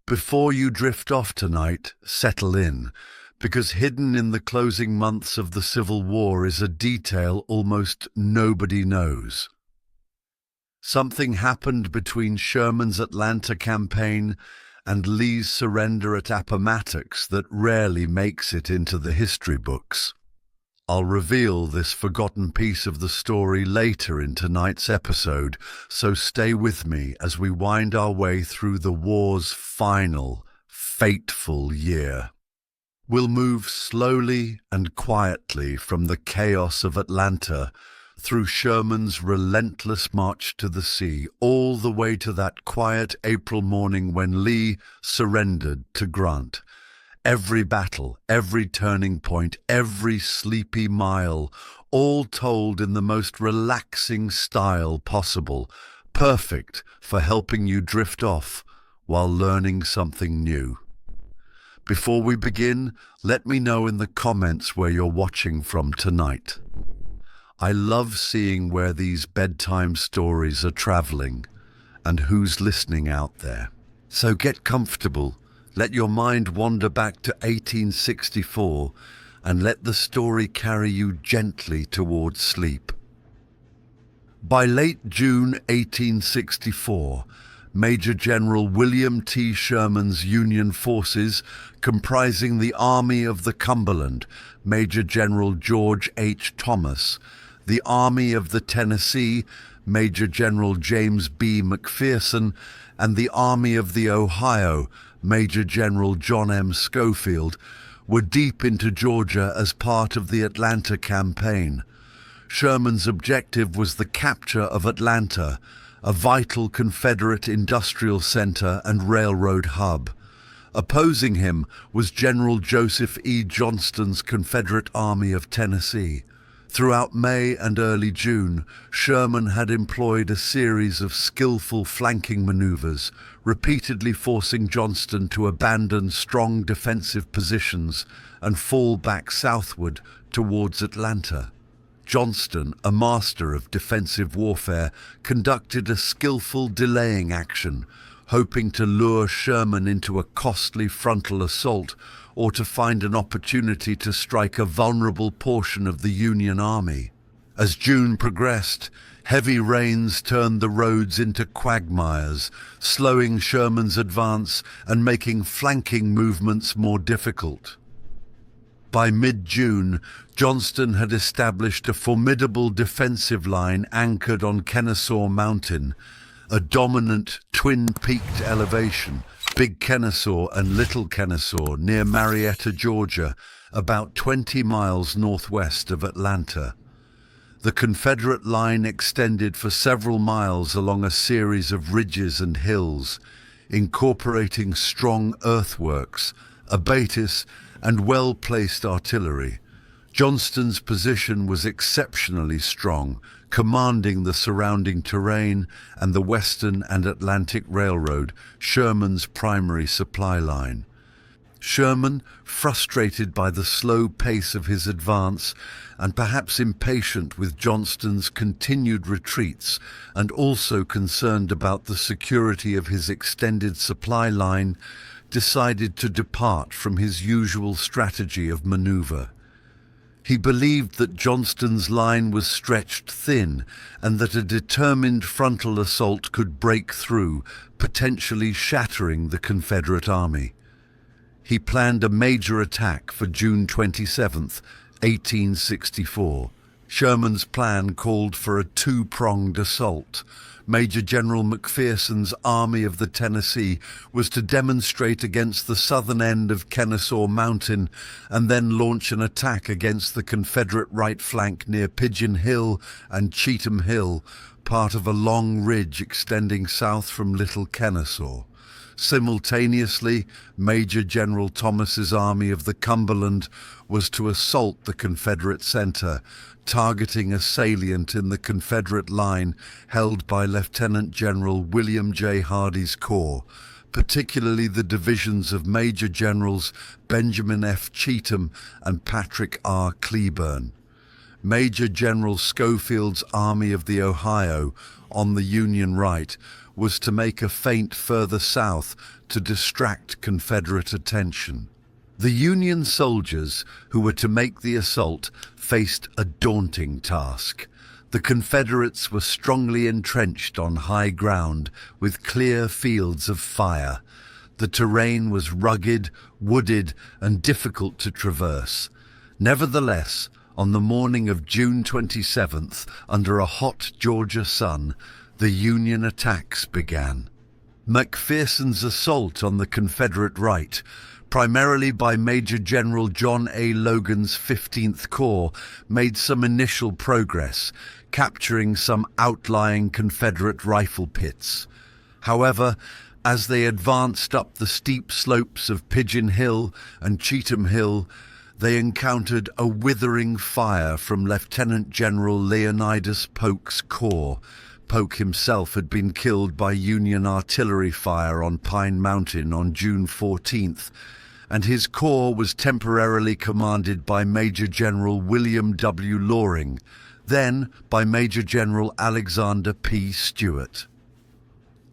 Before you drift off tonight, settle in, because hidden in the closing months of the Civil War is a detail almost nobody knows. Something happened between Sherman's Atlanta campaign and Lee's surrender at Appomattox that rarely makes it into the history books. I'll reveal this forgotten piece of the story later in tonight's episode, so stay with me as we wind our way through the war's final, fateful year. We'll move slowly and quietly from the chaos of Atlanta through Sherman's relentless march to the sea, all the way to that quiet April morning when Lee surrendered to Grant. Every battle, every turning point, every sleepy mile, all told in the most relaxing style possible, perfect for helping you drift off while learning something new. Before we begin, let me know in the comments where you're watching from tonight. I love seeing where these bedtime stories are traveling and who's listening out there. So get comfortable. Let your mind wander back to 1864 and let the story carry you gently towards sleep. By late June 1864, Major General William T. Sherman's Union forces, comprising the Army of the Cumberland, Major General George H. Thomas, the Army of the Tennessee, Major General James B. McPherson, and the Army of the Ohio, Major General John M. Schofield, were deep into Georgia as part of the Atlanta campaign. Sherman's objective was the capture of Atlanta, a vital Confederate industrial center and railroad hub. Opposing him was General Joseph E. Johnston's Confederate Army of Tennessee. Throughout May and early June, Sherman had employed a series of skillful flanking maneuvers, repeatedly forcing Johnston to abandon strong defensive positions and fall back southward towards Atlanta. Johnston, a master of defensive warfare, conducted a skillful delaying action, hoping to lure Sherman into a costly frontal assault or to find an opportunity to strike a vulnerable portion of the Union Army. As June progressed, heavy rains turned the roads into quagmires, slowing Sherman's advance and making flanking movements more difficult. By mid-June, Johnston had established a formidable defensive line anchored on Kennesaw Mountain, a dominant twin-peaked elevation, Big Kennesaw and Little Kennesaw, near Marietta, Georgia, about 20 miles northwest of Atlanta. The Confederate line extended for several miles along a series of ridges and hills, incorporating strong earthworks, abatis, and well-placed artillery. Johnston's position was exceptionally strong, commanding the surrounding terrain and the Western and Atlantic Railroad, Sherman's primary supply line. Sherman, frustrated by the slow pace of his advance and perhaps impatient with Johnston's continued retreats and also concerned about the security of his extended supply line, decided to depart from his usual strategy of maneuver. He believed that Johnston's line was stretched thin and that a determined frontal assault could break through, potentially shattering the Confederate Army. He planned a major attack for June 27, 1864. Sherman's plan called for a two-pronged assault. Major General McPherson's Army of the Tennessee was to demonstrate against the southern end of Kennesaw Mountain and then launch an attack against the Confederate right flank near Pigeon Hill and Cheatham Hill, part of a long ridge extending south from Little Kennesaw. Simultaneously, Major General Thomas's Army of the Cumberland was to assault the Confederate center, targeting a salient in the Confederate line held by Lieutenant General William J. Hardee's corps, particularly the divisions of Major Generals Benjamin F. Cheatham and Patrick R. Cleburne. Major General Schofield's Army of the Ohio, on the Union right, was to make a feint further south to distract Confederate attention. The Union soldiers who were to make the assault faced a daunting task. The Confederates were strongly entrenched on high ground with clear fields of fire. The terrain was rugged, wooded, and difficult to traverse. Nevertheless, on the morning of June 27th, under a hot Georgia sun, the Union attacks began. McPherson's assault on the Confederate right, primarily by Major General John A. Logan's 15th Corps, made some initial progress, capturing some outlying Confederate rifle pits. However, as they advanced up the steep slopes of Pigeon Hill and Cheatham Hill, they encountered a withering fire from Lieutenant General Leonidas Polk's corps. Polk himself had been killed by Union artillery fire on Pine Mountain on June 14th, and his corps was temporarily commanded by Major General William W. Loring, then by Major General Alexander P. Stewart.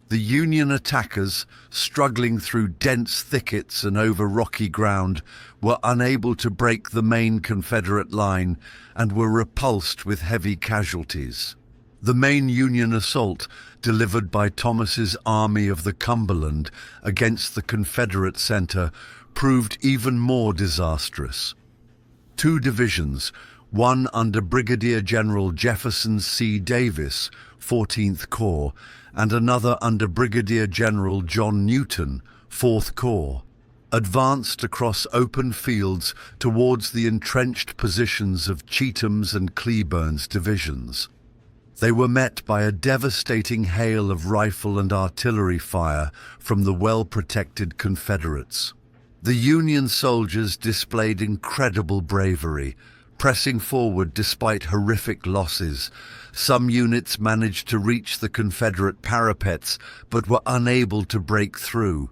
The Union attackers, struggling through dense thickets and over rocky ground, were unable to break the main Confederate line and were repulsed with heavy casualties. The main Union assault, delivered by Thomas's Army of the Cumberland against the Confederate center, proved even more disastrous. Two divisions, one under Brigadier General Jefferson C. Davis, 14th Corps, and another under Brigadier General John Newton, 4th Corps, advanced across open fields towards the entrenched positions of Cheatham's and Cleburne's divisions. They were met by a devastating hail of rifle and artillery fire from the well-protected Confederates. The Union soldiers displayed incredible bravery, pressing forward despite horrific losses. Some units managed to reach the Confederate parapets but were unable to break through.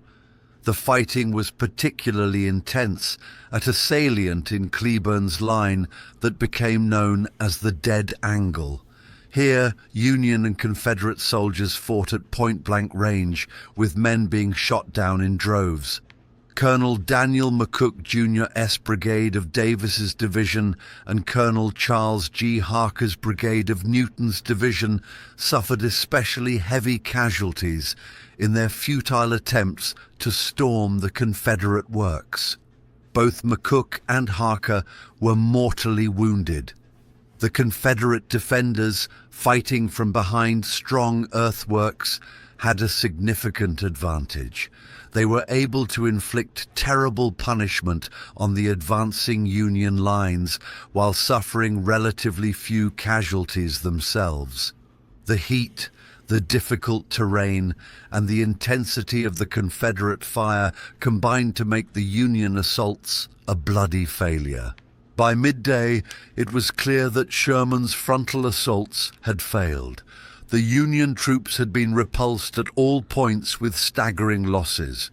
The fighting was particularly intense at a salient in Cleburne's line that became known as the Dead Angle. Here, Union and Confederate soldiers fought at point-blank range, with men being shot down in droves. Colonel Daniel McCook Jr.'s brigade of Davis's division and Colonel Charles G. Harker's brigade of Newton's division suffered especially heavy casualties in their futile attempts to storm the Confederate works. Both McCook and Harker were mortally wounded. The Confederate defenders, fighting from behind strong earthworks, had a significant advantage. They were able to inflict terrible punishment on the advancing Union lines while suffering relatively few casualties themselves. The heat, the difficult terrain, and the intensity of the Confederate fire combined to make the Union assaults a bloody failure. By midday, it was clear that Sherman's frontal assaults had failed. The Union troops had been repulsed at all points with staggering losses.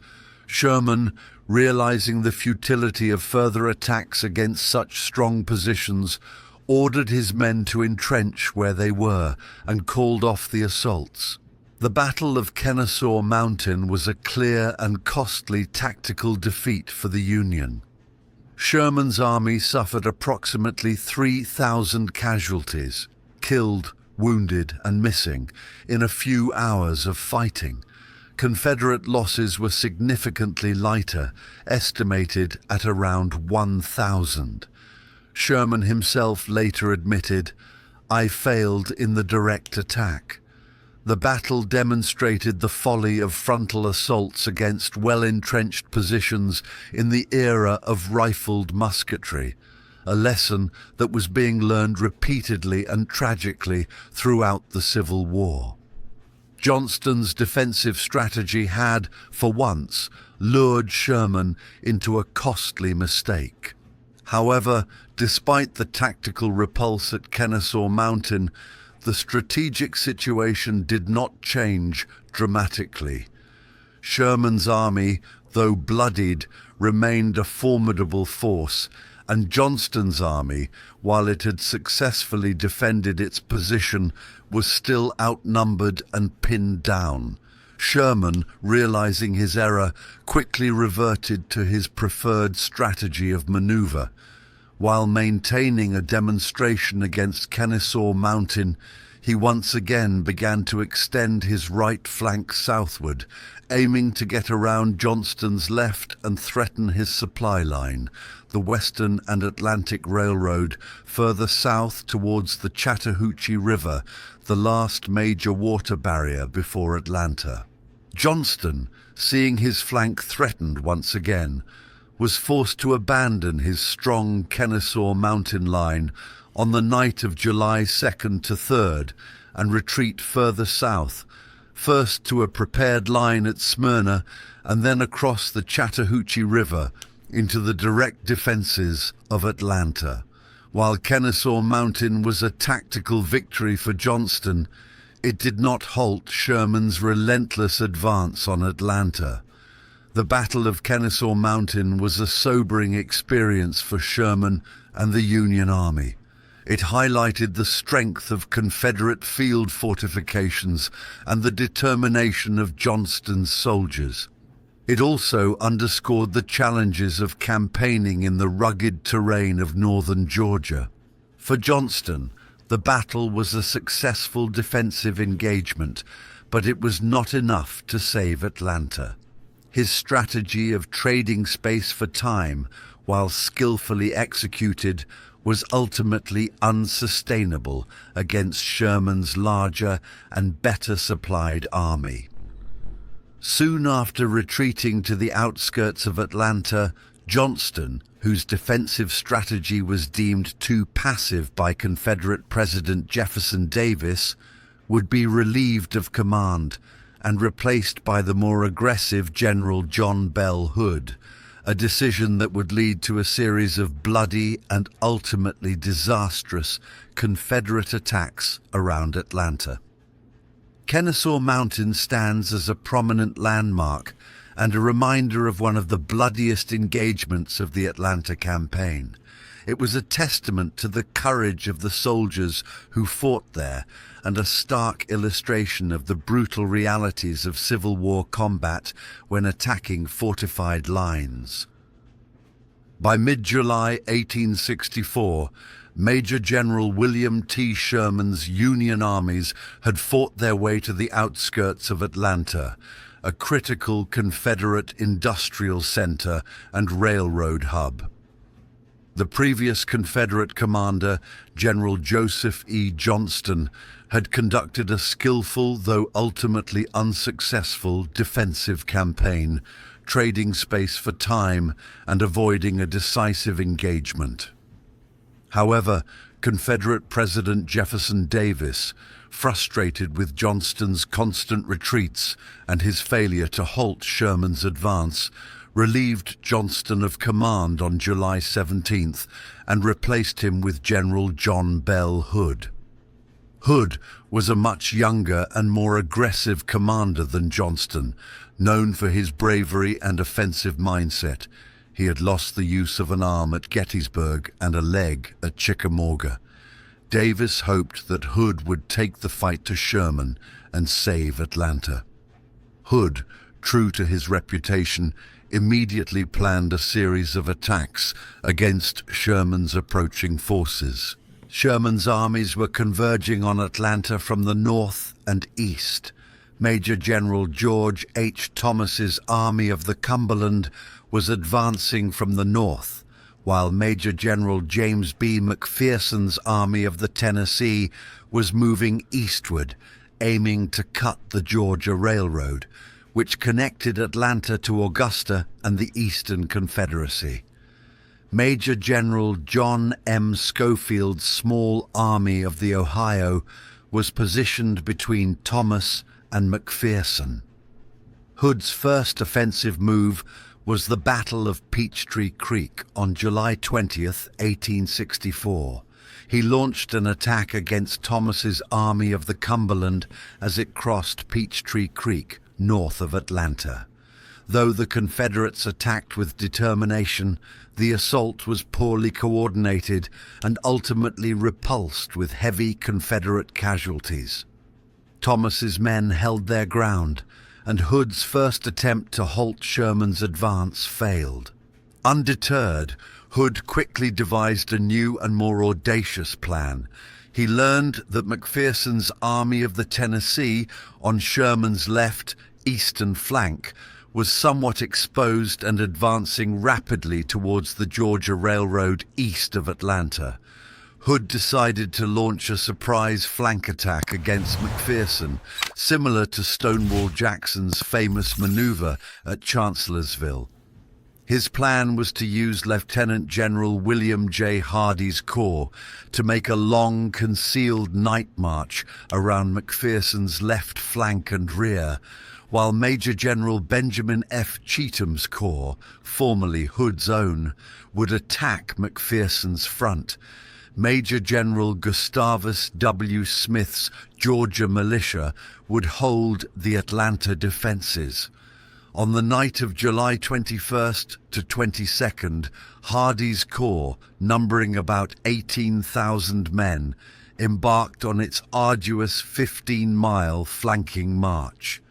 Sherman, realizing the futility of further attacks against such strong positions, ordered his men to entrench where they were and called off the assaults. The Battle of Kennesaw Mountain was a clear and costly tactical defeat for the Union. Sherman's army suffered approximately 3,000 casualties, killed, wounded and missing, in a few hours of fighting. Confederate losses were significantly lighter, estimated at around 1,000. Sherman himself later admitted, "I failed in the direct attack." The battle demonstrated the folly of frontal assaults against well-entrenched positions in the era of rifled musketry, a lesson that was being learned repeatedly and tragically throughout the Civil War. Johnston's defensive strategy had, for once, lured Sherman into a costly mistake. However, despite the tactical repulse at Kennesaw Mountain, the strategic situation did not change dramatically. Sherman's army, though bloodied, remained a formidable force, and Johnston's army, while it had successfully defended its position, was still outnumbered and pinned down. Sherman, realizing his error, quickly reverted to his preferred strategy of maneuver. While maintaining a demonstration against Kennesaw Mountain, he once again began to extend his right flank southward, aiming to get around Johnston's left and threaten his supply line, the Western and Atlantic Railroad, further south towards the Chattahoochee River, the last major water barrier before Atlanta. Johnston, seeing his flank threatened once again, was forced to abandon his strong Kennesaw Mountain line on the night of July 2nd to 3rd and retreat further south, first to a prepared line at Smyrna and then across the Chattahoochee River into the direct defenses of Atlanta. While Kennesaw Mountain was a tactical victory for Johnston, it did not halt Sherman's relentless advance on Atlanta. The Battle of Kennesaw Mountain was a sobering experience for Sherman and the Union Army. It highlighted the strength of Confederate field fortifications and the determination of Johnston's soldiers. It also underscored the challenges of campaigning in the rugged terrain of northern Georgia. For Johnston, the battle was a successful defensive engagement, but it was not enough to save Atlanta. His strategy of trading space for time, while skillfully executed, was ultimately unsustainable against Sherman's larger and better supplied army. Soon after retreating to the outskirts of Atlanta, Johnston, whose defensive strategy was deemed too passive by Confederate President Jefferson Davis, would be relieved of command and replaced by the more aggressive General John Bell Hood, a decision that would lead to a series of bloody and ultimately disastrous Confederate attacks around Atlanta. Kennesaw Mountain stands as a prominent landmark and a reminder of one of the bloodiest engagements of the Atlanta campaign. It was a testament to the courage of the soldiers who fought there and a stark illustration of the brutal realities of Civil War combat when attacking fortified lines. By mid-July 1864, Major General William T. Sherman's Union armies had fought their way to the outskirts of Atlanta, a critical Confederate industrial center and railroad hub. The previous Confederate commander, General Joseph E. Johnston, had conducted a skillful, though ultimately unsuccessful, defensive campaign, trading space for time and avoiding a decisive engagement. However, Confederate President Jefferson Davis, frustrated with Johnston's constant retreats and his failure to halt Sherman's advance, relieved Johnston of command on July 17th and replaced him with General John Bell Hood. Hood was a much younger and more aggressive commander than Johnston, known for his bravery and offensive mindset. He had lost the use of an arm at Gettysburg and a leg at Chickamauga. Davis hoped that Hood would take the fight to Sherman and save Atlanta. Hood, true to his reputation, immediately planned a series of attacks against Sherman's approaching forces. Sherman's armies were converging on Atlanta from the north and east. Major General George H. Thomas's Army of the Cumberland was advancing from the north, while Major General James B. McPherson's Army of the Tennessee was moving eastward, aiming to cut the Georgia Railroad, which connected Atlanta to Augusta and the Eastern Confederacy. Major General John M. Schofield's small Army of the Ohio was positioned between Thomas and McPherson. Hood's first offensive move was the Battle of Peachtree Creek on July 20th, 1864. He launched an attack against Thomas's Army of the Cumberland as it crossed Peachtree Creek, north of Atlanta. Though the Confederates attacked with determination, the assault was poorly coordinated and ultimately repulsed with heavy Confederate casualties. Thomas's men held their ground, and Hood's first attempt to halt Sherman's advance failed. Undeterred, Hood quickly devised a new and more audacious plan. He learned that McPherson's Army of the Tennessee, on Sherman's left, eastern flank, was somewhat exposed and advancing rapidly towards the Georgia Railroad east of Atlanta. Hood decided to launch a surprise flank attack against McPherson, similar to Stonewall Jackson's famous maneuver at Chancellorsville. His plan was to use Lieutenant General William J. Hardee's corps to make a long, concealed night march around McPherson's left flank and rear, while Major General Benjamin F. Cheatham's corps, formerly Hood's own, would attack McPherson's front. Major General Gustavus W. Smith's Georgia militia would hold the Atlanta defenses. On the night of July 21st to 22nd, Hardee's corps, numbering about 18,000 men, embarked on its arduous 15-mile flanking march.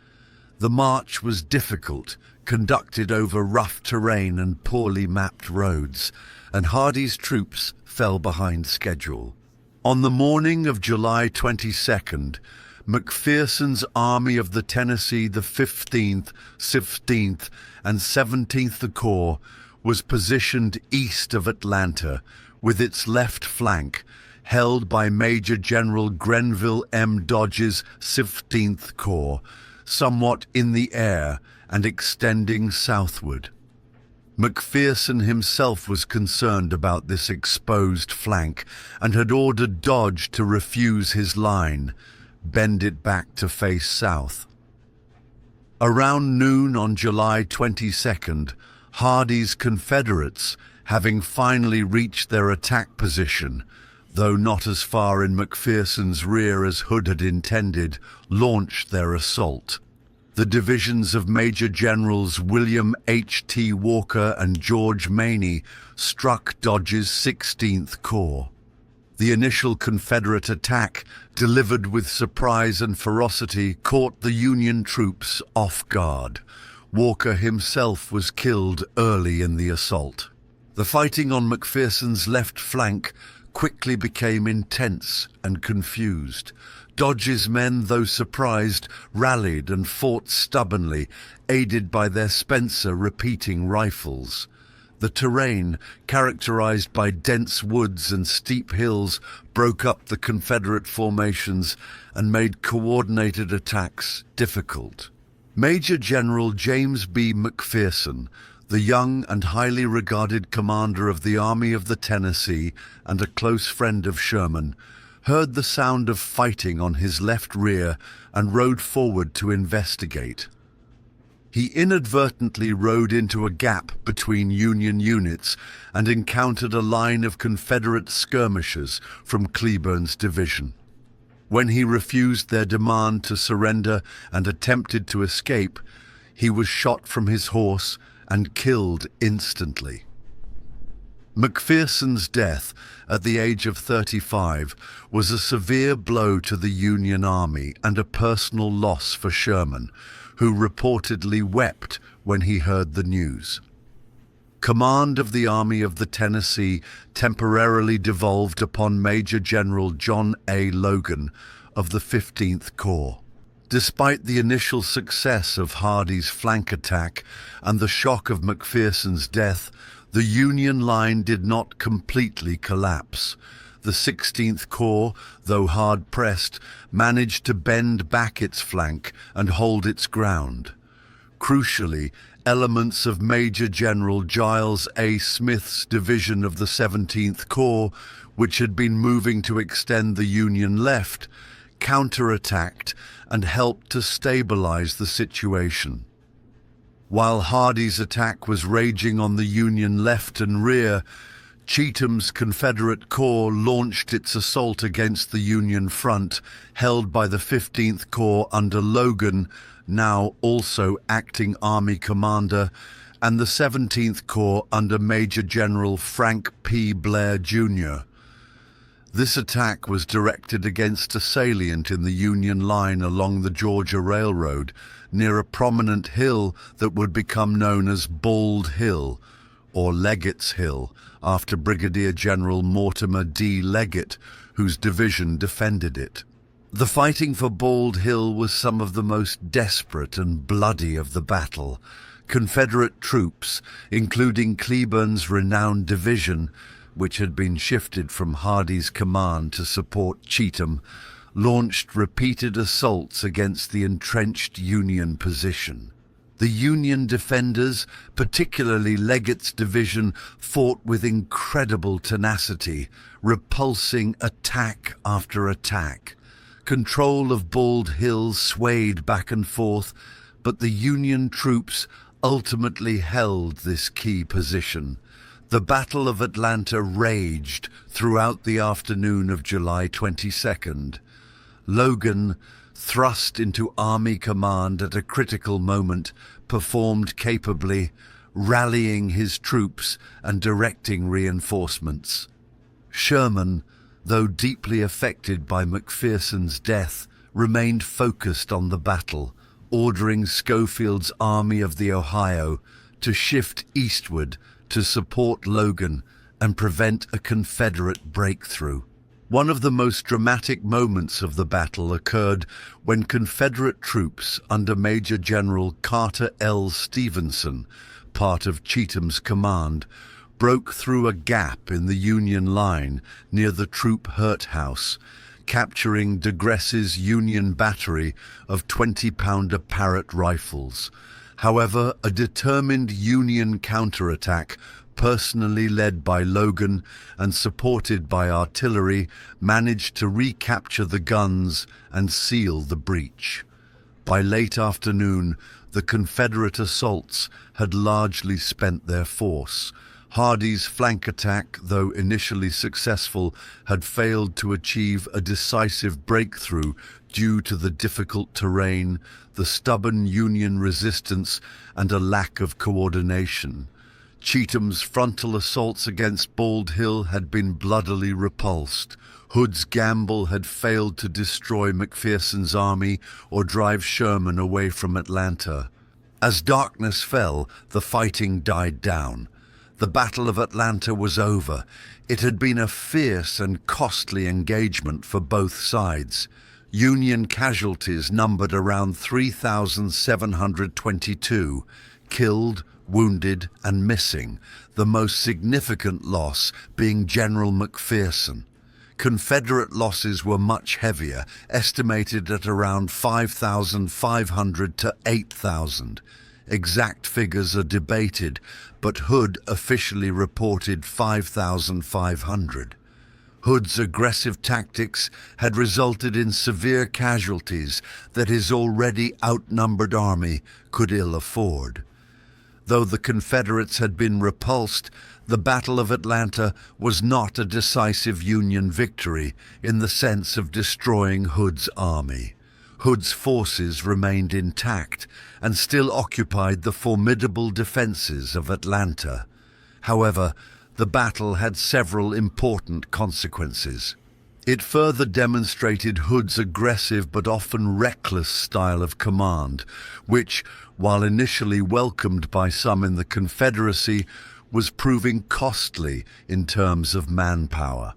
The march was difficult, conducted over rough terrain and poorly mapped roads, and Hardee's troops fell behind schedule. On the morning of July 22nd, McPherson's Army of the Tennessee, the 15th, 16th, and 17th Corps, was positioned east of Atlanta, with its left flank held by Major General Grenville M. Dodge's 15th Corps, somewhat in the air and extending southward. McPherson himself was concerned about this exposed flank and had ordered Dodge to refuse his line, bend it back to face south. Around noon on July 22nd, Hardee's Confederates, having finally reached their attack position, though not as far in McPherson's rear as Hood had intended, launched their assault. The divisions of Major Generals William H. T. Walker and George Maney struck Dodge's 16th Corps. The initial Confederate attack, delivered with surprise and ferocity, caught the Union troops off guard. Walker himself was killed early in the assault. The fighting on McPherson's left flank quickly became intense and confused. Dodge's men, though surprised, rallied and fought stubbornly, aided by their Spencer repeating rifles. The terrain, characterized by dense woods and steep hills, broke up the Confederate formations and made coordinated attacks difficult. Major General James B. McPherson, the young and highly regarded commander of the Army of the Tennessee and a close friend of Sherman, heard the sound of fighting on his left rear and rode forward to investigate. He inadvertently rode into a gap between Union units and encountered a line of Confederate skirmishers from Cleburne's division. When he refused their demand to surrender and attempted to escape, he was shot from his horse and killed instantly. McPherson's death at the age of 35 was a severe blow to the Union Army and a personal loss for Sherman, who reportedly wept when he heard the news. Command of the Army of the Tennessee temporarily devolved upon Major General John A. Logan of the 15th Corps. Despite the initial success of Hardee's flank attack and the shock of McPherson's death, the Union line did not completely collapse. The 16th Corps, though hard-pressed, managed to bend back its flank and hold its ground. Crucially, elements of Major General Giles A. Smith's division of the 17th Corps, which had been moving to extend the Union left, counterattacked and helped to stabilize the situation. While Hardee's attack was raging on the Union left and rear, Cheatham's Confederate Corps launched its assault against the Union front, held by the 15th Corps under Logan, now also acting Army commander, and the 17th Corps under Major General Frank P. Blair, Jr. This attack was directed against a salient in the Union line along the Georgia Railroad, near a prominent hill that would become known as Bald Hill, or Leggett's Hill, after Brigadier General Mortimer D. Leggett, whose division defended it. The fighting for Bald Hill was some of the most desperate and bloody of the battle. Confederate troops, including Cleburne's renowned division, which had been shifted from Hardee's command to support Cheatham, launched repeated assaults against the entrenched Union position. The Union defenders, particularly Leggett's division, fought with incredible tenacity, repulsing attack after attack. Control of Bald Hill swayed back and forth, but the Union troops ultimately held this key position. The Battle of Atlanta raged throughout the afternoon of July 22nd. Logan, thrust into Army command at a critical moment, performed capably, rallying his troops and directing reinforcements. Sherman, though deeply affected by McPherson's death, remained focused on the battle, ordering Schofield's Army of the Ohio to shift eastward to support Logan and prevent a Confederate breakthrough. One of the most dramatic moments of the battle occurred when Confederate troops under Major General Carter L. Stevenson, part of Cheatham's command, broke through a gap in the Union line near the Troop Hurt House, capturing DeGresse's Union battery of 20-pounder Parrott rifles. However, a determined Union counterattack, personally led by Logan and supported by artillery, managed to recapture the guns and seal the breach. By late afternoon, the Confederate assaults had largely spent their force. Hardee's flank attack, though initially successful, had failed to achieve a decisive breakthrough due to the difficult terrain, the stubborn Union resistance, and a lack of coordination. Cheatham's frontal assaults against Bald Hill had been bloodily repulsed. Hood's gamble had failed to destroy McPherson's army or drive Sherman away from Atlanta. As darkness fell, the fighting died down. The Battle of Atlanta was over. It had been a fierce and costly engagement for both sides. Union casualties numbered around 3,722, killed, wounded, and missing, the most significant loss being General McPherson. Confederate losses were much heavier, estimated at around 5,500 to 8,000. Exact figures are debated, but Hood officially reported 5,500. Hood's aggressive tactics had resulted in severe casualties that his already outnumbered army could ill afford. Though the Confederates had been repulsed, the Battle of Atlanta was not a decisive Union victory in the sense of destroying Hood's army. Hood's forces remained intact and still occupied the formidable defenses of Atlanta. However, the battle had several important consequences. It further demonstrated Hood's aggressive but often reckless style of command, which, while initially welcomed by some in the Confederacy, was proving costly in terms of manpower.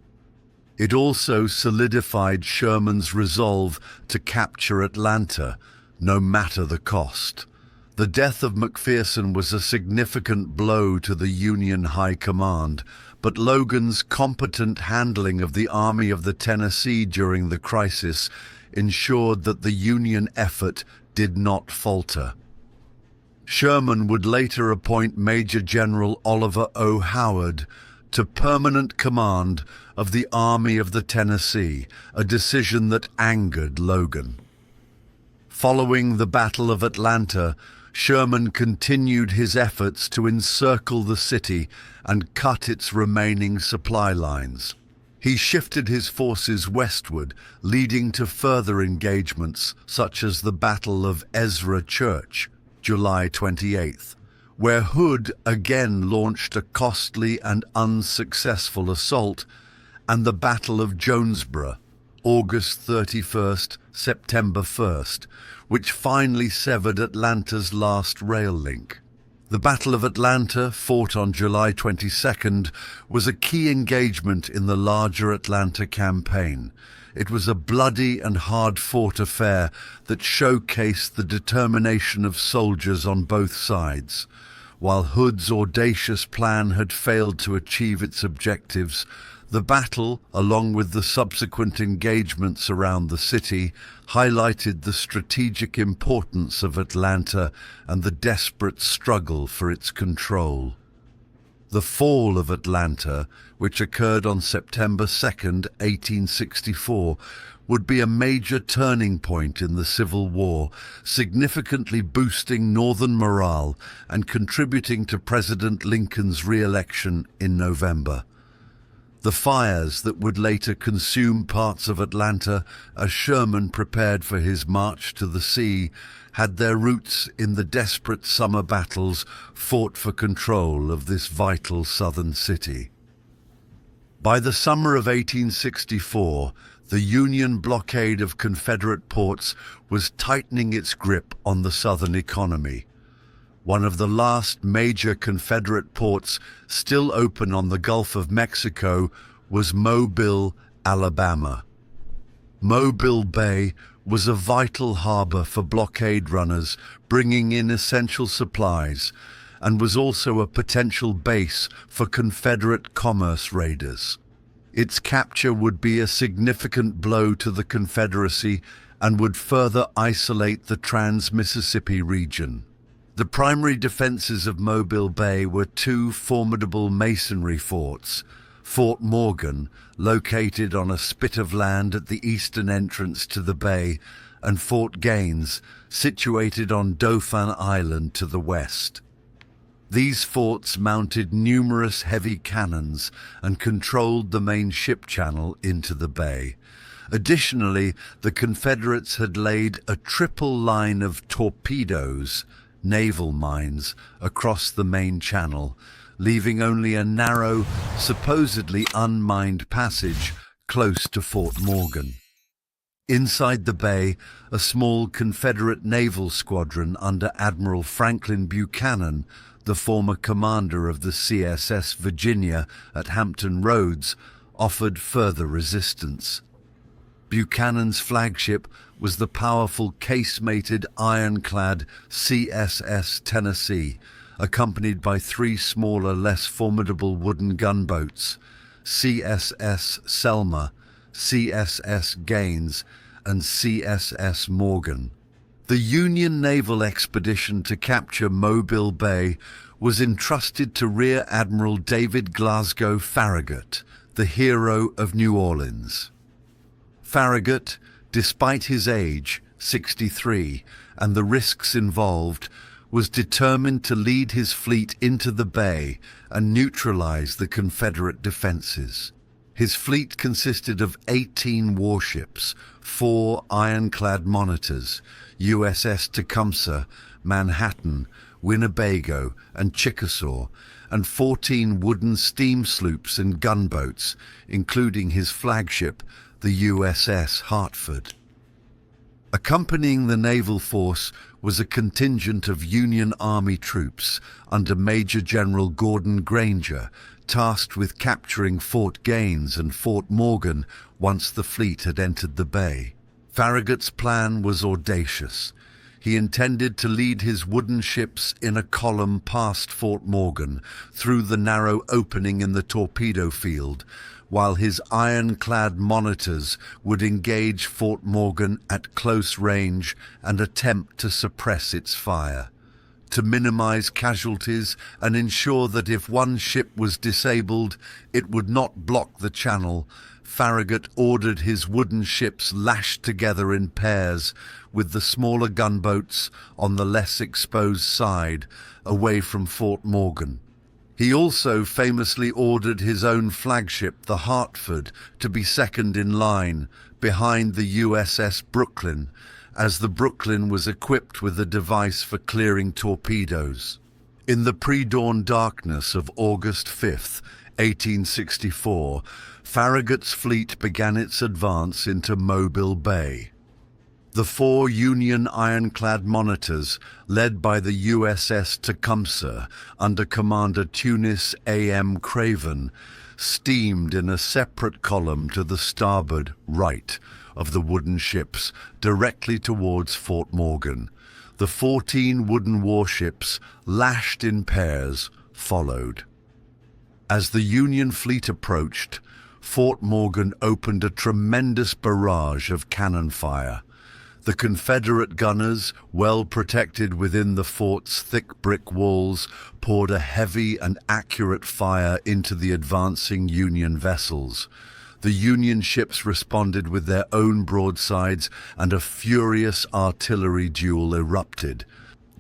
It also solidified Sherman's resolve to capture Atlanta, no matter the cost. The death of McPherson was a significant blow to the Union High Command, but Logan's competent handling of the Army of the Tennessee during the crisis ensured that the Union effort did not falter. Sherman would later appoint Major General Oliver O. Howard to permanent command of the Army of the Tennessee, a decision that angered Logan. Following the Battle of Atlanta, Sherman continued his efforts to encircle the city and cut its remaining supply lines. He shifted his forces westward, leading to further engagements such as the Battle of Ezra Church, July 28th, where Hood again launched a costly and unsuccessful assault, and the Battle of Jonesboro, August 31st, September 1st, which finally severed Atlanta's last rail link. The Battle of Atlanta, fought on July 22nd, was a key engagement in the larger Atlanta campaign. It was a bloody and hard-fought affair that showcased the determination of soldiers on both sides. While Hood's audacious plan had failed to achieve its objectives, the battle, along with the subsequent engagements around the city, highlighted the strategic importance of Atlanta and the desperate struggle for its control. The fall of Atlanta, which occurred on September 2, 1864, would be a major turning point in the Civil War, significantly boosting Northern morale and contributing to President Lincoln's re-election in November. The fires that would later consume parts of Atlanta as Sherman prepared for his march to the sea had their roots in the desperate summer battles fought for control of this vital southern city. By the summer of 1864, the Union blockade of Confederate ports was tightening its grip on the southern economy. One of the last major Confederate ports still open on the Gulf of Mexico was Mobile, Alabama. Mobile Bay was a vital harbor for blockade runners bringing in essential supplies, and was also a potential base for Confederate commerce raiders. Its capture would be a significant blow to the Confederacy and would further isolate the Trans-Mississippi region. The primary defenses of Mobile Bay were two formidable masonry forts: Fort Morgan, located on a spit of land at the eastern entrance to the bay, and Fort Gaines, situated on Dauphin Island to the west. These forts mounted numerous heavy cannons and controlled the main ship channel into the bay. Additionally, the Confederates had laid a triple line of torpedoes, naval mines, across the main channel, leaving only a narrow, supposedly unmined passage close to Fort Morgan. Inside the bay, a small Confederate naval squadron under Admiral Franklin Buchanan, the former commander of the CSS Virginia at Hampton Roads, offered further resistance. Buchanan's flagship was the powerful casemated ironclad CSS Tennessee, accompanied by three smaller, less formidable wooden gunboats: CSS Selma, CSS Gaines, and CSS Morgan. The Union naval expedition to capture Mobile Bay was entrusted to Rear Admiral David Glasgow Farragut, the hero of New Orleans. Farragut, despite his age, 63, and the risks involved, was determined to lead his fleet into the bay and neutralize the Confederate defenses. His fleet consisted of 18 warships, 4 ironclad monitors, USS Tecumseh, Manhattan, Winnebago, and Chickasaw, and 14 wooden steam sloops and gunboats, including his flagship, the USS Hartford. Accompanying the naval force was a contingent of Union Army troops under Major General Gordon Granger, tasked with capturing Fort Gaines and Fort Morgan once the fleet had entered the bay. Farragut's plan was audacious. He intended to lead his wooden ships in a column past Fort Morgan, through the narrow opening in the torpedo field, while his ironclad monitors would engage Fort Morgan at close range and attempt to suppress its fire. To minimize casualties and ensure that if one ship was disabled, it would not block the channel, Farragut ordered his wooden ships lashed together in pairs, with the smaller gunboats on the less exposed side, away from Fort Morgan. He also famously ordered his own flagship, the Hartford, to be second in line, behind the USS Brooklyn, as the Brooklyn was equipped with a device for clearing torpedoes. In the pre-dawn darkness of August 5, 1864, Farragut's fleet began its advance into Mobile Bay. The 4 Union ironclad monitors, led by the USS Tecumseh under Commander Tunis A.M. Craven, steamed in a separate column to the starboard right of the wooden ships directly towards Fort Morgan. The 14 wooden warships, lashed in pairs, followed. As the Union fleet approached, Fort Morgan opened a tremendous barrage of cannon fire. The Confederate gunners, well protected within the fort's thick brick walls, poured a heavy and accurate fire into the advancing Union vessels. The Union ships responded with their own broadsides, and a furious artillery duel erupted.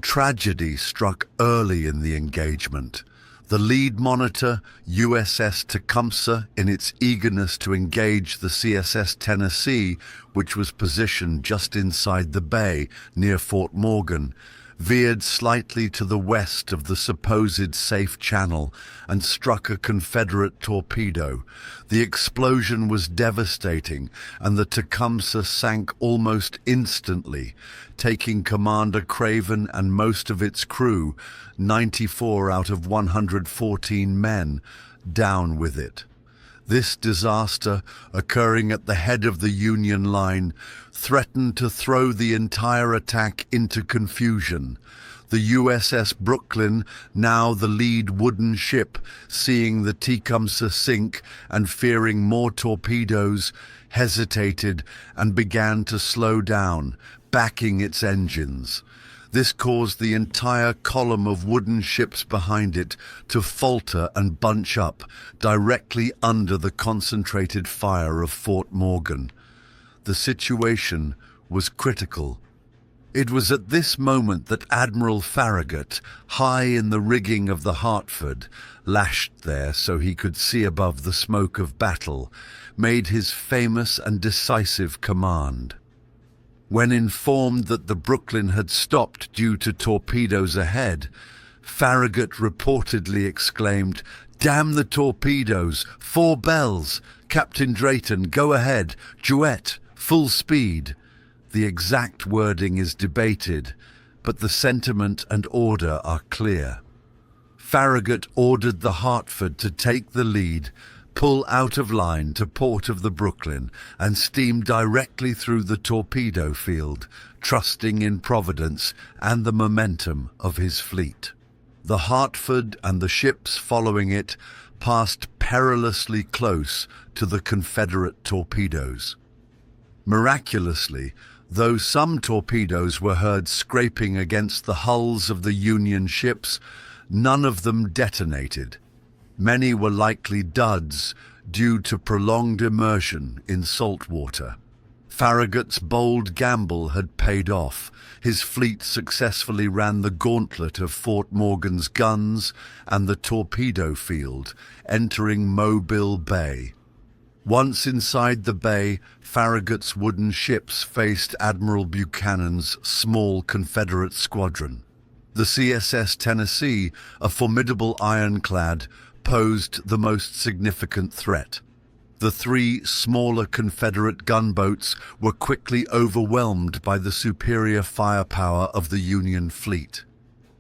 Tragedy struck early in the engagement. The lead monitor, USS Tecumseh, in its eagerness to engage the CSS Tennessee, which was positioned just inside the bay near Fort Morgan, veered slightly to the west of the supposed safe channel and struck a Confederate torpedo. The explosion was devastating, and the Tecumseh sank almost instantly, taking Commander Craven and most of its crew, 94 out of 114 men, down with it. This disaster, occurring at the head of the Union line, threatened to throw the entire attack into confusion. The USS Brooklyn, now the lead wooden ship, seeing the Tecumseh sink and fearing more torpedoes, hesitated and began to slow down, backing its engines. This caused the entire column of wooden ships behind it to falter and bunch up directly under the concentrated fire of Fort Morgan. The situation was critical. It was at this moment that Admiral Farragut, high in the rigging of the Hartford, lashed there so he could see above the smoke of battle, made his famous and decisive command. When informed that the Brooklyn had stopped due to torpedoes ahead, Farragut reportedly exclaimed, "Damn the torpedoes! 4 bells! Captain Drayton, go ahead! Duet! Full speed!" The exact wording is debated, but the sentiment and order are clear. Farragut ordered the Hartford to take the lead, pull out of line to port of the Brooklyn, and steam directly through the torpedo field, trusting in Providence and the momentum of his fleet. The Hartford and the ships following it passed perilously close to the Confederate torpedoes. Miraculously, though some torpedoes were heard scraping against the hulls of the Union ships, none of them detonated. Many were likely duds due to prolonged immersion in salt water. Farragut's bold gamble had paid off. His fleet successfully ran the gauntlet of Fort Morgan's guns and the torpedo field, entering Mobile Bay. Once inside the bay, Farragut's wooden ships faced Admiral Buchanan's small Confederate squadron. The CSS Tennessee, a formidable ironclad, posed the most significant threat. The 3 smaller Confederate gunboats were quickly overwhelmed by the superior firepower of the Union fleet.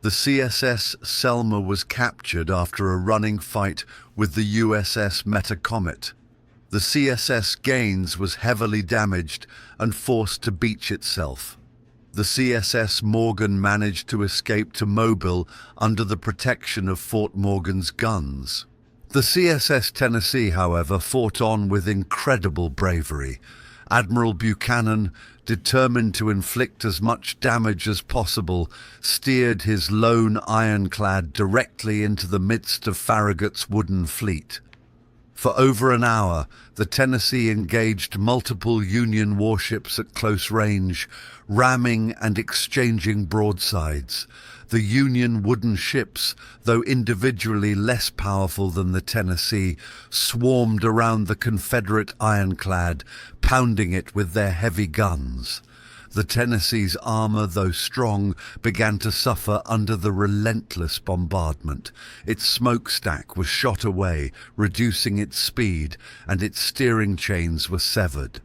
The CSS Selma was captured after a running fight with the USS Metacomet. The CSS Gaines was heavily damaged and forced to beach itself. The CSS Morgan managed to escape to Mobile under the protection of Fort Morgan's guns. The CSS Tennessee, however, fought on with incredible bravery. Admiral Buchanan, determined to inflict as much damage as possible, steered his lone ironclad directly into the midst of Farragut's wooden fleet. For over an hour, the Tennessee engaged multiple Union warships at close range, ramming and exchanging broadsides. The Union wooden ships, though individually less powerful than the Tennessee, swarmed around the Confederate ironclad, pounding it with their heavy guns. The Tennessee's armor, though strong, began to suffer under the relentless bombardment. Its smokestack was shot away, reducing its speed, and its steering chains were severed.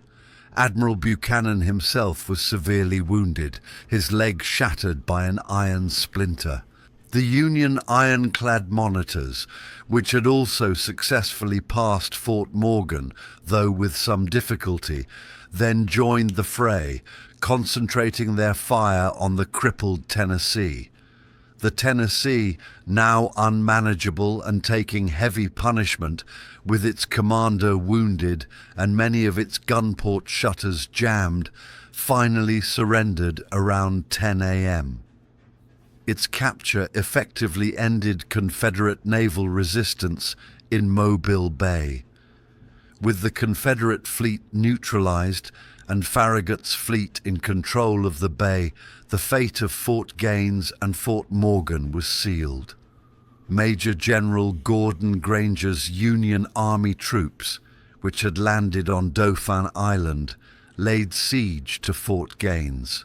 Admiral Buchanan himself was severely wounded, his leg shattered by an iron splinter. The Union ironclad monitors, which had also successfully passed Fort Morgan, though with some difficulty, then joined the fray, concentrating their fire on the crippled Tennessee. The Tennessee, now unmanageable and taking heavy punishment, with its commander wounded and many of its gunport shutters jammed, finally surrendered around 10 a.m. Its capture effectively ended Confederate naval resistance in Mobile Bay. With the Confederate fleet neutralized and Farragut's fleet in control of the bay, the fate of Fort Gaines and Fort Morgan was sealed. Major General Gordon Granger's Union Army troops, which had landed on Dauphin Island, laid siege to Fort Gaines.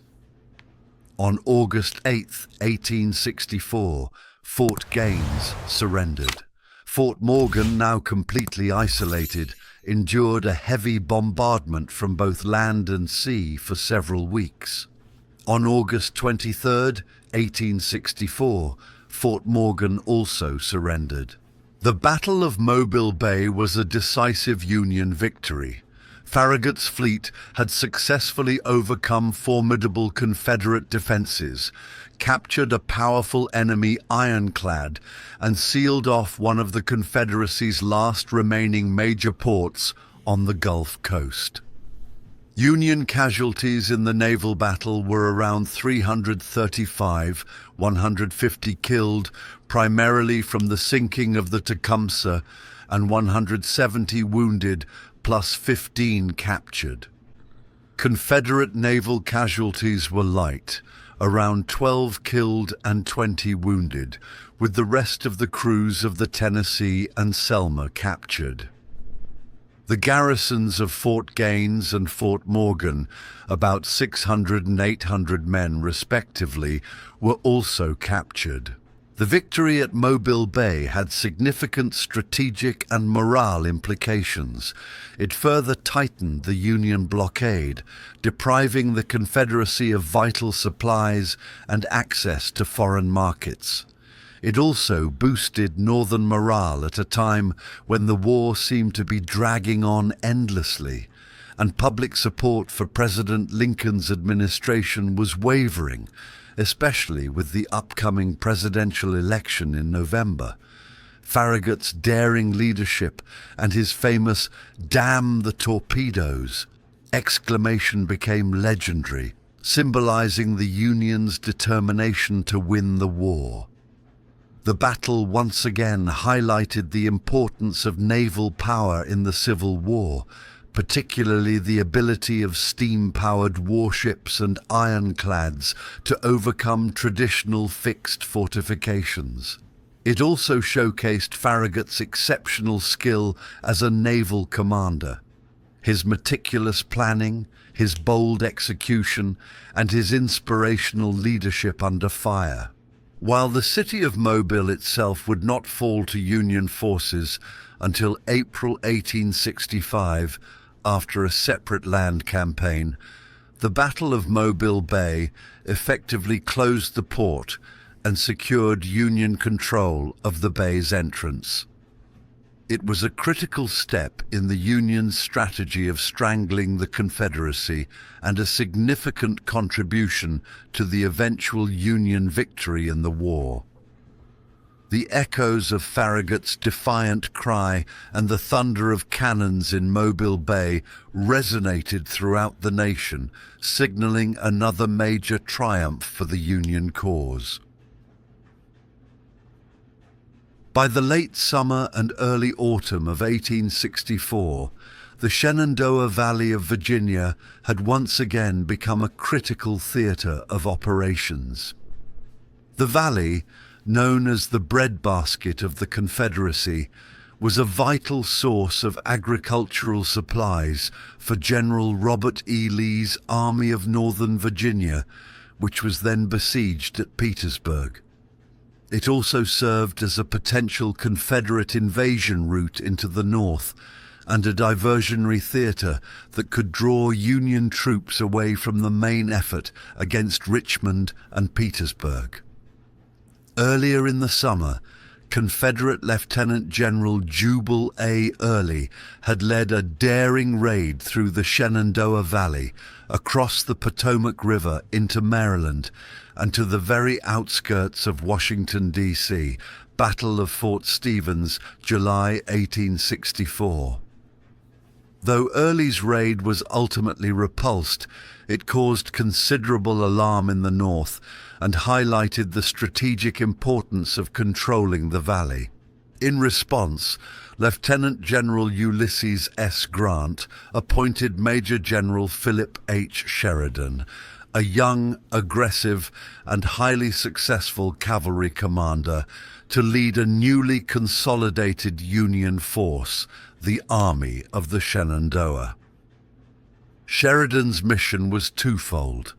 On August 8, 1864, Fort Gaines surrendered. Fort Morgan, now completely isolated, endured a heavy bombardment from both land and sea for several weeks. On August 23, 1864, Fort Morgan also surrendered. The Battle of Mobile Bay was a decisive Union victory. Farragut's fleet had successfully overcome formidable Confederate defenses, captured a powerful enemy ironclad, and sealed off one of the Confederacy's last remaining major ports on the Gulf Coast. Union casualties in the naval battle were around 335, 150 killed, primarily from the sinking of the Tecumseh, and 170 wounded, plus 15 captured. Confederate naval casualties were light, around 12 killed and 20 wounded, with the rest of the crews of the Tennessee and Selma captured. The garrisons of Fort Gaines and Fort Morgan, about 600 and 800 men respectively, were also captured. The victory at Mobile Bay had significant strategic and morale implications. It further tightened the Union blockade, depriving the Confederacy of vital supplies and access to foreign markets. It also boosted Northern morale at a time when the war seemed to be dragging on endlessly, and public support for President Lincoln's administration was wavering, especially with the upcoming presidential election in November. Farragut's daring leadership and his famous "Damn the torpedoes" exclamation became legendary, symbolizing the Union's determination to win the war. The battle once again highlighted the importance of naval power in the Civil War, particularly the ability of steam-powered warships and ironclads to overcome traditional fixed fortifications. It also showcased Farragut's exceptional skill as a naval commander. His meticulous planning, his bold execution, and his inspirational leadership under fire. While the city of Mobile itself would not fall to Union forces until April 1865, after a separate land campaign, the Battle of Mobile Bay effectively closed the port and secured Union control of the bay's entrance. It was a critical step in the Union's strategy of strangling the Confederacy and a significant contribution to the eventual Union victory in the war. The echoes of Farragut's defiant cry and the thunder of cannons in Mobile Bay resonated throughout the nation, signaling another major triumph for the Union cause. By the late summer and early autumn of 1864, the Shenandoah Valley of Virginia had once again become a critical theater of operations. The valley, known as the breadbasket of the Confederacy, was a vital source of agricultural supplies for General Robert E. Lee's Army of Northern Virginia, which was then besieged at Petersburg. It also served as a potential Confederate invasion route into the north, and a diversionary theatre that could draw Union troops away from the main effort against Richmond and Petersburg. Earlier in the summer, Confederate Lieutenant General Jubal A. Early had led a daring raid through the Shenandoah Valley, across the Potomac River into Maryland, and to the very outskirts of Washington, D.C., Battle of Fort Stevens, July 1864. Though Early's raid was ultimately repulsed, it caused considerable alarm in the North and highlighted the strategic importance of controlling the valley. In response, Lieutenant General Ulysses S. Grant appointed Major General Philip H. Sheridan, a young, aggressive, and highly successful cavalry commander, to lead a newly consolidated Union force, the Army of the Shenandoah. Sheridan's mission was twofold: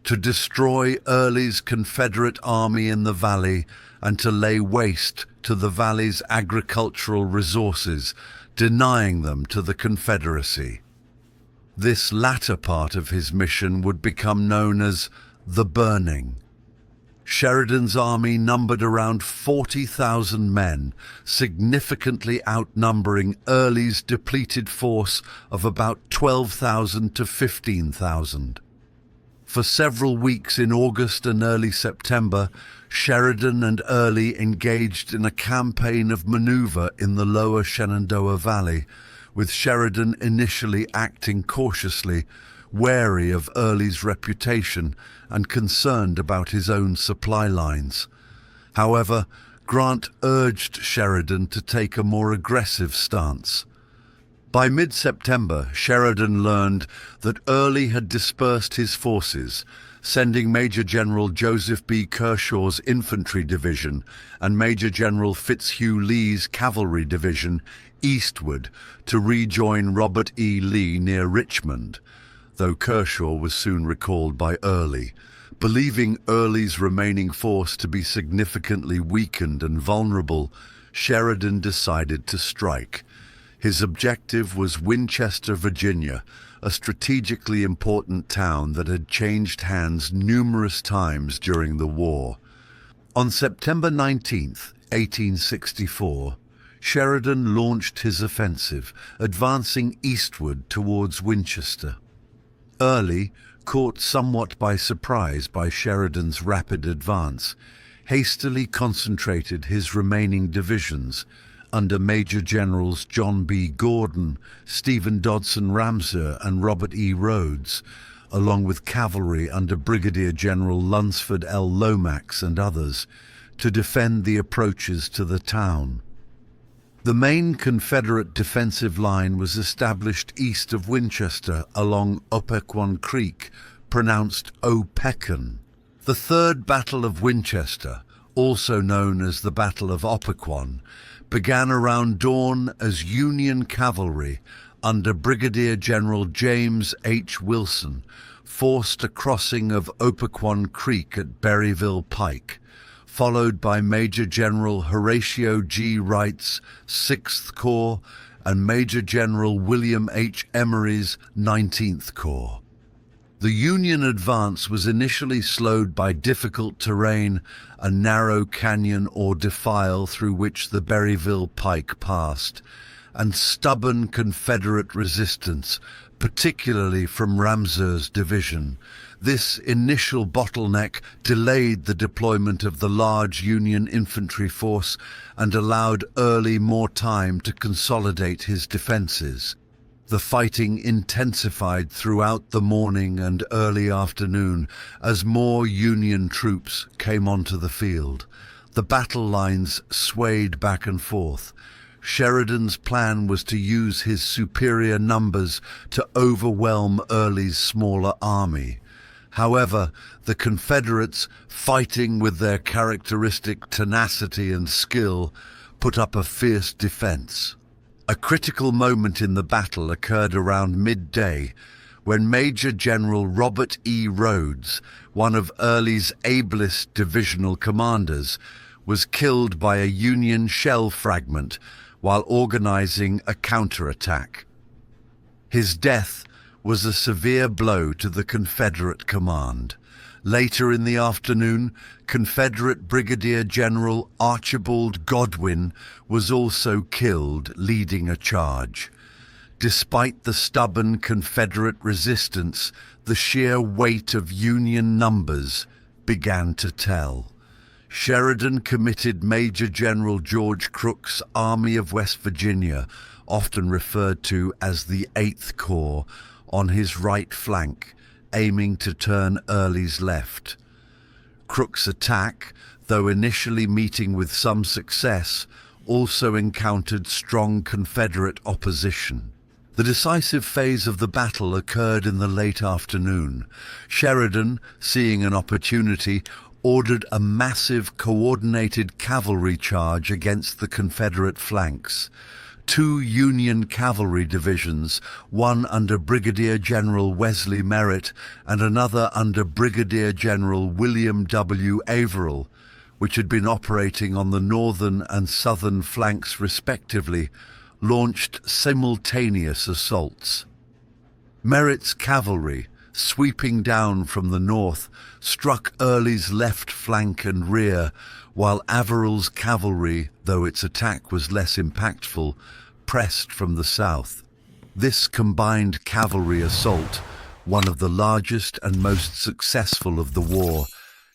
to destroy Early's Confederate army in the valley and to lay waste to the valley's agricultural resources, denying them to the Confederacy. This latter part of his mission would become known as the Burning. Sheridan's army numbered around 40,000 men, significantly outnumbering Early's depleted force of about 12,000 to 15,000. For several weeks in August and early September, Sheridan and Early engaged in a campaign of maneuver in the lower Shenandoah Valley, with Sheridan initially acting cautiously, wary of Early's reputation and concerned about his own supply lines. However, Grant urged Sheridan to take a more aggressive stance. By mid-September, Sheridan learned that Early had dispersed his forces, sending Major General Joseph B. Kershaw's infantry division and Major General Fitzhugh Lee's cavalry division eastward to rejoin Robert E. Lee near Richmond, though Kershaw was soon recalled by Early. Believing Early's remaining force to be significantly weakened and vulnerable, Sheridan decided to strike. His objective was Winchester, Virginia, a strategically important town that had changed hands numerous times during the war. On September 19, 1864, Sheridan launched his offensive, advancing eastward towards Winchester. Early, caught somewhat by surprise by Sheridan's rapid advance, hastily concentrated his remaining divisions under Major Generals John B. Gordon, Stephen Dodson Ramseur, and Robert E. Rhodes, along with cavalry under Brigadier General Lunsford L. Lomax and others, to defend the approaches to the town. The main Confederate defensive line was established east of Winchester along Opequon Creek, pronounced Opequon. The Third Battle of Winchester, also known as the Battle of Opequon, began around dawn as Union cavalry under Brigadier General James H. Wilson forced a crossing of Opequon Creek at Berryville Pike, followed by Major General Horatio G. Wright's 6th Corps and Major General William H. Emery's 19th Corps. The Union advance was initially slowed by difficult terrain, a narrow canyon or defile through which the Berryville Pike passed, and stubborn Confederate resistance, particularly from Ramseur's division. This initial bottleneck delayed the deployment of the large Union infantry force and allowed Early more time to consolidate his defenses. The fighting intensified throughout the morning and early afternoon as more Union troops came onto the field. The battle lines swayed back and forth. Sheridan's plan was to use his superior numbers to overwhelm Early's smaller army. However, the Confederates, fighting with their characteristic tenacity and skill, put up a fierce defense. A critical moment in the battle occurred around midday, when Major General Robert E. Rhodes, one of Early's ablest divisional commanders, was killed by a Union shell fragment while organizing a counterattack. His death was a severe blow to the Confederate command. Later in the afternoon, Confederate Brigadier General Archibald Godwin was also killed leading a charge. Despite the stubborn Confederate resistance, the sheer weight of Union numbers began to tell. Sheridan committed Major General George Crook's Army of West Virginia, often referred to as the 8th Corps, on his right flank, aiming to turn Early's left. Crook's attack, though initially meeting with some success, also encountered strong Confederate opposition. The decisive phase of the battle occurred in the late afternoon. Sheridan, seeing an opportunity, ordered a massive coordinated cavalry charge against the Confederate flanks. 2 Union cavalry divisions, one under Brigadier General Wesley Merritt and another under Brigadier General William W. Averill, which had been operating on the northern and southern flanks respectively, launched simultaneous assaults. Merritt's cavalry, sweeping down from the north, struck Early's left flank and rear, while Averill's cavalry, though its attack was less impactful, pressed from the south. This combined cavalry assault, one of the largest and most successful of the war,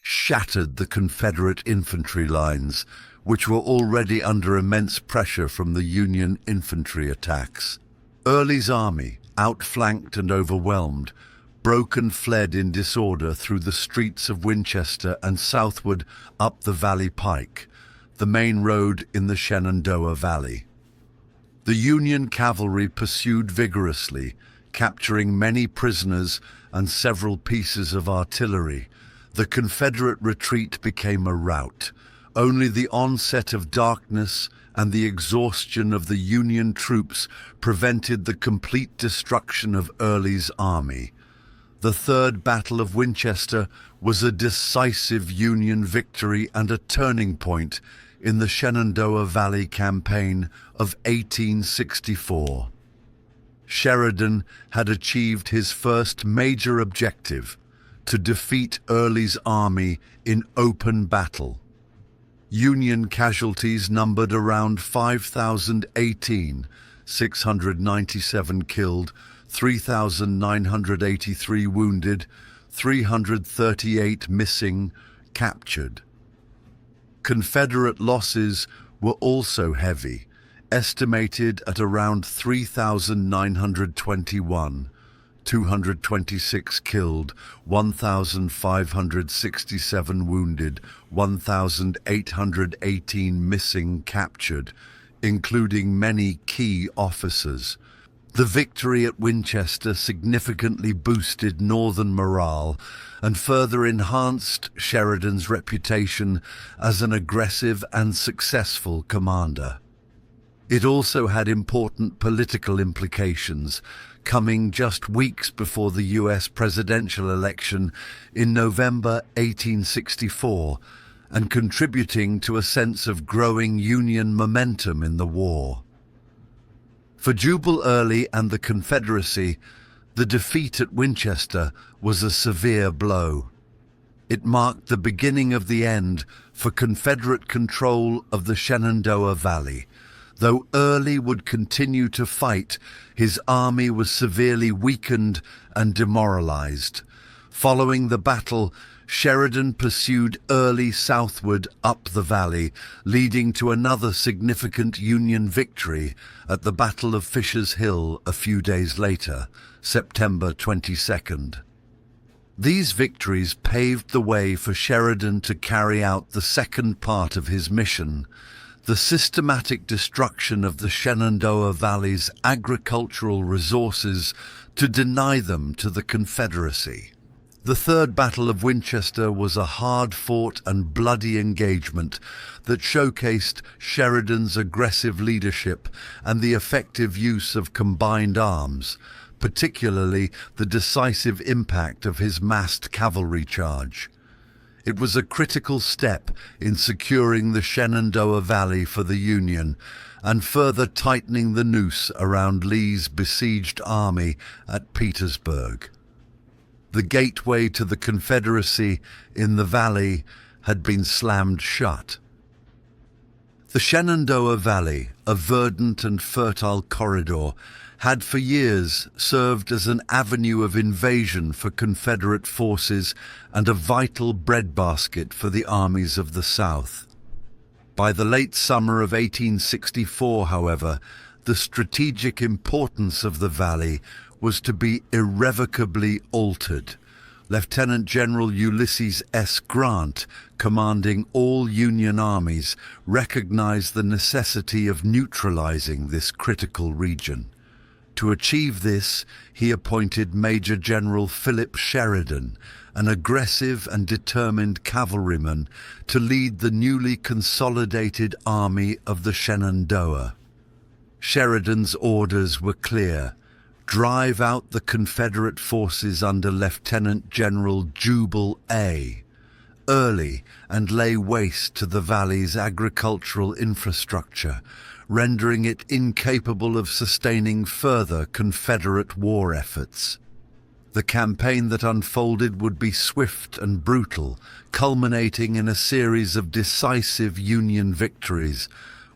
shattered the Confederate infantry lines, which were already under immense pressure from the Union infantry attacks. Early's army, outflanked and overwhelmed, broke and fled in disorder through the streets of Winchester and southward up the Valley Pike, the main road in the Shenandoah Valley. The Union cavalry pursued vigorously, capturing many prisoners and several pieces of artillery. The Confederate retreat became a rout. Only the onset of darkness and the exhaustion of the Union troops prevented the complete destruction of Early's army. The Third Battle of Winchester was a decisive Union victory and a turning point in the Shenandoah Valley Campaign of 1864. Sheridan had achieved his first major objective, to defeat Early's army in open battle. Union casualties numbered around 5,018, 697 killed, 3,983 wounded, 338 missing, captured. Confederate losses were also heavy, estimated at around 3,921, 226 killed, 1,567 wounded, 1,818 missing, captured, including many key officers. The victory at Winchester significantly boosted Northern morale and further enhanced Sheridan's reputation as an aggressive and successful commander. It also had important political implications, coming just weeks before the U.S. presidential election in November 1864, and contributing to a sense of growing Union momentum in the war. For Jubal Early and the Confederacy, the defeat at Winchester was a severe blow. It marked the beginning of the end for Confederate control of the Shenandoah Valley. Though Early would continue to fight, his army was severely weakened and demoralized. Following the battle, Sheridan pursued Early southward up the valley, leading to another significant Union victory at the Battle of Fisher's Hill a few days later, September 22nd. These victories paved the way for Sheridan to carry out the second part of his mission, the systematic destruction of the Shenandoah Valley's agricultural resources to deny them to the Confederacy. The Third Battle of Winchester was a hard-fought and bloody engagement that showcased Sheridan's aggressive leadership and the effective use of combined arms, particularly the decisive impact of his massed cavalry charge. It was a critical step in securing the Shenandoah Valley for the Union and further tightening the noose around Lee's besieged army at Petersburg. The gateway to the Confederacy in the valley had been slammed shut. The Shenandoah Valley, a verdant and fertile corridor, had for years served as an avenue of invasion for Confederate forces and a vital breadbasket for the armies of the South. By the late summer of 1864, however, the strategic importance of the valley was to be irrevocably altered. Lieutenant General Ulysses S. Grant, commanding all Union armies, recognized the necessity of neutralizing this critical region. To achieve this, he appointed Major General Philip Sheridan, an aggressive and determined cavalryman, to lead the newly consolidated Army of the Shenandoah. Sheridan's orders were clear: drive out the Confederate forces under Lieutenant General Jubal A. Early, and lay waste to the valley's agricultural infrastructure, rendering it incapable of sustaining further Confederate war efforts. The campaign that unfolded would be swift and brutal, culminating in a series of decisive Union victories,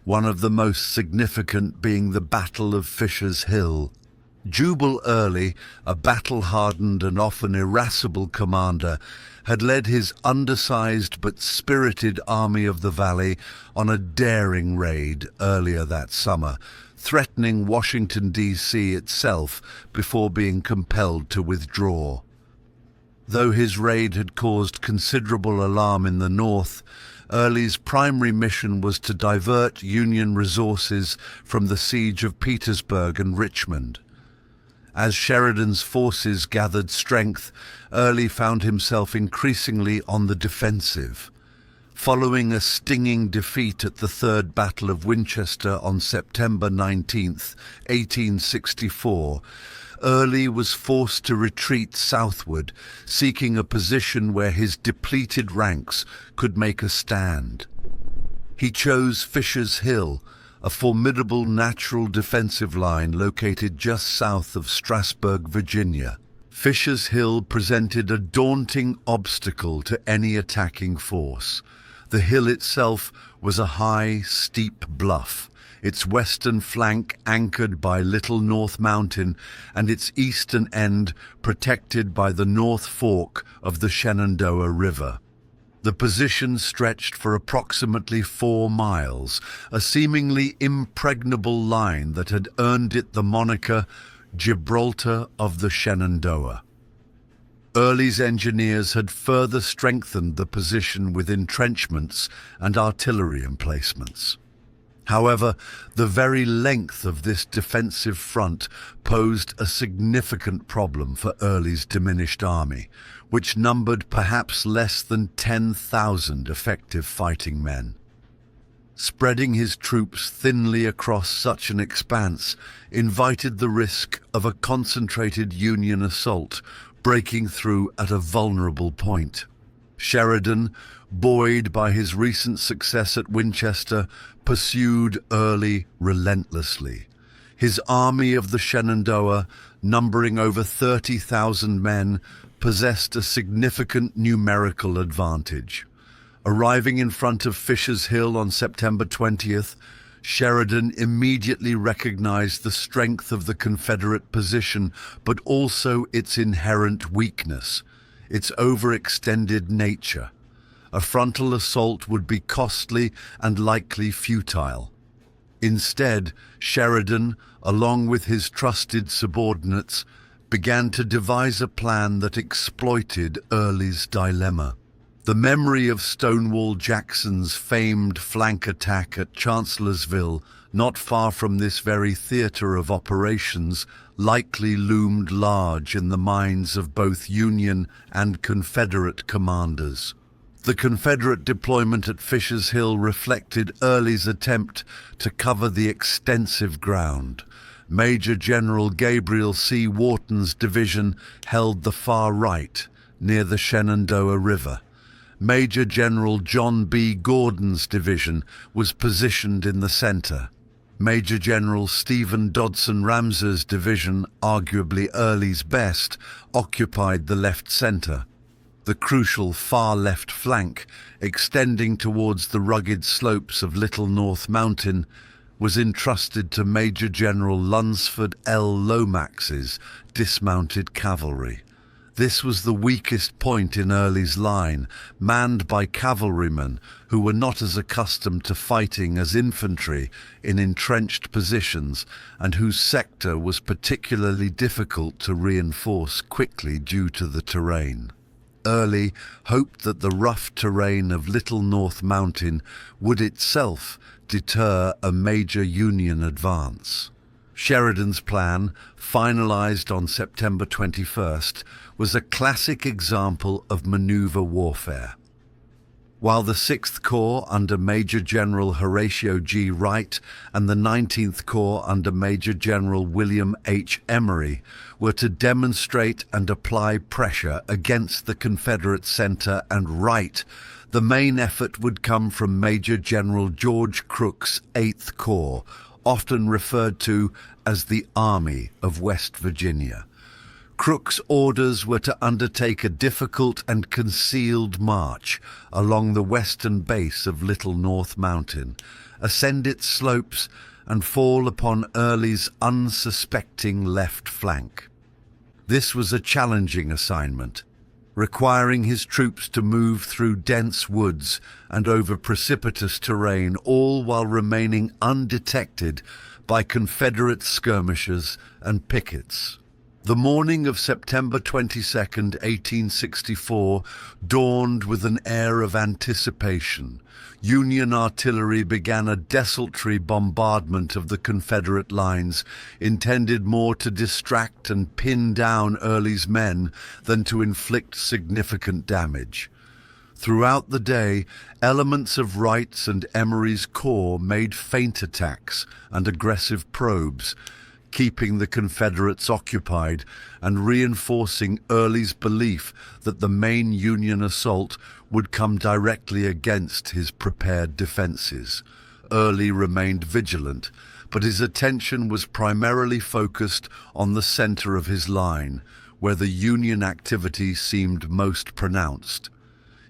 one of the most significant being the Battle of Fisher's Hill. Jubal Early, a battle-hardened and often irascible commander, had led his undersized but spirited Army of the Valley on a daring raid earlier that summer, threatening Washington, D.C. itself before being compelled to withdraw. Though his raid had caused considerable alarm in the North, Early's primary mission was to divert Union resources from the siege of Petersburg and Richmond. As Sheridan's forces gathered strength, Early found himself increasingly on the defensive. Following a stinging defeat at the Third Battle of Winchester on September 19, 1864, Early was forced to retreat southward, seeking a position where his depleted ranks could make a stand. He chose Fisher's Hill, a formidable natural defensive line located just south of Strasburg, Virginia. Fisher's Hill presented a daunting obstacle to any attacking force. The hill itself was a high, steep bluff, its western flank anchored by Little North Mountain and its eastern end protected by the North Fork of the Shenandoah River. The position stretched for approximately 4 miles, a seemingly impregnable line that had earned it the moniker Gibraltar of the Shenandoah. Early's engineers had further strengthened the position with entrenchments and artillery emplacements. However, the very length of this defensive front posed a significant problem for Early's diminished army, which numbered perhaps less than 10,000 effective fighting men. Spreading his troops thinly across such an expanse invited the risk of a concentrated Union assault breaking through at a vulnerable point. Sheridan, buoyed by his recent success at Winchester, pursued Early relentlessly. His Army of the Shenandoah, numbering over 30,000 men, possessed a significant numerical advantage. Arriving in front of Fisher's Hill on September 20th, Sheridan immediately recognized the strength of the Confederate position, but also its inherent weakness, its overextended nature. A frontal assault would be costly and likely futile. Instead, Sheridan, along with his trusted subordinates, began to devise a plan that exploited Early's dilemma. The memory of Stonewall Jackson's famed flank attack at Chancellorsville, not far from this very theater of operations, likely loomed large in the minds of both Union and Confederate commanders. The Confederate deployment at Fisher's Hill reflected Early's attempt to cover the extensive ground. Major General Gabriel C. Wharton's division held the far right, near the Shenandoah River, Major General John B. Gordon's division was positioned in the center. Major General Stephen Dodson Ramsey's division, arguably Early's best, occupied the left center. The crucial far left flank, extending towards the rugged slopes of Little North Mountain, was entrusted to Major General Lunsford L. Lomax's dismounted cavalry. This was the weakest point in Early's line, manned by cavalrymen who were not as accustomed to fighting as infantry in entrenched positions and whose sector was particularly difficult to reinforce quickly due to the terrain. Early hoped that the rough terrain of Little North Mountain would itself deter a major Union advance. Sheridan's plan, finalized on September 21st, was a classic example of maneuver warfare. While the 6th Corps under Major General Horatio G. Wright and the 19th Corps under Major General William H. Emory were to demonstrate and apply pressure against the Confederate center and right, the main effort would come from Major General George Crook's 8th Corps, often referred to as the Army of West Virginia. Crook's orders were to undertake a difficult and concealed march along the western base of Little North Mountain, ascend its slopes, and fall upon Early's unsuspecting left flank. This was a challenging assignment, requiring his troops to move through dense woods and over precipitous terrain, all while remaining undetected by Confederate skirmishers and pickets. The morning of September 22, 1864, dawned with an air of anticipation. Union artillery began a desultory bombardment of the Confederate lines, intended more to distract and pin down Early's men than to inflict significant damage. Throughout the day, elements of Wright's and Emory's corps made feint attacks and aggressive probes, keeping the Confederates occupied and reinforcing Early's belief that the main Union assault would come directly against his prepared defenses. Early remained vigilant, but his attention was primarily focused on the center of his line, where the Union activity seemed most pronounced.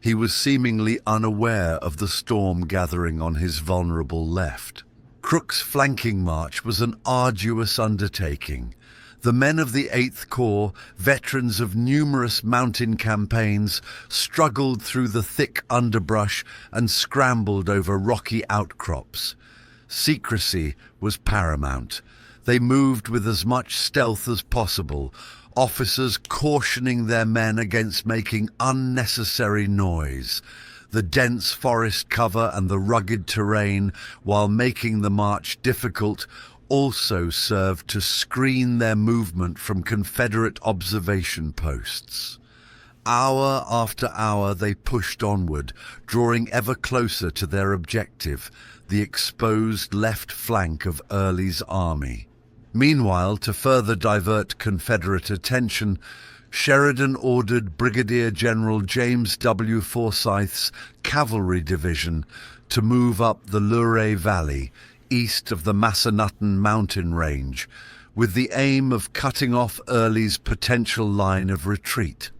He was seemingly unaware of the storm gathering on his vulnerable left. Crook's flanking march was an arduous undertaking. The men of the 8th Corps, veterans of numerous mountain campaigns, struggled through the thick underbrush and scrambled over rocky outcrops. Secrecy was paramount. They moved with as much stealth as possible, officers cautioning their men against making unnecessary noise. The dense forest cover and the rugged terrain, while making the march difficult, also served to screen their movement from Confederate observation posts. Hour after hour they pushed onward, drawing ever closer to their objective, the exposed left flank of Early's army. Meanwhile, to further divert Confederate attention, Sheridan ordered Brigadier General James W. Forsyth's Cavalry Division to move up the Luray Valley, east of the Massanutten mountain range, with the aim of cutting off Early's potential line of retreat.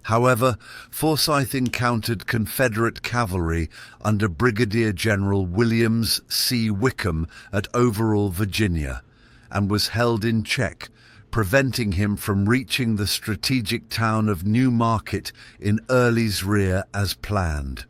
However, Forsyth encountered Confederate cavalry under Brigadier General Williams C. Wickham at Overall, Virginia, and was held in check, preventing him from reaching the strategic town of New Market in Early's rear as planned.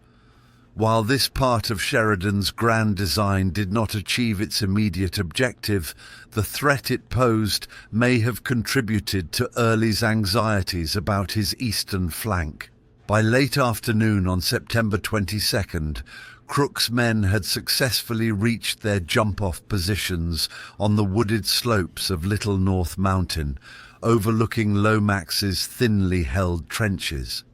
While this part of Sheridan's grand design did not achieve its immediate objective, the threat it posed may have contributed to Early's anxieties about his eastern flank. By late afternoon on September 22nd, Crook's men had successfully reached their jump-off positions on the wooded slopes of Little North Mountain, overlooking Lomax's thinly held trenches.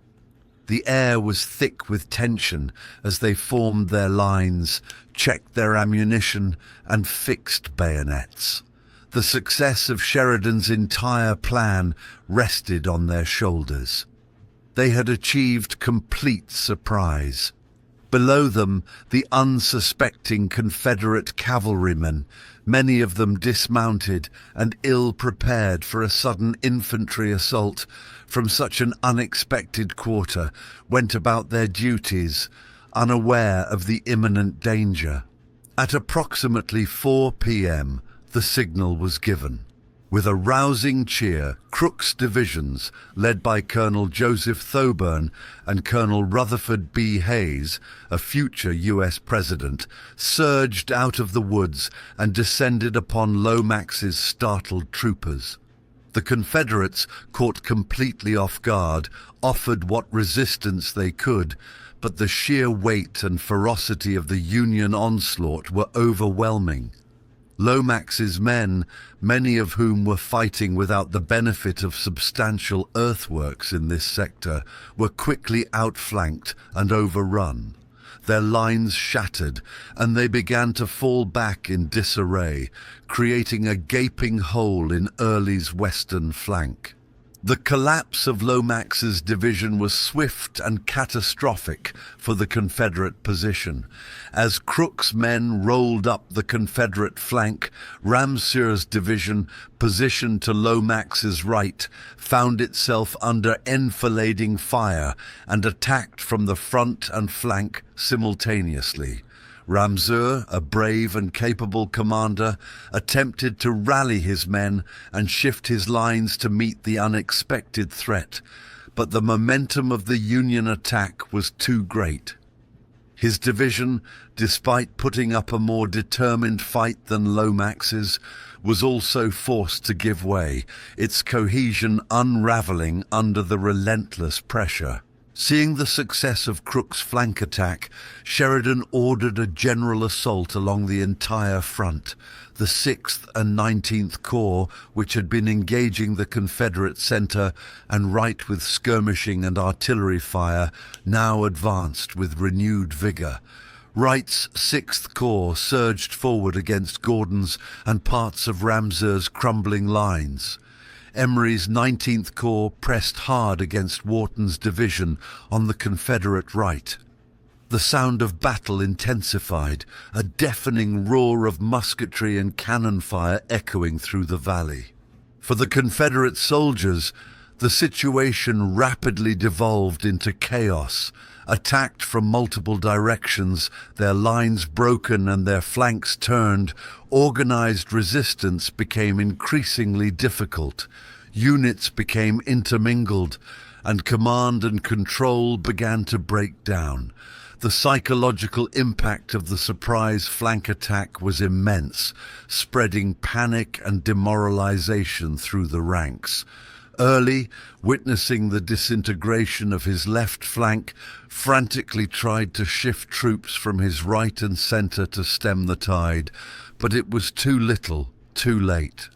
The air was thick with tension as they formed their lines, checked their ammunition, and fixed bayonets. The success of Sheridan's entire plan rested on their shoulders. They had achieved complete surprise. Below them, the unsuspecting Confederate cavalrymen, many of them dismounted and ill-prepared for a sudden infantry assault from such an unexpected quarter, went about their duties, unaware of the imminent danger. At approximately 4 p.m., the signal was given. With a rousing cheer, Crook's divisions, led by Colonel Joseph Thoburn and Colonel Rutherford B. Hayes, a future U.S. president, surged out of the woods and descended upon Lomax's startled troopers. The Confederates, caught completely off guard, offered what resistance they could, but the sheer weight and ferocity of the Union onslaught were overwhelming. Lomax's men, many of whom were fighting without the benefit of substantial earthworks in this sector, were quickly outflanked and overrun. Their lines shattered, and they began to fall back in disarray, creating a gaping hole in Early's western flank. The collapse of Lomax's division was swift and catastrophic for the Confederate position. As Crook's men rolled up the Confederate flank, Ramseur's division, positioned to Lomax's right, found itself under enfilading fire and attacked from the front and flank simultaneously. Ramseur, a brave and capable commander, attempted to rally his men and shift his lines to meet the unexpected threat, but the momentum of the Union attack was too great. His division, despite putting up a more determined fight than Lomax's, was also forced to give way, its cohesion unraveling under the relentless pressure. Seeing the success of Crook's flank attack, Sheridan ordered a general assault along the entire front. The 6th and 19th Corps, which had been engaging the Confederate center and right with skirmishing and artillery fire, now advanced with renewed vigor. Wright's 6th Corps surged forward against Gordon's and parts of Ramseur's crumbling lines. Emory's 19th Corps pressed hard against Wharton's division on the Confederate right. The sound of battle intensified, a deafening roar of musketry and cannon fire echoing through the valley. For the Confederate soldiers, the situation rapidly devolved into chaos. Attacked from multiple directions, their lines broken and their flanks turned, organized resistance became increasingly difficult. Units became intermingled, and command and control began to break down. The psychological impact of the surprise flank attack was immense, spreading panic and demoralization through the ranks. Early, witnessing the disintegration of his left flank, frantically tried to shift troops from his right and center to stem the tide, but it was too little, too late.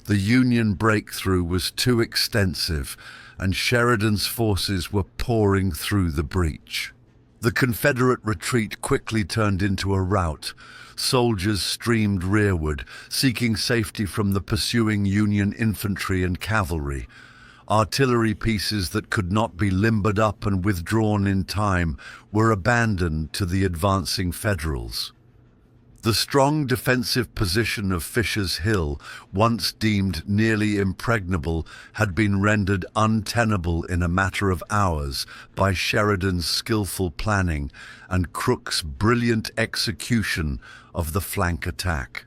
The Union breakthrough was too extensive, and Sheridan's forces were pouring through the breach. The Confederate retreat quickly turned into a rout. Soldiers streamed rearward, seeking safety from the pursuing Union infantry and cavalry. Artillery pieces that could not be limbered up and withdrawn in time were abandoned to the advancing Federals. The strong defensive position of Fisher's Hill, once deemed nearly impregnable, had been rendered untenable in a matter of hours by Sheridan's skillful planning and Crook's brilliant execution of the flank attack.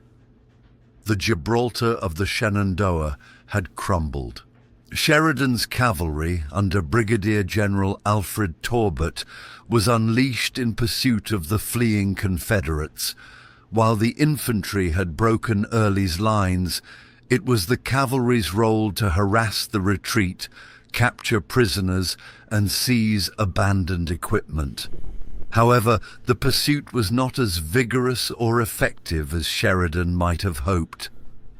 The Gibraltar of the Shenandoah had crumbled. Sheridan's cavalry, under Brigadier General Alfred Talbot, was unleashed in pursuit of the fleeing Confederates. While the infantry had broken Early's lines, it was the cavalry's role to harass the retreat, capture prisoners, and seize abandoned equipment. However, the pursuit was not as vigorous or effective as Sheridan might have hoped.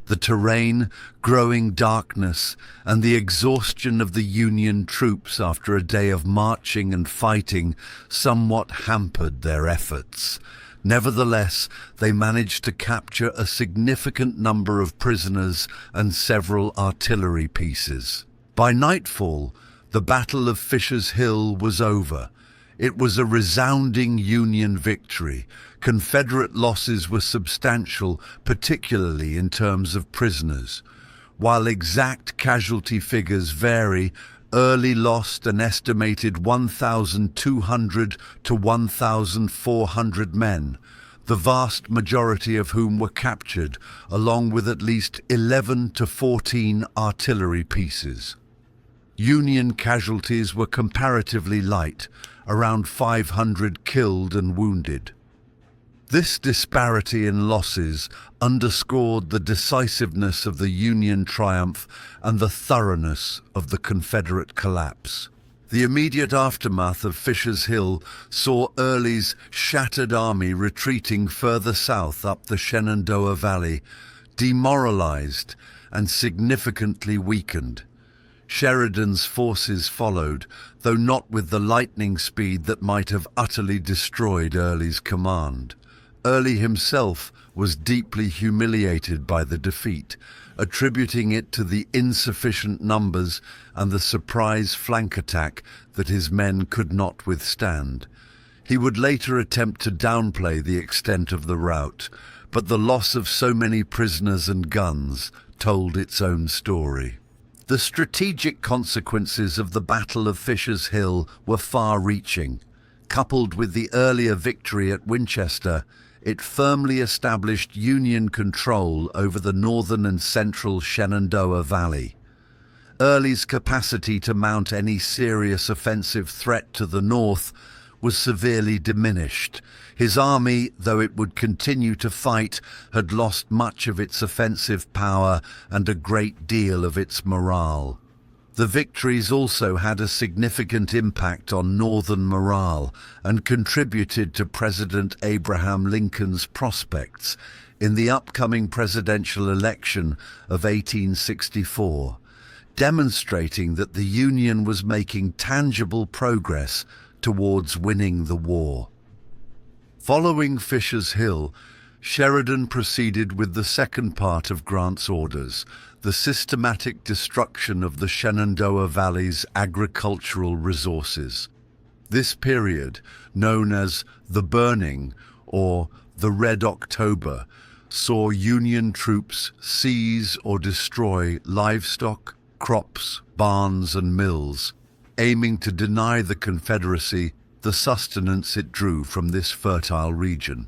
The terrain, growing darkness, and the exhaustion of the Union troops after a day of marching and fighting somewhat hampered their efforts. Nevertheless, they managed to capture a significant number of prisoners and several artillery pieces. By nightfall, The Battle of Fisher's Hill was over. It was a resounding Union victory. Confederate losses were substantial, particularly in terms of prisoners. While exact casualty figures vary, Early lost an estimated 1,200 to 1,400 men, the vast majority of whom were captured, along with at least 11 to 14 artillery pieces. Union casualties were comparatively light, around 500 killed and wounded. This disparity in losses underscored the decisiveness of the Union triumph and the thoroughness of the Confederate collapse. The immediate aftermath of Fisher's Hill saw Early's shattered army retreating further south up the Shenandoah Valley, demoralized and significantly weakened. Sheridan's forces followed, though not with the lightning speed that might have utterly destroyed Early's command. Early himself was deeply humiliated by the defeat, attributing it to the insufficient numbers and the surprise flank attack that his men could not withstand. He would later attempt to downplay the extent of the rout, but the loss of so many prisoners and guns told its own story. The strategic consequences of the Battle of Fisher's Hill were far-reaching. Coupled with the earlier victory at Winchester, it firmly established Union control over the northern and central Shenandoah Valley. Early's capacity to mount any serious offensive threat to the north was severely diminished. His army, though it would continue to fight, had lost much of its offensive power and a great deal of its morale. The victories also had a significant impact on Northern morale and contributed to President Abraham Lincoln's prospects in the upcoming presidential election of 1864, demonstrating that the Union was making tangible progress towards winning the war. Following Fisher's Hill, Sheridan proceeded with the second part of Grant's orders, the systematic destruction of the Shenandoah Valley's agricultural resources. This period, known as the Burning or the Red October, saw Union troops seize or destroy livestock, crops, barns, and mills, aiming to deny the Confederacy the sustenance it drew from this fertile region.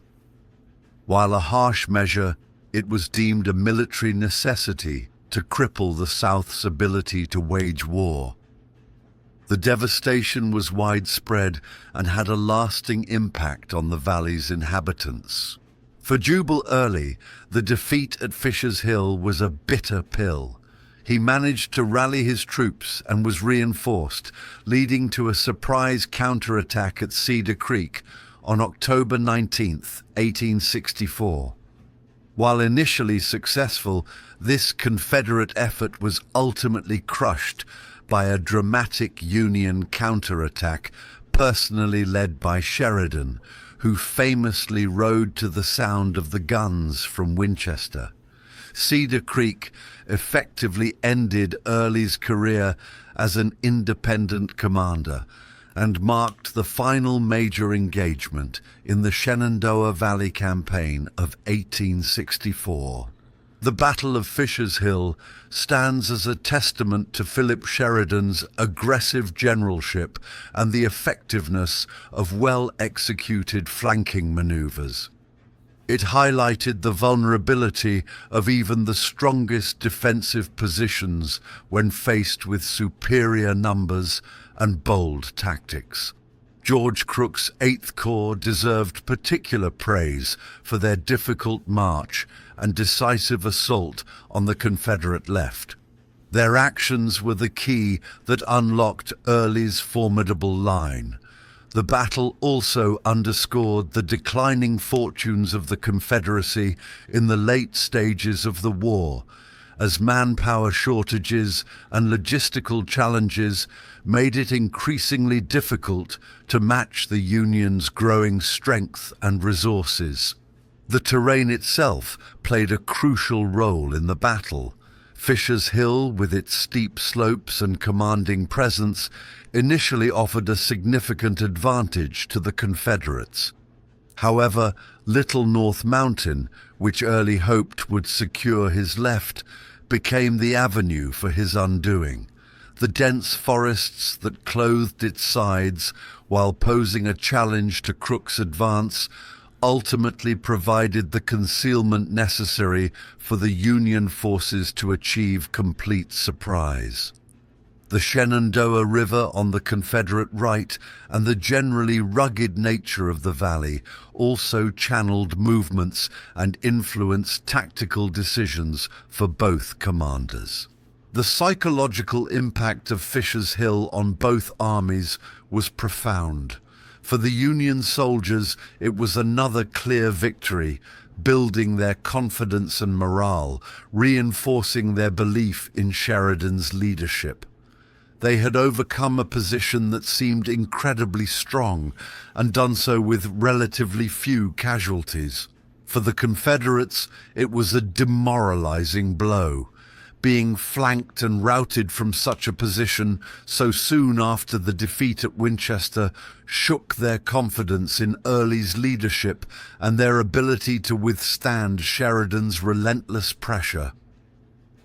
While a harsh measure, it was deemed a military necessity to cripple the South's ability to wage war. The devastation was widespread and had a lasting impact on the valley's inhabitants. For Jubal Early, the defeat at Fisher's Hill was a bitter pill. He managed to rally his troops and was reinforced, leading to a surprise counterattack at Cedar Creek on October 19, 1864. While initially successful, this Confederate effort was ultimately crushed by a dramatic Union counterattack personally led by Sheridan, who famously rode to the sound of the guns from Winchester. Cedar Creek effectively ended Early's career as an independent commander and marked the final major engagement in the Shenandoah Valley Campaign of 1864. The Battle of Fisher's Hill stands as a testament to Philip Sheridan's aggressive generalship and the effectiveness of well-executed flanking maneuvers. It highlighted the vulnerability of even the strongest defensive positions when faced with superior numbers and bold tactics. George Crook's 8th Corps deserved particular praise for their difficult march and decisive assault on the Confederate left. Their actions were the key that unlocked Early's formidable line. The battle also underscored the declining fortunes of the Confederacy in the late stages of the war, as manpower shortages and logistical challenges made it increasingly difficult to match the Union's growing strength and resources. The terrain itself played a crucial role in the battle. Fisher's Hill, with its steep slopes and commanding presence, initially offered a significant advantage to the Confederates. However, Little North Mountain, which Early hoped would secure his left, became the avenue for his undoing. The dense forests that clothed its sides, while posing a challenge to Crook's advance, ultimately provided the concealment necessary for the Union forces to achieve complete surprise. The Shenandoah River on the Confederate right and the generally rugged nature of the valley also channeled movements and influenced tactical decisions for both commanders. The psychological impact of Fisher's Hill on both armies was profound. For the Union soldiers, it was another clear victory, building their confidence and morale, reinforcing their belief in Sheridan's leadership. They had overcome a position that seemed incredibly strong and done so with relatively few casualties. For the Confederates, it was a demoralizing blow. Being flanked and routed from such a position so soon after the defeat at Winchester shook their confidence in Early's leadership and their ability to withstand Sheridan's relentless pressure.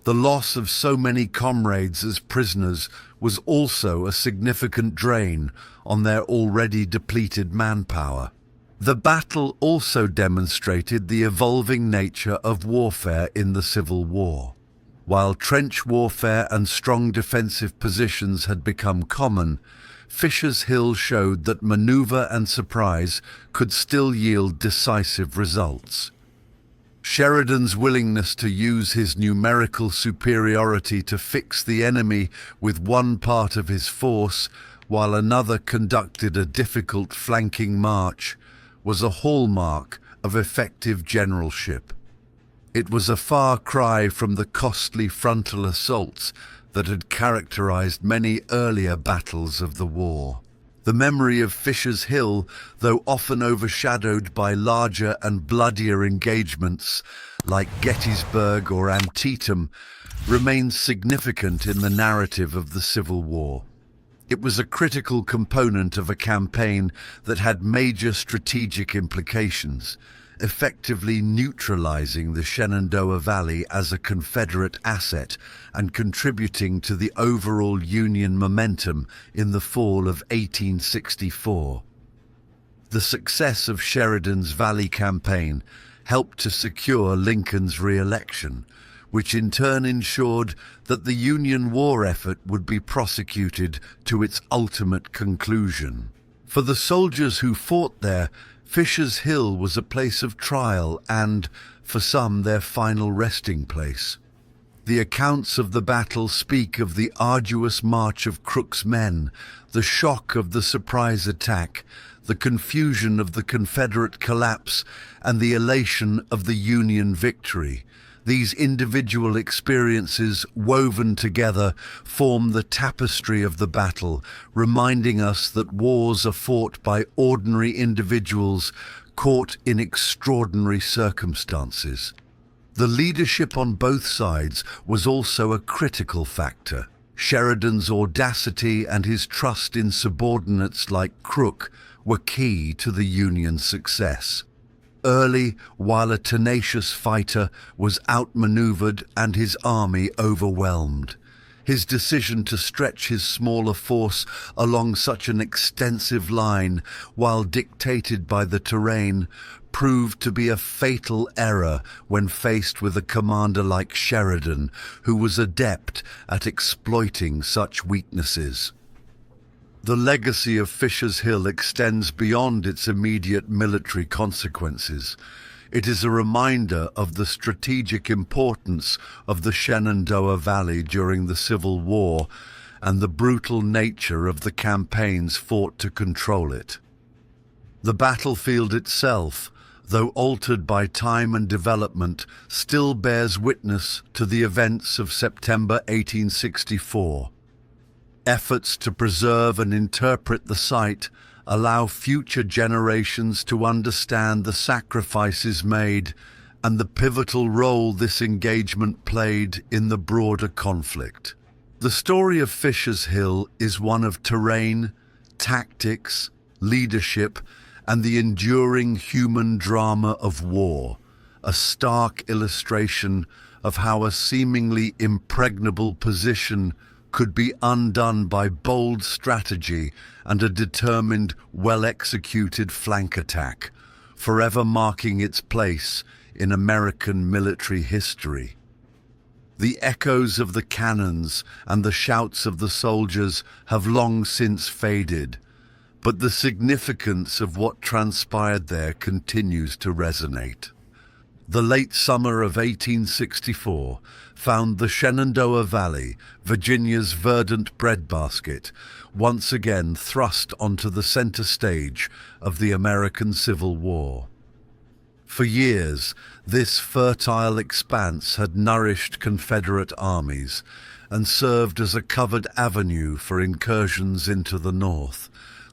The loss of so many comrades as prisoners was also a significant drain on their already depleted manpower. The battle also demonstrated the evolving nature of warfare in the Civil War. While trench warfare and strong defensive positions had become common, Fisher's Hill showed that maneuver and surprise could still yield decisive results. Sheridan's willingness to use his numerical superiority to fix the enemy with one part of his force, while another conducted a difficult flanking march, was a hallmark of effective generalship. It was a far cry from the costly frontal assaults that had characterized many earlier battles of the war. The memory of Fisher's Hill, though often overshadowed by larger and bloodier engagements like Gettysburg or Antietam, remains significant in the narrative of the Civil War. It was a critical component of a campaign that had major strategic implications, effectively neutralizing the Shenandoah Valley as a Confederate asset and contributing to the overall Union momentum in the fall of 1864. The success of Sheridan's Valley Campaign helped to secure Lincoln's re-election, which in turn ensured that the Union war effort would be prosecuted to its ultimate conclusion. For the soldiers who fought there, Fisher's Hill was a place of trial and, for some, their final resting place. The accounts of the battle speak of the arduous march of Crook's men, the shock of the surprise attack, the confusion of the Confederate collapse, and the elation of the Union victory. These individual experiences, woven together, form the tapestry of the battle, reminding us that wars are fought by ordinary individuals caught in extraordinary circumstances. The leadership on both sides was also a critical factor. Sheridan's audacity and his trust in subordinates like Crook were key to the Union's success. Early, while a tenacious fighter, was outmaneuvered and his army overwhelmed. His decision to stretch his smaller force along such an extensive line, while dictated by the terrain, proved to be a fatal error when faced with a commander like Sheridan, who was adept at exploiting such weaknesses. The legacy of Fisher's Hill extends beyond its immediate military consequences. It is a reminder of the strategic importance of the Shenandoah Valley during the Civil War and the brutal nature of the campaigns fought to control it. The battlefield itself, though altered by time and development, still bears witness to the events of September 1864. Efforts to preserve and interpret the site allow future generations to understand the sacrifices made and the pivotal role this engagement played in the broader conflict. The story of Fisher's Hill is one of terrain, tactics, leadership, and the enduring human drama of war, a stark illustration of how a seemingly impregnable position could be undone by bold strategy and a determined, well-executed flank attack, forever marking its place in American military history. The echoes of the cannons and the shouts of the soldiers have long since faded, but the significance of what transpired there continues to resonate. The late summer of 1864 found the Shenandoah Valley, Virginia's verdant breadbasket, once again thrust onto the center stage of the American Civil War. For years, this fertile expanse had nourished Confederate armies and served as a covered avenue for incursions into the North.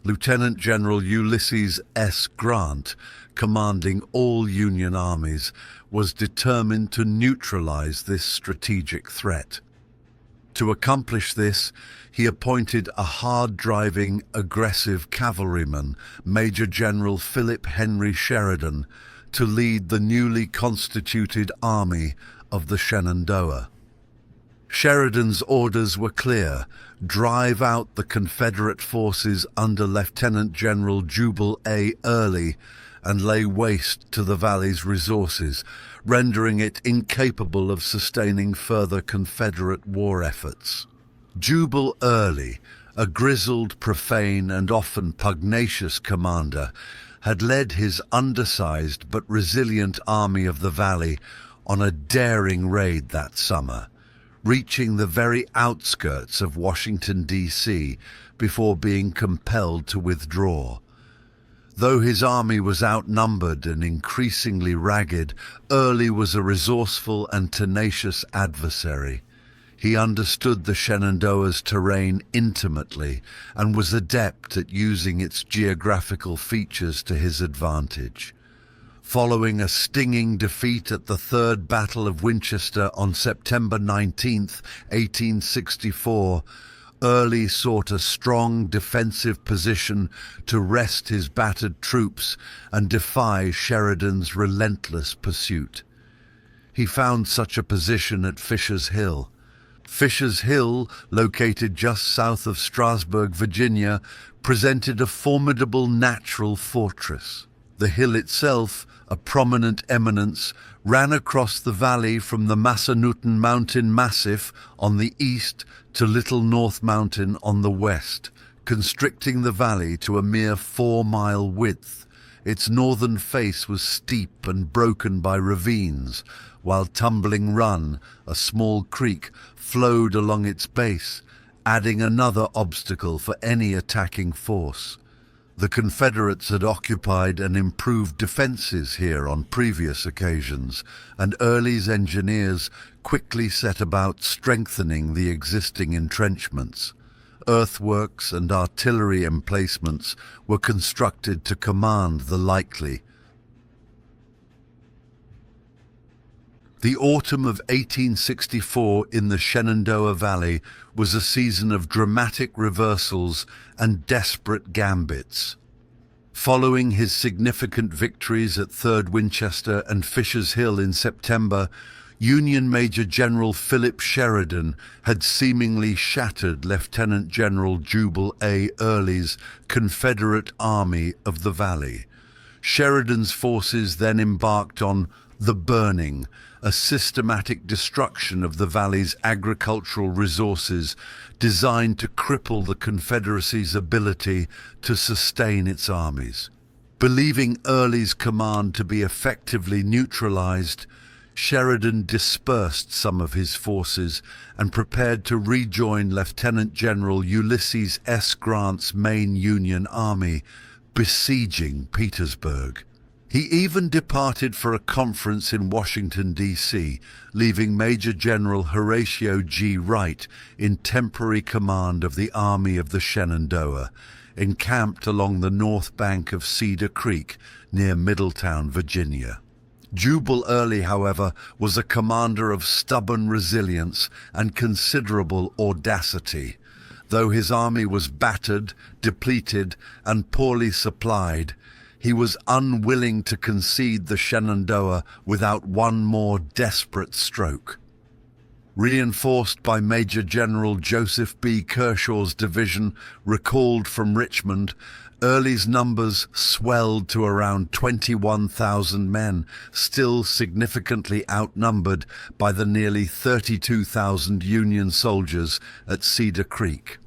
Lieutenant General Ulysses S. Grant, commanding all Union armies, was determined to neutralize this strategic threat. To accomplish this, he appointed a hard-driving, aggressive cavalryman, Major General Philip Henry Sheridan, to lead the newly constituted Army of the Shenandoah. Sheridan's orders were clear: drive out the Confederate forces under Lieutenant General Jubal A. Early and lay waste to the valley's resources, rendering it incapable of sustaining further Confederate war efforts. Jubal Early, a grizzled, profane, and often pugnacious commander, had led his undersized but resilient Army of the Valley on a daring raid that summer, reaching the very outskirts of Washington, D.C., before being compelled to withdraw. Though his army was outnumbered and increasingly ragged, Early was a resourceful and tenacious adversary. He understood the Shenandoah's terrain intimately and was adept at using its geographical features to his advantage. Following a stinging defeat at the Third Battle of Winchester on September 19, 1864, Early sought a strong defensive position to rest his battered troops and defy Sheridan's relentless pursuit. He found such a position at Fisher's Hill. Fisher's Hill, located just south of Strasburg, Virginia, presented a formidable natural fortress. The hill itself, a prominent eminence, ran across the valley from the Massanutten Mountain Massif on the east to Little North Mountain on the west, constricting the valley to a mere 4-mile width. Its northern face was steep and broken by ravines, while Tumbling Run, a small creek, flowed along its base, adding another obstacle for any attacking force. The Confederates had occupied and improved defenses here on previous occasions, and Early's engineers quickly set about strengthening the existing entrenchments. Earthworks and artillery emplacements were constructed to command the likely. The autumn of 1864 in the Shenandoah Valley was a season of dramatic reversals and desperate gambits. Following his significant victories at 3rd Winchester and Fisher's Hill in September, Union Major General Philip Sheridan had seemingly shattered Lieutenant General Jubal A. Early's Confederate Army of the Valley. Sheridan's forces then embarked on the Burning, a systematic destruction of the valley's agricultural resources designed to cripple the Confederacy's ability to sustain its armies. Believing Early's command to be effectively neutralized, Sheridan dispersed some of his forces and prepared to rejoin Lieutenant General Ulysses S. Grant's main Union army, besieging Petersburg. He even departed for a conference in Washington, D.C., leaving Major General Horatio G. Wright in temporary command of the Army of the Shenandoah, encamped along the north bank of Cedar Creek near Middletown, Virginia. Jubal Early, however, was a commander of stubborn resilience and considerable audacity. Though his army was battered, depleted, and poorly supplied, he was unwilling to concede the Shenandoah without one more desperate stroke. Reinforced by Major General Joseph B. Kershaw's division recalled from Richmond, Early's numbers swelled to around 21,000 men, still significantly outnumbered by the nearly 32,000 Union soldiers at Cedar Creek.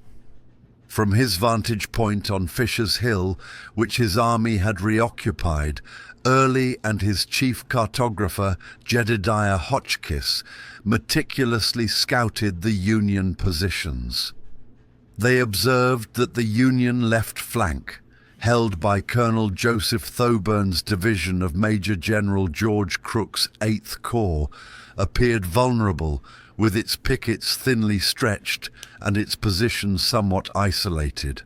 From his vantage point on Fisher's Hill, which his army had reoccupied, Early and his chief cartographer, Jedediah Hotchkiss, meticulously scouted the Union positions. They observed that the Union left flank, held by Colonel Joseph Thoburn's division of Major General George Crook's 8th Corps, appeared vulnerable, with its pickets thinly stretched and its position somewhat isolated.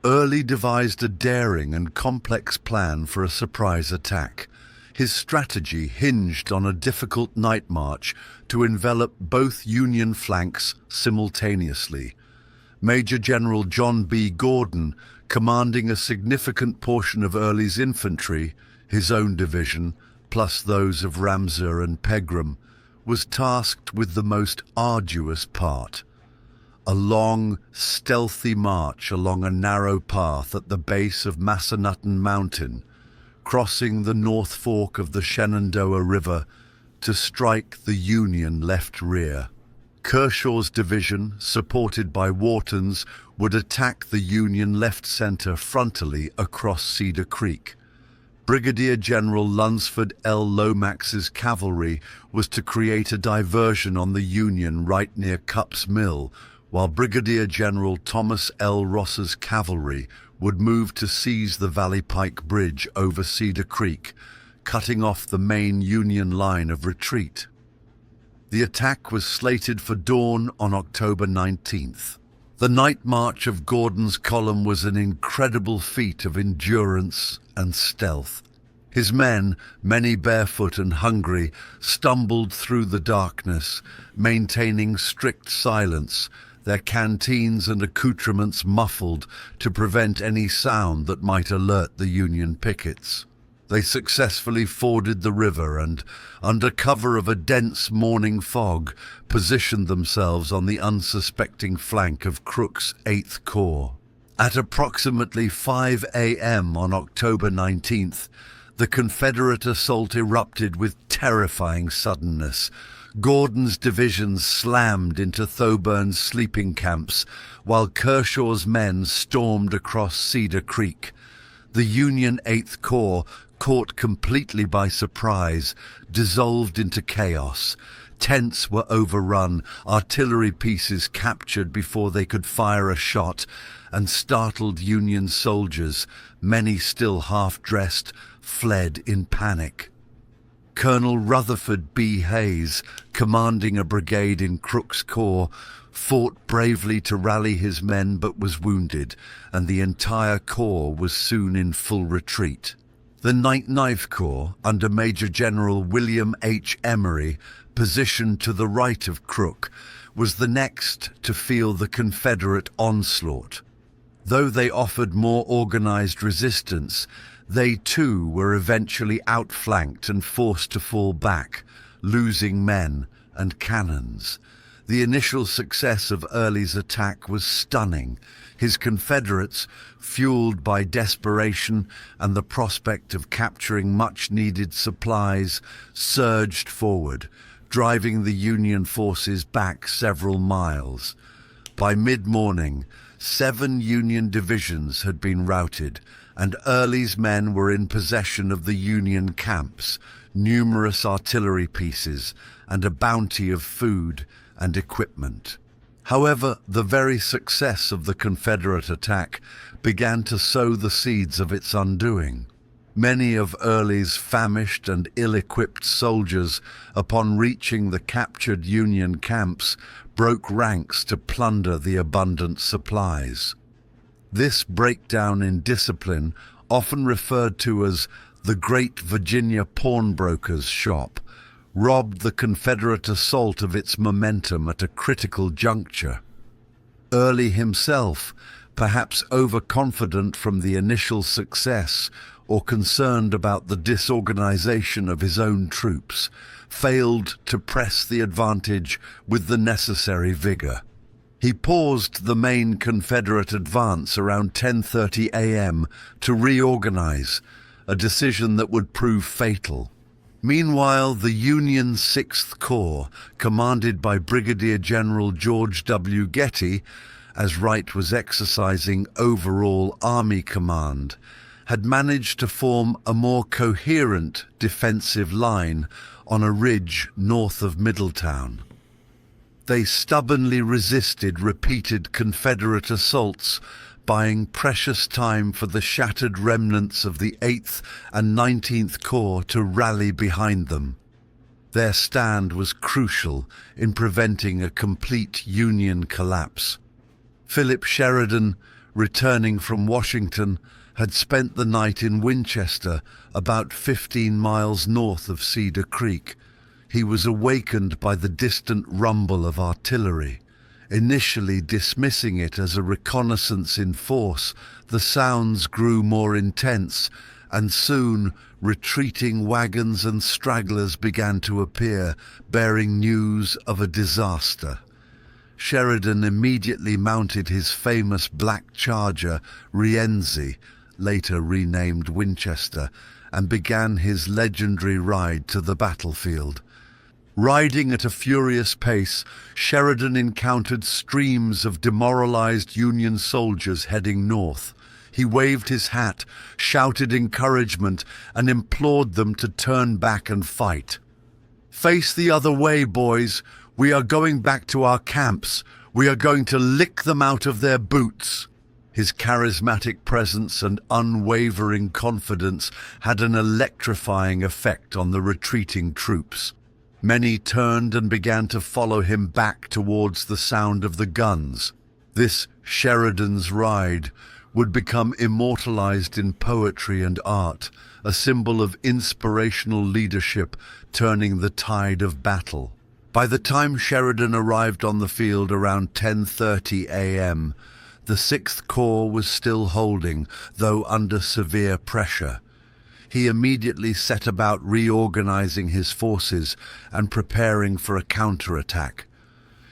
Early devised a daring and complex plan for a surprise attack. His strategy hinged on a difficult night march to envelop both Union flanks simultaneously. Major General John B. Gordon, commanding a significant portion of Early's infantry, his own division, plus those of Ramseur and Pegram, was tasked with the most arduous part. A long, stealthy march along a narrow path at the base of Massanutten Mountain, crossing the North Fork of the Shenandoah River to strike the Union left rear. Kershaw's division, supported by Wharton's, would attack the Union left center frontally across Cedar Creek. Brigadier General Lunsford L. Lomax's cavalry was to create a diversion on the Union right near Cupp's Mill, while Brigadier General Thomas L. Ross's cavalry would move to seize the Valley Pike Bridge over Cedar Creek, cutting off the main Union line of retreat. The attack was slated for dawn on October 19th. The night march of Gordon's column was an incredible feat of endurance and stealth. His men, many barefoot and hungry, stumbled through the darkness, maintaining strict silence, their canteens and accoutrements muffled to prevent any sound that might alert the Union pickets. They successfully forded the river and, under cover of a dense morning fog, positioned themselves on the unsuspecting flank of Crook's 8th Corps. At approximately 5 a.m. on October 19th, the Confederate assault erupted with terrifying suddenness. Gordon's divisions slammed into Thoburn's sleeping camps, while Kershaw's men stormed across Cedar Creek. The Union 8th Corps, caught completely by surprise, dissolved into chaos. Tents were overrun, artillery pieces captured before they could fire a shot, and startled Union soldiers, many still half-dressed, fled in panic. Colonel Rutherford B. Hayes, commanding a brigade in Crook's Corps, fought bravely to rally his men but was wounded, and the entire corps was soon in full retreat. The 9th Corps, under Major General William H. Emory, positioned to the right of Crook, was the next to feel the Confederate onslaught. Though they offered more organized resistance, they too were eventually outflanked and forced to fall back, losing men and cannons. The initial success of Early's attack was stunning. His Confederates, fueled by desperation and the prospect of capturing much-needed supplies, surged forward, driving the Union forces back several miles. By mid-morning, 7 Union divisions had been routed, and Early's men were in possession of the Union camps, numerous artillery pieces, and a bounty of food and equipment. However, the very success of the Confederate attack began to sow the seeds of its undoing. Many of Early's famished and ill-equipped soldiers, upon reaching the captured Union camps, broke ranks to plunder the abundant supplies. This breakdown in discipline, often referred to as the great Virginia pawnbroker's shop, robbed the Confederate assault of its momentum at a critical juncture. Early himself, perhaps overconfident from the initial success or concerned about the disorganization of his own troops, failed to press the advantage with the necessary vigor. He paused the main Confederate advance around 10:30 a.m. to reorganize, a decision that would prove fatal. Meanwhile, the Union 6th Corps, commanded by Brigadier General George W. Getty, as Wright was exercising overall Army command, had managed to form a more coherent defensive line on a ridge north of Middletown. They stubbornly resisted repeated Confederate assaults, buying precious time for the shattered remnants of the 8th and 19th Corps to rally behind them. Their stand was crucial in preventing a complete Union collapse. Philip Sheridan, returning from Washington, had spent the night in Winchester, about 15 miles north of Cedar Creek. He was awakened by the distant rumble of artillery. Initially dismissing it as a reconnaissance in force, the sounds grew more intense, and soon retreating wagons and stragglers began to appear, bearing news of a disaster. Sheridan immediately mounted his famous black charger, Rienzi, later renamed Winchester, and began his legendary ride to the battlefield. Riding at a furious pace, Sheridan encountered streams of demoralized Union soldiers heading north. He waved his hat, shouted encouragement, and implored them to turn back and fight. "Face the other way, boys. We are going back to our camps. We are going to lick them out of their boots." His charismatic presence and unwavering confidence had an electrifying effect on the retreating troops. Many turned and began to follow him back towards the sound of the guns. This Sheridan's ride would become immortalized in poetry and art, a symbol of inspirational leadership turning the tide of battle. By the time Sheridan arrived on the field around 10:30 a.m., the 6th Corps was still holding, though under severe pressure. He immediately set about reorganizing his forces and preparing for a counterattack.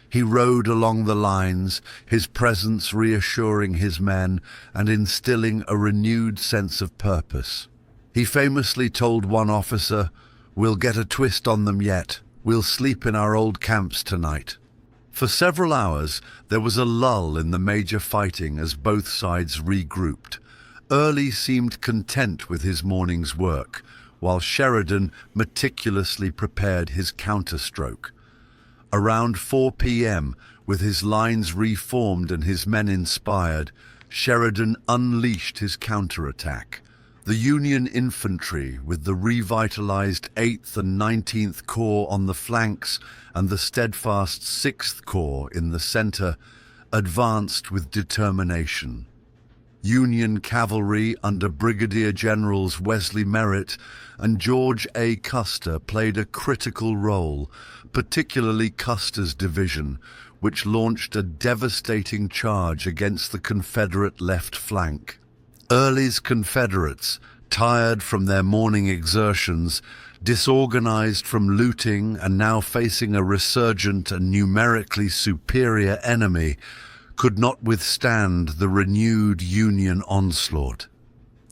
He rode along the lines, his presence reassuring his men and instilling a renewed sense of purpose. He famously told one officer, "We'll get a twist on them yet. We'll sleep in our old camps tonight." For several hours, there was a lull in the major fighting as both sides regrouped. Early seemed content with his morning's work, while Sheridan meticulously prepared his counterstroke. Around 4 p.m., with his lines reformed and his men inspired, Sheridan unleashed his counterattack. The Union infantry, with the revitalized 8th and 19th Corps on the flanks and the steadfast 6th Corps in the center, advanced with determination. Union cavalry under Brigadier Generals Wesley Merritt and George A. Custer played a critical role, particularly Custer's division, which launched a devastating charge against the Confederate left flank. Early's Confederates, tired from their morning exertions, disorganized from looting and now facing a resurgent and numerically superior enemy, could not withstand the renewed Union onslaught.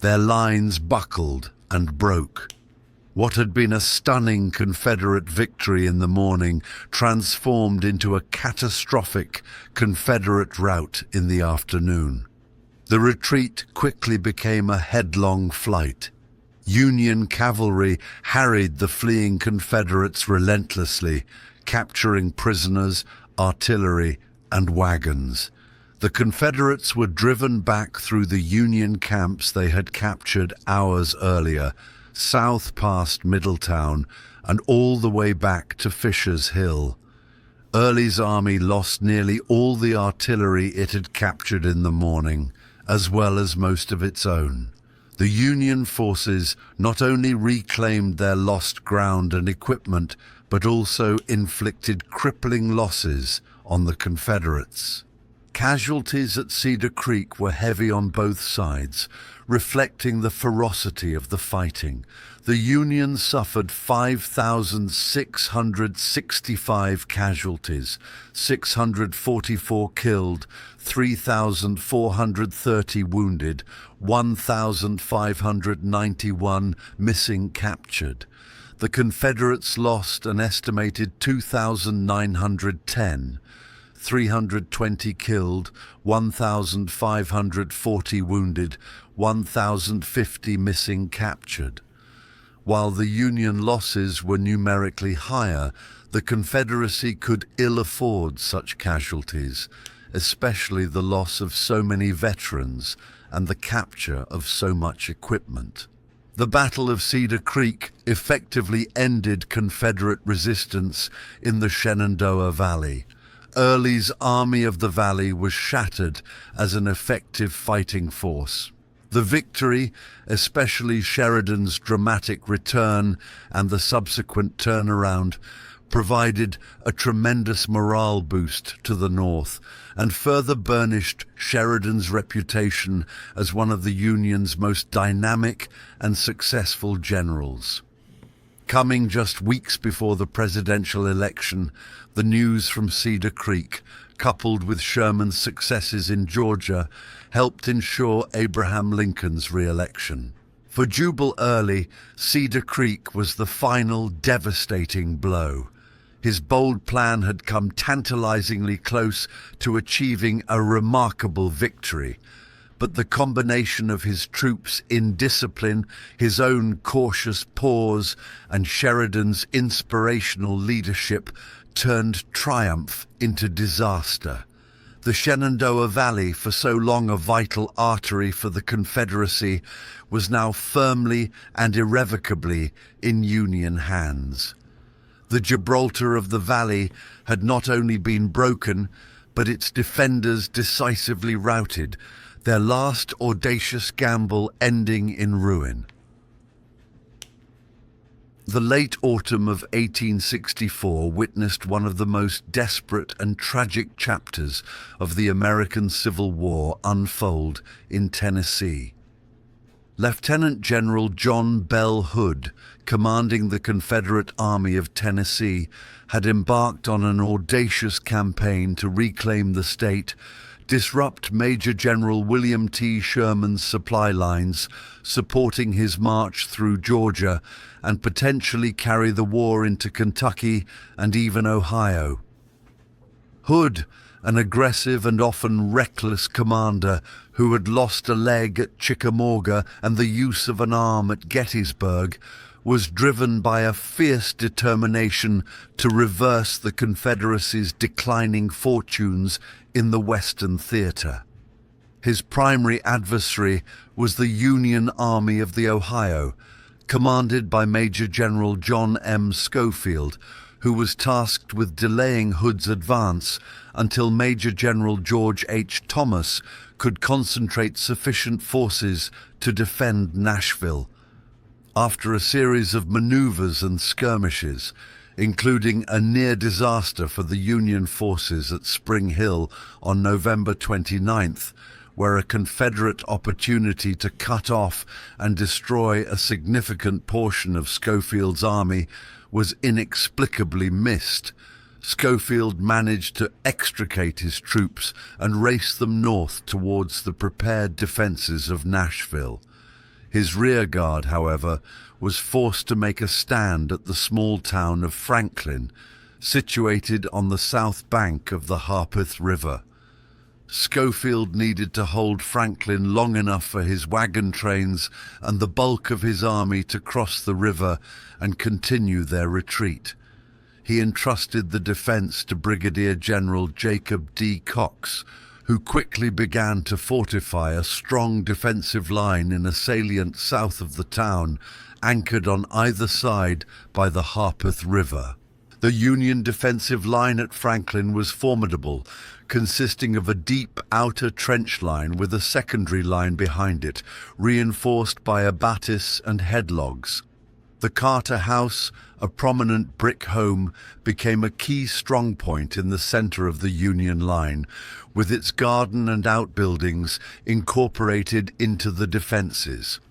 Their lines buckled and broke. What had been a stunning Confederate victory in the morning transformed into a catastrophic Confederate rout in the afternoon. The retreat quickly became a headlong flight. Union cavalry harried the fleeing Confederates relentlessly, capturing prisoners, artillery, and wagons. The Confederates were driven back through the Union camps they had captured hours earlier, south past Middletown, and all the way back to Fisher's Hill. Early's army lost nearly all the artillery it had captured in the morning, as well as most of its own. The Union forces not only reclaimed their lost ground and equipment, but also inflicted crippling losses on the Confederates. Casualties at Cedar Creek were heavy on both sides, reflecting the ferocity of the fighting. The Union suffered 5,665 casualties, 644 killed, 3,430 wounded, 1,591 missing captured. The Confederates lost an estimated 2,910, 320 killed, 1,540 wounded, 1,050 missing captured. While the Union losses were numerically higher, the Confederacy could ill afford such casualties, especially the loss of so many veterans and the capture of so much equipment. The Battle of Cedar Creek effectively ended Confederate resistance in the Shenandoah Valley. Early's Army of the Valley was shattered as an effective fighting force. The victory, especially Sheridan's dramatic return and the subsequent turnaround, provided a tremendous morale boost to the North and further burnished Sheridan's reputation as one of the Union's most dynamic and successful generals. Coming just weeks before the presidential election, the news from Cedar Creek, coupled with Sherman's successes in Georgia, helped ensure Abraham Lincoln's re-election. For Jubal Early, Cedar Creek was the final devastating blow. His bold plan had come tantalizingly close to achieving a remarkable victory, but the combination of his troops' indiscipline, his own cautious pause, and Sheridan's inspirational leadership turned triumph into disaster. The Shenandoah Valley, for so long a vital artery for the Confederacy, was now firmly and irrevocably in Union hands. The Gibraltar of the Valley had not only been broken, but its defenders decisively routed, their last audacious gamble ending in ruin. The late autumn of 1864 witnessed one of the most desperate and tragic chapters of the American Civil War unfold in Tennessee. Lieutenant General John Bell Hood, commanding the Confederate Army of Tennessee, had embarked on an audacious campaign to reclaim the state, disrupt Major General William T. Sherman's supply lines, supporting his march through Georgia, and potentially carry the war into Kentucky and even Ohio. Hood, an aggressive and often reckless commander who had lost a leg at Chickamauga and the use of an arm at Gettysburg, was driven by a fierce determination to reverse the Confederacy's declining fortunes in the Western theater. His primary adversary was the Union Army of the Ohio, commanded by Major General John M. Schofield, who was tasked with delaying Hood's advance until Major General George H. Thomas could concentrate sufficient forces to defend Nashville. After a series of maneuvers and skirmishes, including a near disaster for the Union forces at Spring Hill on November 29th, where a Confederate opportunity to cut off and destroy a significant portion of Schofield's army was inexplicably missed, Schofield managed to extricate his troops and race them north towards the prepared defenses of Nashville. His rearguard, however, was forced to make a stand at the small town of Franklin, situated on the south bank of the Harpeth River. Schofield needed to hold Franklin long enough for his wagon trains and the bulk of his army to cross the river and continue their retreat. He entrusted the defense to Brigadier General Jacob D. Cox, who quickly began to fortify a strong defensive line in a salient south of the town, anchored on either side by the Harpeth River. The Union defensive line at Franklin was formidable, consisting of a deep outer trench line with a secondary line behind it, reinforced by abatis and headlogs. The Carter House, a prominent brick home, became a key strongpoint in the center of the Union line, with its garden and outbuildings incorporated into the defenses.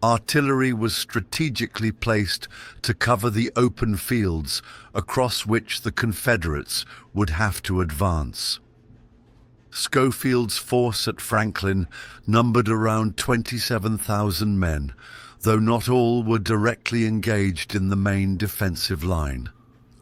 Artillery was strategically placed to cover the open fields across which the Confederates would have to advance. Schofield's force at Franklin numbered around 27,000 men, though not all were directly engaged in the main defensive line.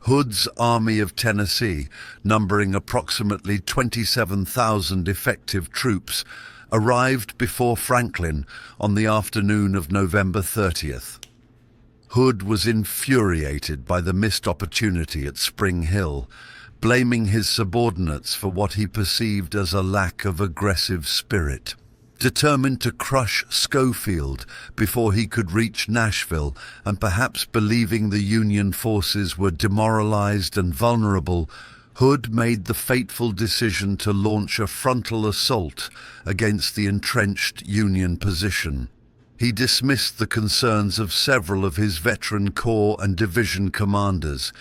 Hood's Army of Tennessee, numbering approximately 27,000 effective troops, arrived before Franklin on the afternoon of November 30th. Hood was infuriated by the missed opportunity at Spring Hill, blaming his subordinates for what he perceived as a lack of aggressive spirit. Determined to crush Schofield before he could reach Nashville, and perhaps believing the Union forces were demoralized and vulnerable, Hood made the fateful decision to launch a frontal assault against the entrenched Union position. He dismissed the concerns of several of his veteran corps and division commanders,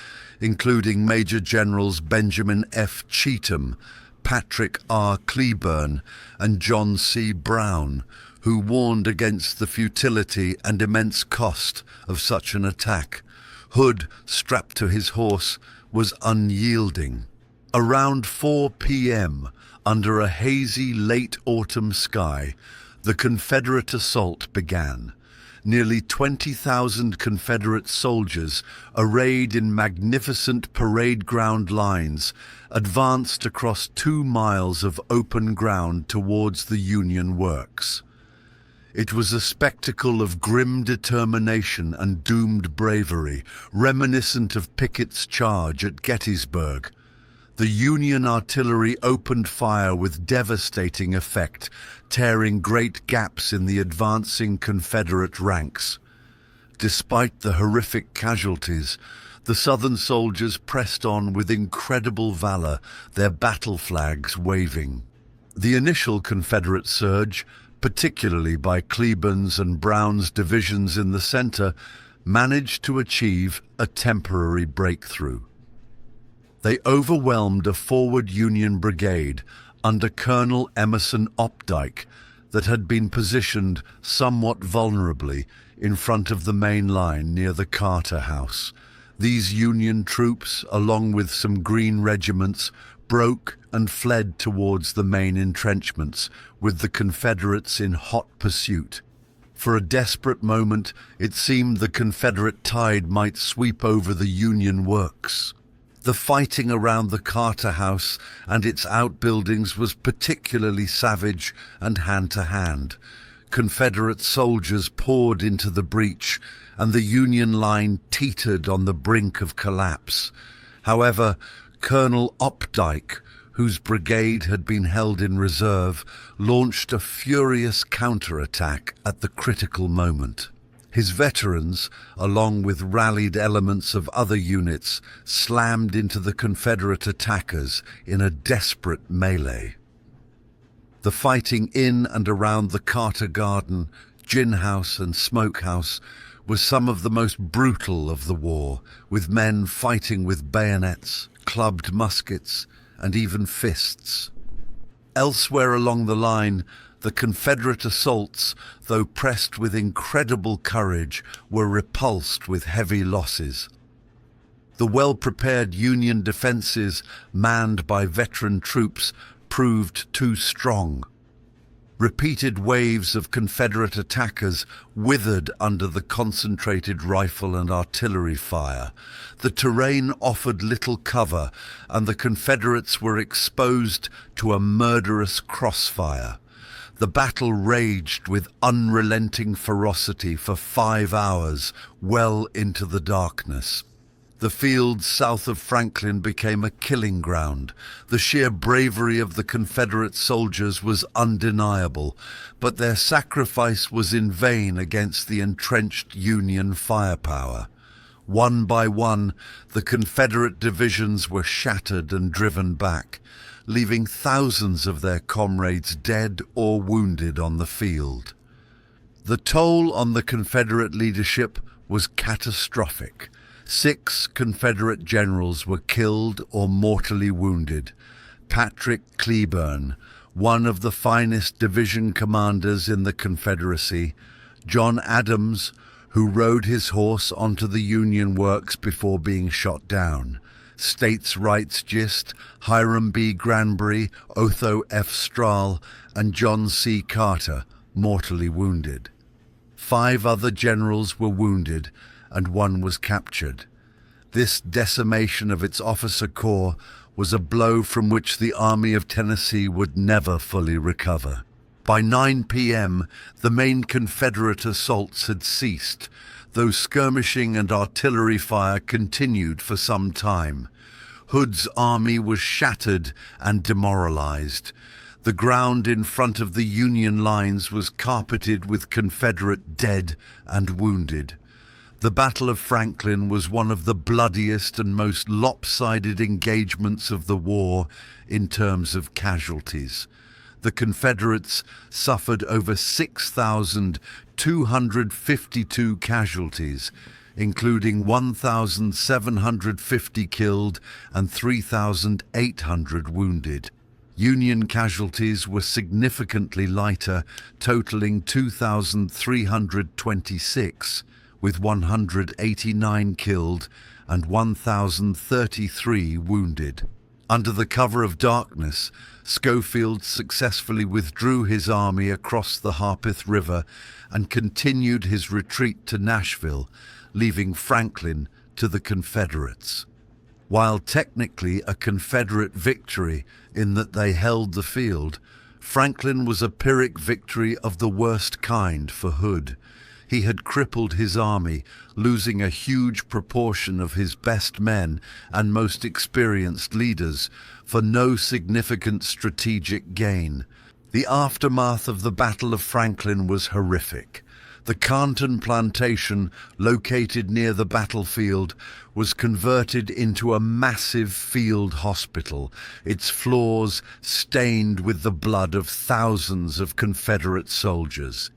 including Major Generals Benjamin F. Cheatham, Patrick R. Cleburne, and John C. Brown, who warned against the futility and immense cost of such an attack. Hood, strapped to his horse, was unyielding. Around 4 p.m., under a hazy late autumn sky, the Confederate assault began. Nearly 20,000 Confederate soldiers, arrayed in magnificent parade ground lines, advanced across 2 miles of open ground towards the Union works. It was a spectacle of grim determination and doomed bravery, reminiscent of Pickett's charge at Gettysburg. The Union artillery opened fire with devastating effect, tearing great gaps in the advancing Confederate ranks. Despite the horrific casualties, the Southern soldiers pressed on with incredible valor, their battle flags waving. The initial Confederate surge, particularly by Cleburne's and Brown's divisions in the center, managed to achieve a temporary breakthrough. They overwhelmed a forward Union brigade under Colonel Emerson Opdyke that had been positioned somewhat vulnerably in front of the main line near the Carter House. These Union troops, along with some Green regiments, broke and fled towards the main entrenchments, with the Confederates in hot pursuit. For a desperate moment, it seemed the Confederate tide might sweep over the Union works. The fighting around the Carter House and its outbuildings was particularly savage and hand-to-hand. Confederate soldiers poured into the breach, and the Union line teetered on the brink of collapse. However, Colonel Opdyke, whose brigade had been held in reserve, launched a furious counterattack at the critical moment. His veterans, along with rallied elements of other units, slammed into the Confederate attackers in a desperate melee. The fighting in and around the Carter Garden, Gin House and Smokehouse was some of the most brutal of the war, with men fighting with bayonets, clubbed muskets, and even fists. Elsewhere along the line, the Confederate assaults, though pressed with incredible courage, were repulsed with heavy losses. The well-prepared Union defenses, manned by veteran troops, proved too strong. Repeated waves of Confederate attackers withered under the concentrated rifle and artillery fire. The terrain offered little cover, and the Confederates were exposed to a murderous crossfire. The battle raged with unrelenting ferocity for 5 hours, well into the darkness. The field south of Franklin became a killing ground. The sheer bravery of the Confederate soldiers was undeniable, but their sacrifice was in vain against the entrenched Union firepower. One by one, the Confederate divisions were shattered and driven back, leaving thousands of their comrades dead or wounded on the field. The toll on the Confederate leadership was catastrophic. 6 Confederate generals were killed or mortally wounded. Patrick Cleburne, one of the finest division commanders in the Confederacy, John Adams, who rode his horse onto the Union works before being shot down, States' Rights Gist, Hiram B. Granbury, Otho F. Strahl, and John C. Carter, mortally wounded. 5 other generals were wounded, and 1 was captured. This decimation of its officer corps was a blow from which the Army of Tennessee would never fully recover. By 9 p.m., the main Confederate assaults had ceased, though skirmishing and artillery fire continued for some time. Hood's army was shattered and demoralized. The ground in front of the Union lines was carpeted with Confederate dead and wounded. The Battle of Franklin was one of the bloodiest and most lopsided engagements of the war in terms of casualties. The Confederates suffered over 6,252 casualties, including 1,750 killed and 3,800 wounded. Union casualties were significantly lighter, totaling 2,326, with 189 killed and 1,033 wounded. Under the cover of darkness, Schofield successfully withdrew his army across the Harpeth River and continued his retreat to Nashville, leaving Franklin to the Confederates. While technically a Confederate victory in that they held the field, Franklin was a Pyrrhic victory of the worst kind for Hood. He had crippled his army, losing a huge proportion of his best men and most experienced leaders for no significant strategic gain. The aftermath of the Battle of Franklin was horrific. The Canton plantation, located near the battlefield, was converted into a massive field hospital, its floors stained with the blood of thousands of Confederate soldiers.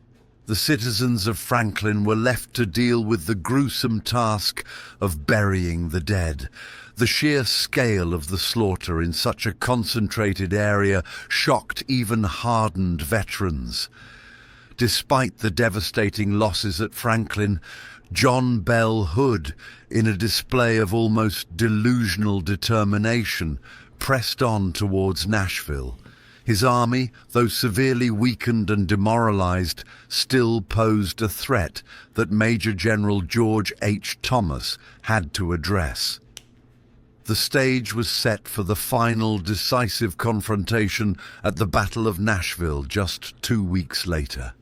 The citizens of Franklin were left to deal with the gruesome task of burying the dead. The sheer scale of the slaughter in such a concentrated area shocked even hardened veterans. Despite the devastating losses at Franklin, John Bell Hood, in a display of almost delusional determination, pressed on towards Nashville. His army, though severely weakened and demoralized, still posed a threat that Major General George H. Thomas had to address. The stage was set for the final decisive confrontation at the Battle of Nashville just 2 weeks later.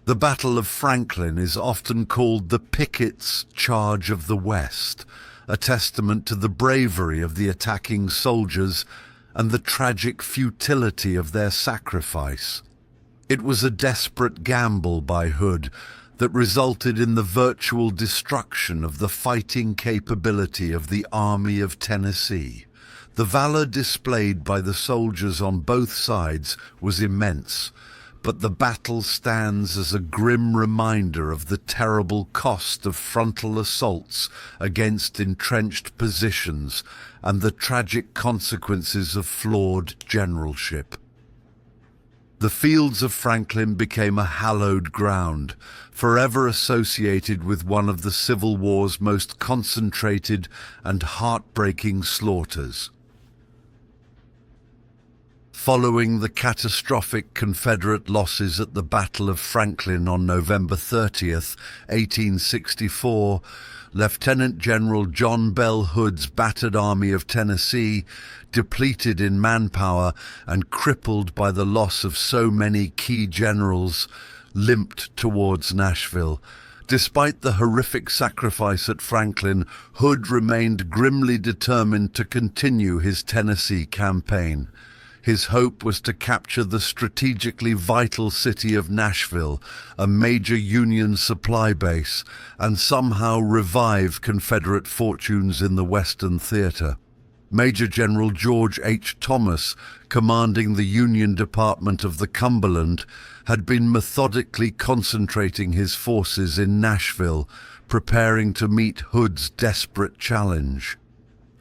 The Battle of Franklin is often called the Pickett's Charge of the West, a testament to the bravery of the attacking soldiers and the tragic futility of their sacrifice. It was a desperate gamble by Hood that resulted in the virtual destruction of the fighting capability of the Army of Tennessee. The valor displayed by the soldiers on both sides was immense, but the battle stands as a grim reminder of the terrible cost of frontal assaults against entrenched positions and the tragic consequences of flawed generalship. The fields of Franklin became a hallowed ground, forever associated with one of the Civil War's most concentrated and heartbreaking slaughters. Following the catastrophic Confederate losses at the Battle of Franklin on November 30th, 1864, Lieutenant General John Bell Hood's battered Army of Tennessee, depleted in manpower and crippled by the loss of so many key generals, limped towards Nashville. Despite the horrific sacrifice at Franklin, Hood remained grimly determined to continue his Tennessee campaign. His hope was to capture the strategically vital city of Nashville, a major Union supply base, and somehow revive Confederate fortunes in the Western theater. Major General George H. Thomas, commanding the Union Department of the Cumberland, had been methodically concentrating his forces in Nashville, preparing to meet Hood's desperate challenge.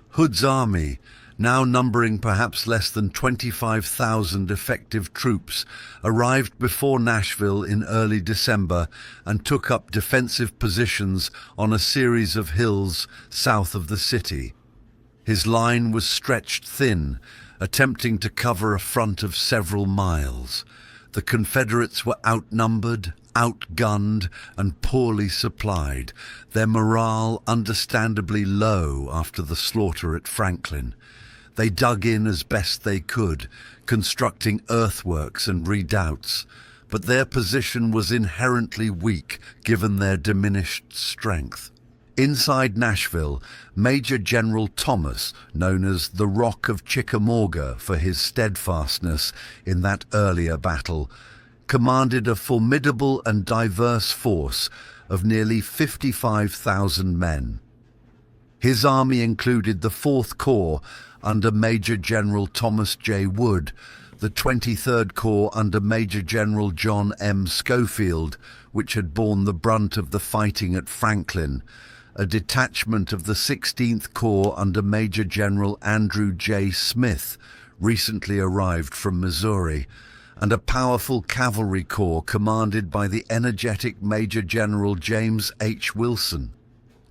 Hood's army, now numbering perhaps less than 25,000 effective troops, arrived before Nashville in early December and took up defensive positions on a series of hills south of the city. His line was stretched thin, attempting to cover a front of several miles. The Confederates were outnumbered, outgunned, and poorly supplied, their morale understandably low after the slaughter at Franklin. They dug in as best they could, constructing earthworks and redoubts, but their position was inherently weak given their diminished strength. Inside Nashville, Major General Thomas, known as the Rock of Chickamauga for his steadfastness in that earlier battle, commanded a formidable and diverse force of nearly 55,000 men. His army included the 4th Corps under Major General Thomas J. Wood, the 23rd Corps under Major General John M. Schofield, which had borne the brunt of the fighting at Franklin, a detachment of the 16th Corps under Major General Andrew J. Smith, recently arrived from Missouri, and a powerful cavalry corps commanded by the energetic Major General James H. Wilson.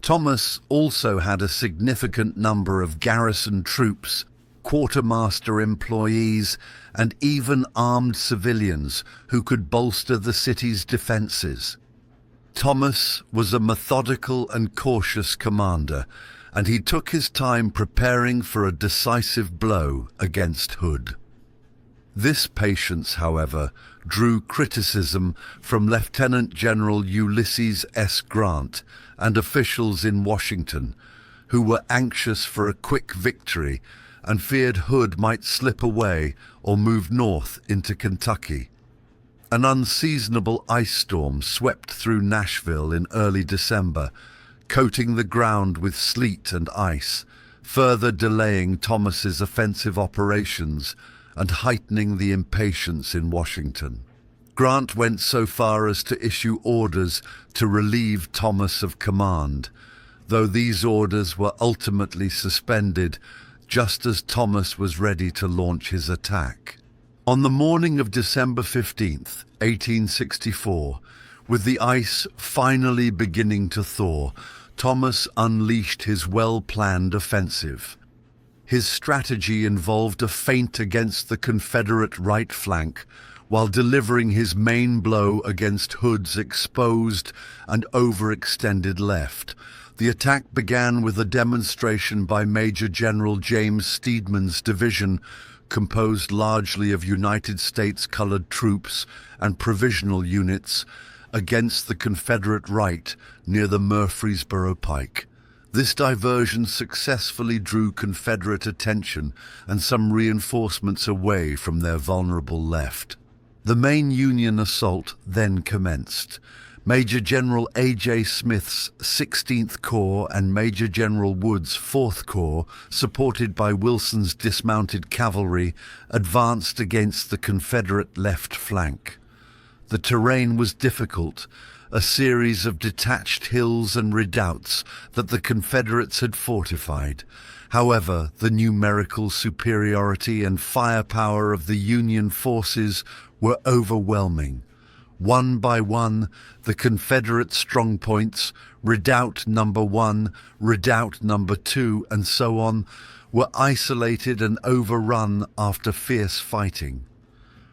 Thomas also had a significant number of garrison troops, quartermaster employees, and even armed civilians who could bolster the city's defenses. Thomas was a methodical and cautious commander, and he took his time preparing for a decisive blow against Hood. This patience, however, drew criticism from Lieutenant General Ulysses S. Grant and officials in Washington, who were anxious for a quick victory and feared Hood might slip away or move north into Kentucky. An unseasonable ice storm swept through Nashville in early December, coating the ground with sleet and ice, further delaying Thomas's offensive operations and heightening the impatience in Washington. Grant went so far as to issue orders to relieve Thomas of command, though these orders were ultimately suspended just as Thomas was ready to launch his attack. On the morning of December 15th, 1864, with the ice finally beginning to thaw, Thomas unleashed his well-planned offensive. His strategy involved a feint against the Confederate right flank, while delivering his main blow against Hood's exposed and overextended left. The attack began with a demonstration by Major General James Stedman's division, composed largely of United States colored troops and provisional units, against the Confederate right near the Murfreesboro Pike. This diversion successfully drew Confederate attention and some reinforcements away from their vulnerable left. The main Union assault then commenced. Major General A.J. Smith's 16th Corps and Major General Wood's 4th Corps, supported by Wilson's dismounted cavalry, advanced against the Confederate left flank. The terrain was difficult, a series of detached hills and redoubts that the Confederates had fortified. However, the numerical superiority and firepower of the Union forces were overwhelming. One by one, the Confederate strongpoints, redoubt number 1, redoubt number 2, and so on, were isolated and overrun after fierce fighting.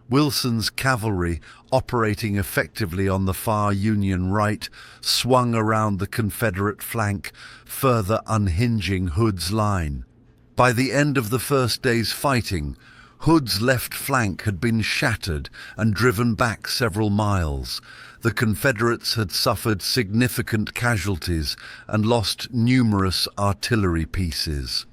Wilson's cavalry, operating effectively on the far Union right, swung around the Confederate flank, further unhinging Hood's line. By the end of the first day's fighting, Hood's left flank had been shattered and driven back several miles. The Confederates had suffered significant casualties and lost numerous artillery pieces.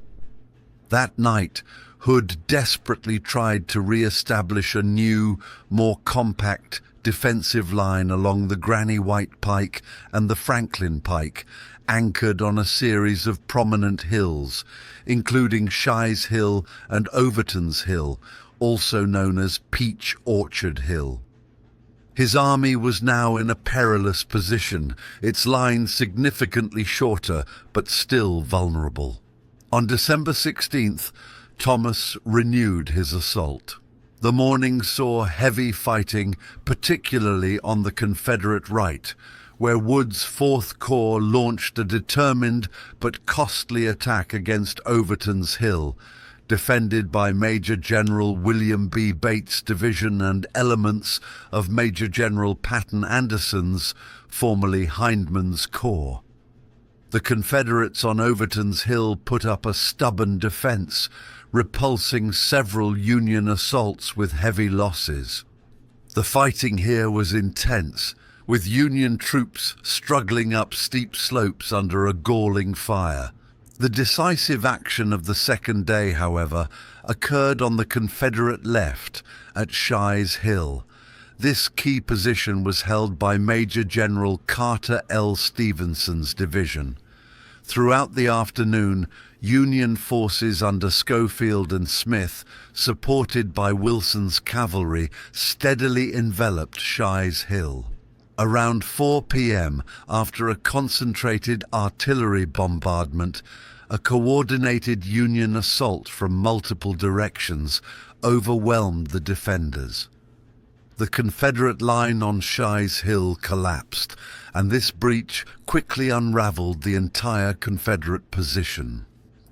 That night, Hood desperately tried to re-establish a new, more compact defensive line along the Granny White Pike and the Franklin Pike, anchored on a series of prominent hills, including Shies Hill and Overton's Hill, also known as Peach Orchard Hill. His army was now in a perilous position, its line significantly shorter but still vulnerable. On December 16th, Thomas renewed his assault. The morning saw heavy fighting, particularly on the Confederate right, where Wood's 4th Corps launched a determined but costly attack against Overton's Hill, defended by Major General William B. Bates' division and elements of Major General Patton Anderson's, formerly Hindman's, Corps. The Confederates on Overton's Hill put up a stubborn defense, repulsing several Union assaults with heavy losses. The fighting here was intense, with Union troops struggling up steep slopes under a galling fire. The decisive action of the second day, however, occurred on the Confederate left at Shies Hill. This key position was held by Major General Carter L. Stevenson's division. Throughout the afternoon, Union forces under Schofield and Smith, supported by Wilson's cavalry, steadily enveloped Shies Hill. Around 4 p.m., after a concentrated artillery bombardment, a coordinated Union assault from multiple directions overwhelmed the defenders. The Confederate line on Shies Hill collapsed, and this breach quickly unraveled the entire Confederate position.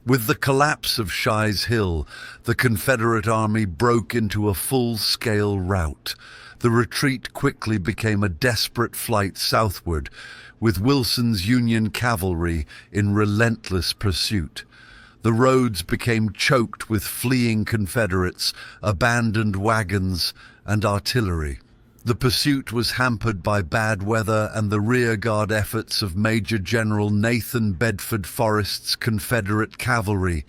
With the collapse of Shies Hill, the Confederate army broke into a full-scale rout. The retreat quickly became a desperate flight southward, with Wilson's Union cavalry in relentless pursuit. The roads became choked with fleeing Confederates, abandoned wagons, and artillery. The pursuit was hampered by bad weather and the rearguard efforts of Major General Nathan Bedford Forrest's Confederate cavalry,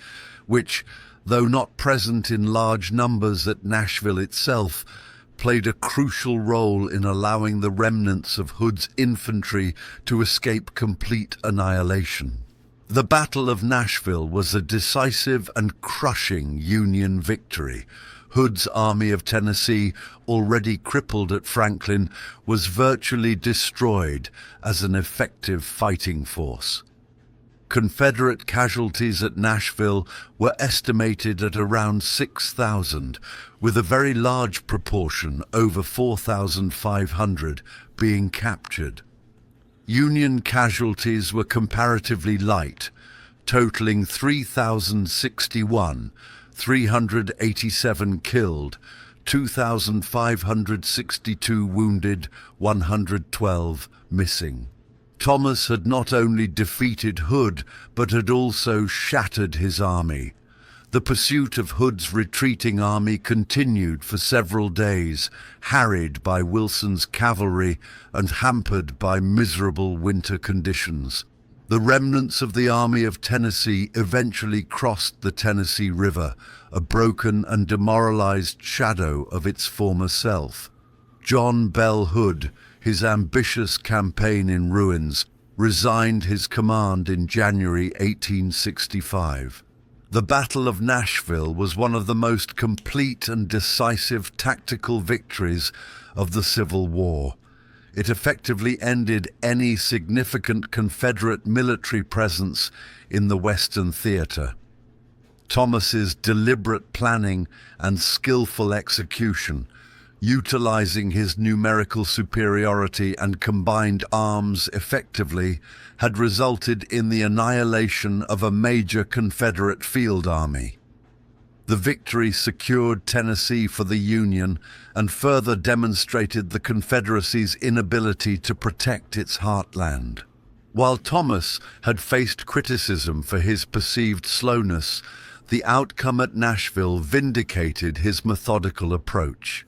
which, though not present in large numbers at Nashville itself, played a crucial role in allowing the remnants of Hood's infantry to escape complete annihilation. The Battle of Nashville was a decisive and crushing Union victory. Hood's Army of Tennessee, already crippled at Franklin, was virtually destroyed as an effective fighting force. Confederate casualties at Nashville were estimated at around 6,000, with a very large proportion, over 4,500, being captured. Union casualties were comparatively light, totaling 3,061, 387 killed, 2,562 wounded, 112 missing. Thomas had not only defeated Hood, but had also shattered his army. The pursuit of Hood's retreating army continued for several days, harried by Wilson's cavalry and hampered by miserable winter conditions. The remnants of the Army of Tennessee eventually crossed the Tennessee River, a broken and demoralized shadow of its former self. John Bell Hood, his ambitious campaign in ruins, resigned his command in January 1865. The Battle of Nashville was one of the most complete and decisive tactical victories of the Civil War. It effectively ended any significant Confederate military presence in the Western theater. Thomas's deliberate planning and skillful execution, utilizing his numerical superiority and combined arms effectively, had resulted in the annihilation of a major Confederate field army. The victory secured Tennessee for the Union and further demonstrated the Confederacy's inability to protect its heartland. While Thomas had faced criticism for his perceived slowness, the outcome at Nashville vindicated his methodical approach.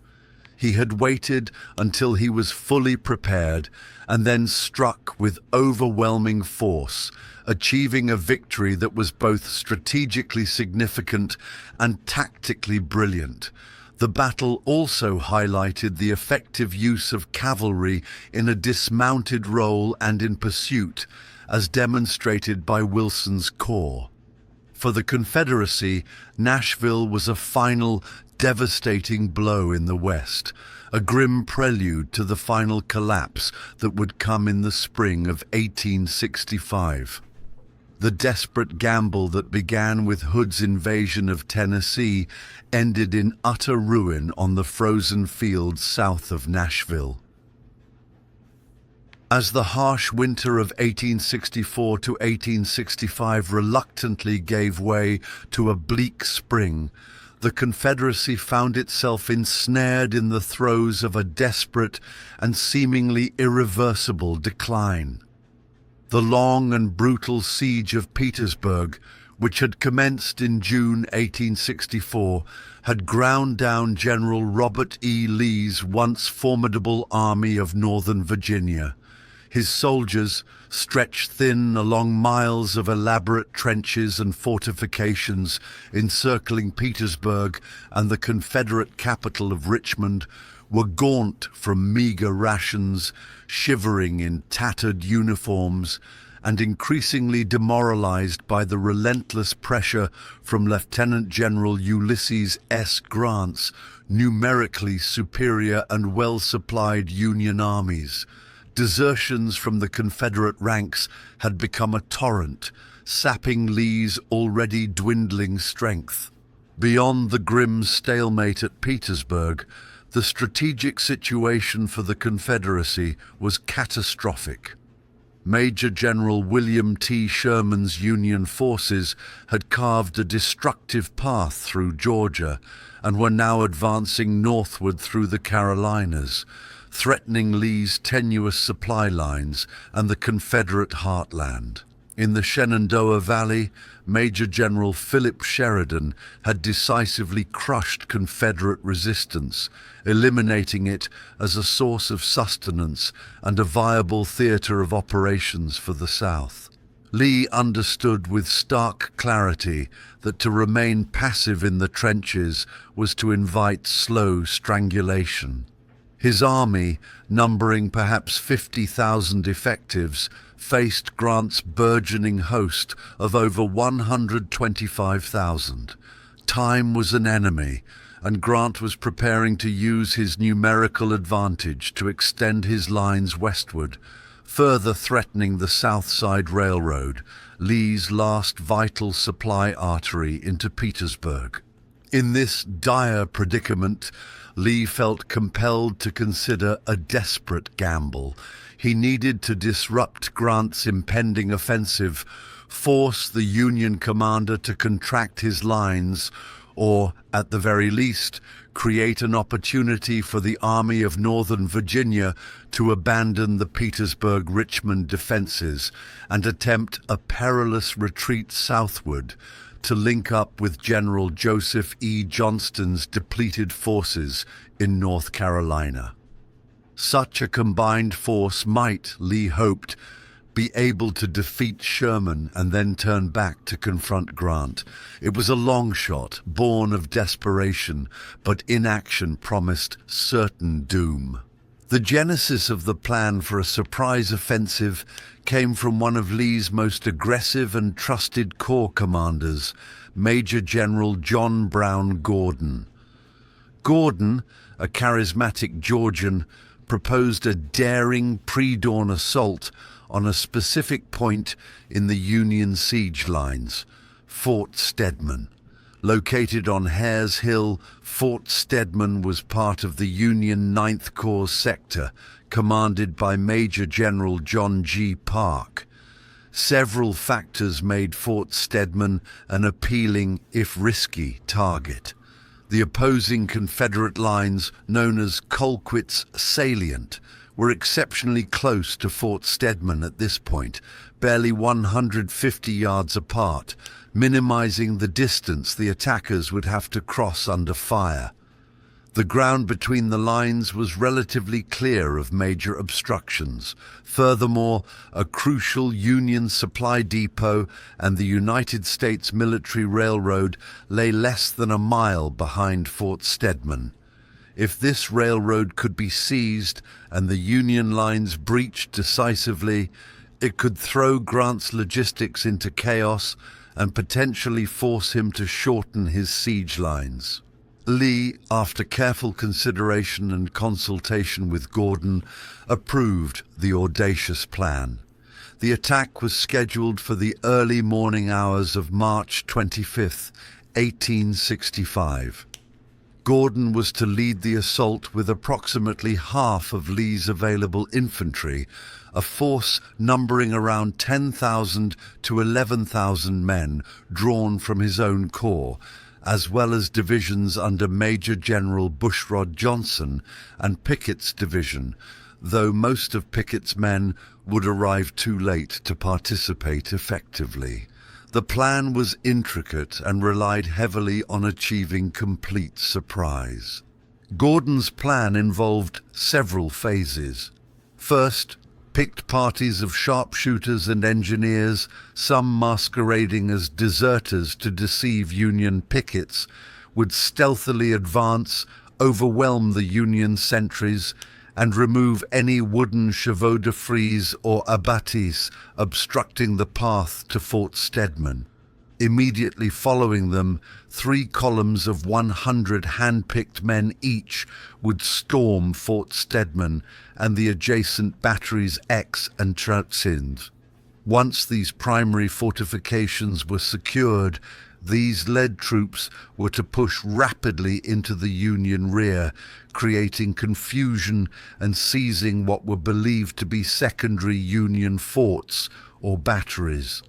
He had waited until he was fully prepared and then struck with overwhelming force, achieving a victory that was both strategically significant and tactically brilliant. The battle also highlighted the effective use of cavalry in a dismounted role and in pursuit, as demonstrated by Wilson's corps. For the Confederacy, Nashville was a final, devastating blow in the West, a grim prelude to the final collapse that would come in the spring of 1865. The desperate gamble that began with Hood's invasion of Tennessee ended in utter ruin on the frozen fields south of Nashville. As the harsh winter of 1864 to 1865 reluctantly gave way to a bleak spring, the Confederacy found itself ensnared in the throes of a desperate and seemingly irreversible decline. The long and brutal siege of Petersburg, which had commenced in June 1864, had ground down General Robert E. Lee's once formidable army of Northern Virginia. His soldiers, stretched thin along miles of elaborate trenches and fortifications encircling Petersburg and the Confederate capital of Richmond, were gaunt from meager rations, shivering in tattered uniforms, and increasingly demoralized by the relentless pressure from Lieutenant General Ulysses S. Grant's numerically superior and well-supplied Union armies. Desertions from the Confederate ranks had become a torrent, sapping Lee's already dwindling strength. Beyond the grim stalemate at Petersburg, the strategic situation for the Confederacy was catastrophic. Major General William T. Sherman's Union forces had carved a destructive path through Georgia and were now advancing northward through the Carolinas, threatening Lee's tenuous supply lines and the Confederate heartland. In the Shenandoah Valley, Major General Philip Sheridan had decisively crushed Confederate resistance, eliminating it as a source of sustenance and a viable theater of operations for the South. Lee understood with stark clarity that to remain passive in the trenches was to invite slow strangulation. His army, numbering perhaps 50,000 effectives, faced Grant's burgeoning host of over 125,000. Time was an enemy, and Grant was preparing to use his numerical advantage to extend his lines westward, further threatening the South Side Railroad, Lee's last vital supply artery into Petersburg. In this dire predicament, Lee felt compelled to consider a desperate gamble. He needed to disrupt Grant's impending offensive, force the Union commander to contract his lines, or, at the very least, create an opportunity for the Army of Northern Virginia to abandon the Petersburg-Richmond defenses and attempt a perilous retreat southward to link up with General Joseph E. Johnston's depleted forces in North Carolina. Such a combined force might, Lee hoped, be able to defeat Sherman and then turn back to confront Grant. It was a long shot, born of desperation, but inaction promised certain doom. The genesis of the plan for a surprise offensive came from one of Lee's most aggressive and trusted corps commanders, Major General John Brown Gordon. Gordon, a charismatic Georgian, proposed a daring pre-dawn assault on a specific point in the Union siege lines, Fort Stedman. Located on Hares Hill, Fort Stedman was part of the Union 9th Corps sector, commanded by Major General John G. Parke. Several factors made Fort Stedman an appealing, if risky, target. The opposing Confederate lines, known as Colquitt's Salient, were exceptionally close to Fort Stedman at this point, barely 150 yards apart, minimizing the distance the attackers would have to cross under fire. The ground between the lines was relatively clear of major obstructions. Furthermore, a crucial Union supply depot and the United States Military Railroad lay less than a mile behind Fort Stedman. If this railroad could be seized and the Union lines breached decisively, it could throw Grant's logistics into chaos and potentially force him to shorten his siege lines. Lee, after careful consideration and consultation with Gordon, approved the audacious plan. The attack was scheduled for the early morning hours of March 25, 1865. Gordon was to lead the assault with approximately half of Lee's available infantry, a force numbering around 10,000 to 11,000 men drawn from his own corps, as well as divisions under Major General Bushrod Johnson and Pickett's division, though most of Pickett's men would arrive too late to participate effectively. The plan was intricate and relied heavily on achieving complete surprise. Gordon's plan involved several phases. First, picked parties of sharpshooters and engineers, some masquerading as deserters to deceive Union pickets, would stealthily advance, overwhelm the Union sentries, and remove any wooden chevaux de frise or abattis obstructing the path to Fort Stedman. Immediately following them, 3 columns of 100 hand-picked men each would storm Fort Stedman and the adjacent batteries X and Troutzind. Once these primary fortifications were secured, these lead troops were to push rapidly into the Union rear, creating confusion and seizing what were believed to be secondary Union forts or batteries.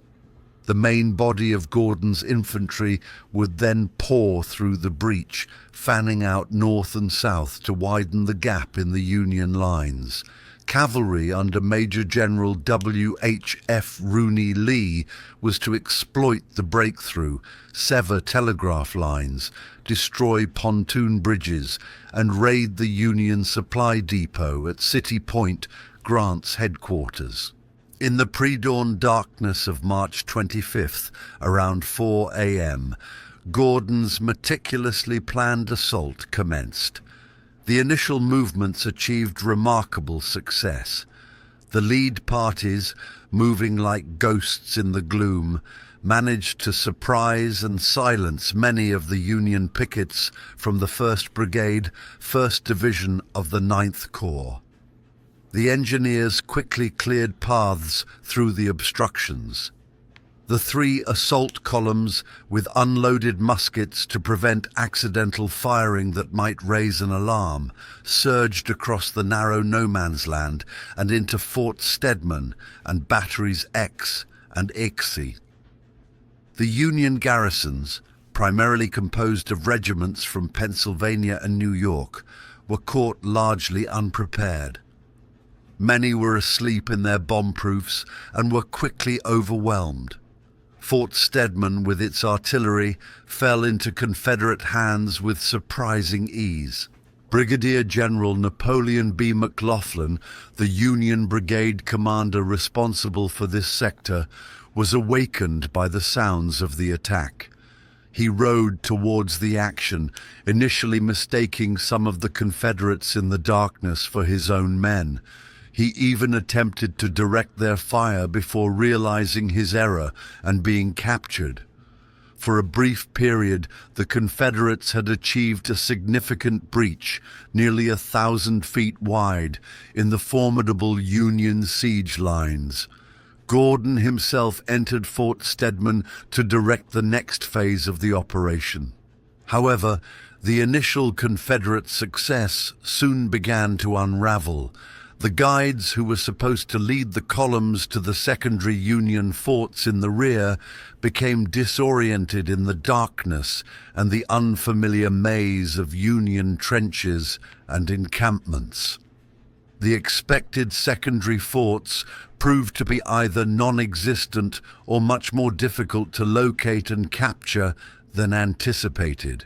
The main body of Gordon's infantry would then pour through the breach, fanning out north and south to widen the gap in the Union lines. Cavalry under Major General W.H.F. Rooney Lee was to exploit the breakthrough, sever telegraph lines, destroy pontoon bridges, and raid the Union supply depot at City Point, Grant's headquarters. In the pre-dawn darkness of March 25th, around 4 a.m., Gordon's meticulously planned assault commenced. The initial movements achieved remarkable success. The lead parties, moving like ghosts in the gloom, managed to surprise and silence many of the Union pickets from the 1st Brigade, 1st Division of the 9th Corps. The engineers quickly cleared paths through the obstructions. The 3 assault columns, with unloaded muskets to prevent accidental firing that might raise an alarm, surged across the narrow no-man's land and into Fort Stedman and batteries X and Ixie. The Union garrisons, primarily composed of regiments from Pennsylvania and New York, were caught largely unprepared. Many were asleep in their bomb-proofs and were quickly overwhelmed. Fort Stedman, with its artillery, fell into Confederate hands with surprising ease. Brigadier General Napoleon B. McLaughlin, the Union brigade commander responsible for this sector, was awakened by the sounds of the attack. He rode towards the action, initially mistaking some of the Confederates in the darkness for his own men. He even attempted to direct their fire before realizing his error and being captured. For a brief period, the Confederates had achieved a significant breach, nearly 1,000 feet wide, in the formidable Union siege lines. Gordon himself entered Fort Stedman to direct the next phase of the operation. However, the initial Confederate success soon began to unravel. The guides who were supposed to lead the columns to the secondary Union forts in the rear became disoriented in the darkness and the unfamiliar maze of Union trenches and encampments. The expected secondary forts proved to be either non-existent or much more difficult to locate and capture than anticipated.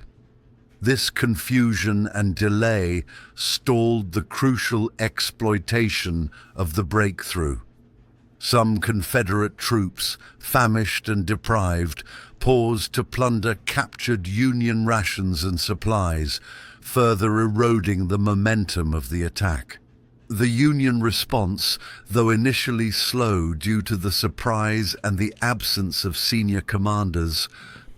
This confusion and delay stalled the crucial exploitation of the breakthrough. Some Confederate troops, famished and deprived, paused to plunder captured Union rations and supplies, further eroding the momentum of the attack. The Union response, though initially slow due to the surprise and the absence of senior commanders,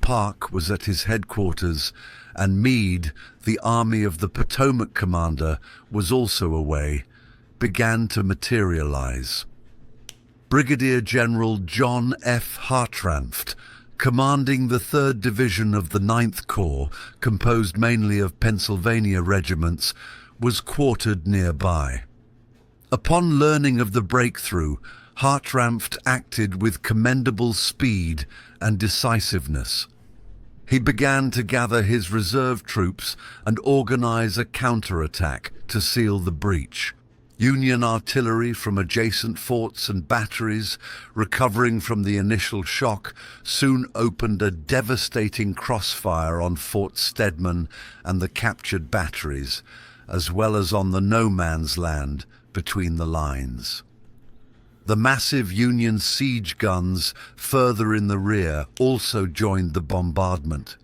Parke was at his headquarters, and Meade, the Army of the Potomac commander, was also away, began to materialize. Brigadier General John F. Hartranft, commanding the 3rd Division of the 9th Corps, composed mainly of Pennsylvania regiments, was quartered nearby. Upon learning of the breakthrough, Hartranft acted with commendable speed and decisiveness. He began to gather his reserve troops and organize a counterattack to seal the breach. Union artillery from adjacent forts and batteries, recovering from the initial shock, soon opened a devastating crossfire on Fort Stedman and the captured batteries, as well as on the no-man's land between the lines. The massive Union siege guns further in the rear also joined the bombardment.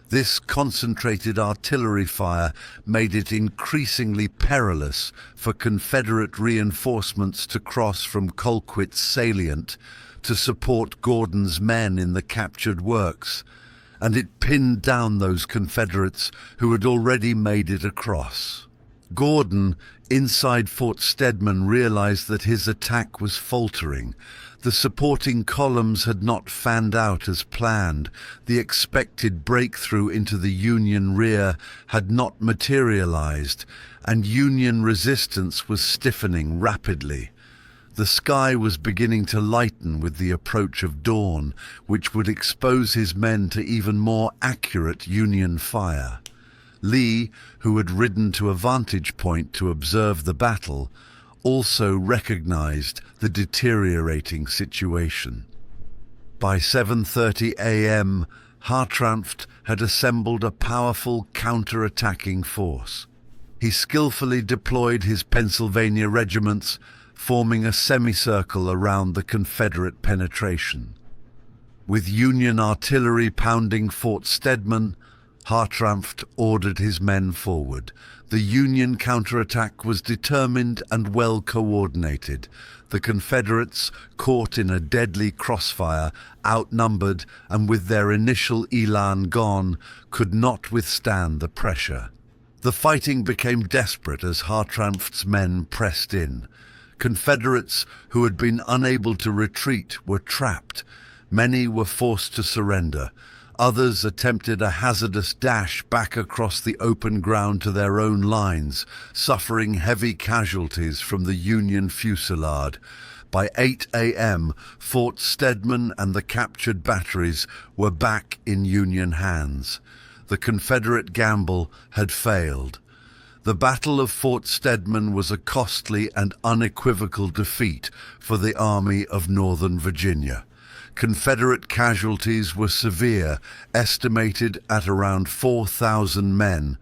This concentrated artillery fire made it increasingly perilous for Confederate reinforcements to cross from Colquitt's salient to support Gordon's men in the captured works, and it pinned down those Confederates who had already made it across. Gordon, inside Fort Stedman, realized that his attack was faltering. The supporting columns had not fanned out as planned. The expected breakthrough into the Union rear had not materialized, and Union resistance was stiffening rapidly. The sky was beginning to lighten with the approach of dawn, which would expose his men to even more accurate Union fire. Lee, who had ridden to a vantage point to observe the battle, also recognized the deteriorating situation. By 7:30 a.m., Hartranft had assembled a powerful counter-attacking force. He skillfully deployed his Pennsylvania regiments, forming a semicircle around the Confederate penetration. With Union artillery pounding Fort Stedman, Hartranft ordered his men forward. The Union counterattack was determined and well coordinated. The Confederates, caught in a deadly crossfire, outnumbered and with their initial elan gone, could not withstand the pressure. The fighting became desperate as Hartranft's men pressed in. Confederates who had been unable to retreat were trapped. Many were forced to surrender. Others attempted a hazardous dash back across the open ground to their own lines, suffering heavy casualties from the Union fusillade. By 8 a.m., Fort Stedman and the captured batteries were back in Union hands. The Confederate gamble had failed. The Battle of Fort Stedman was a costly and unequivocal defeat for the Army of Northern Virginia. Confederate casualties were severe, estimated at around 4,000 men,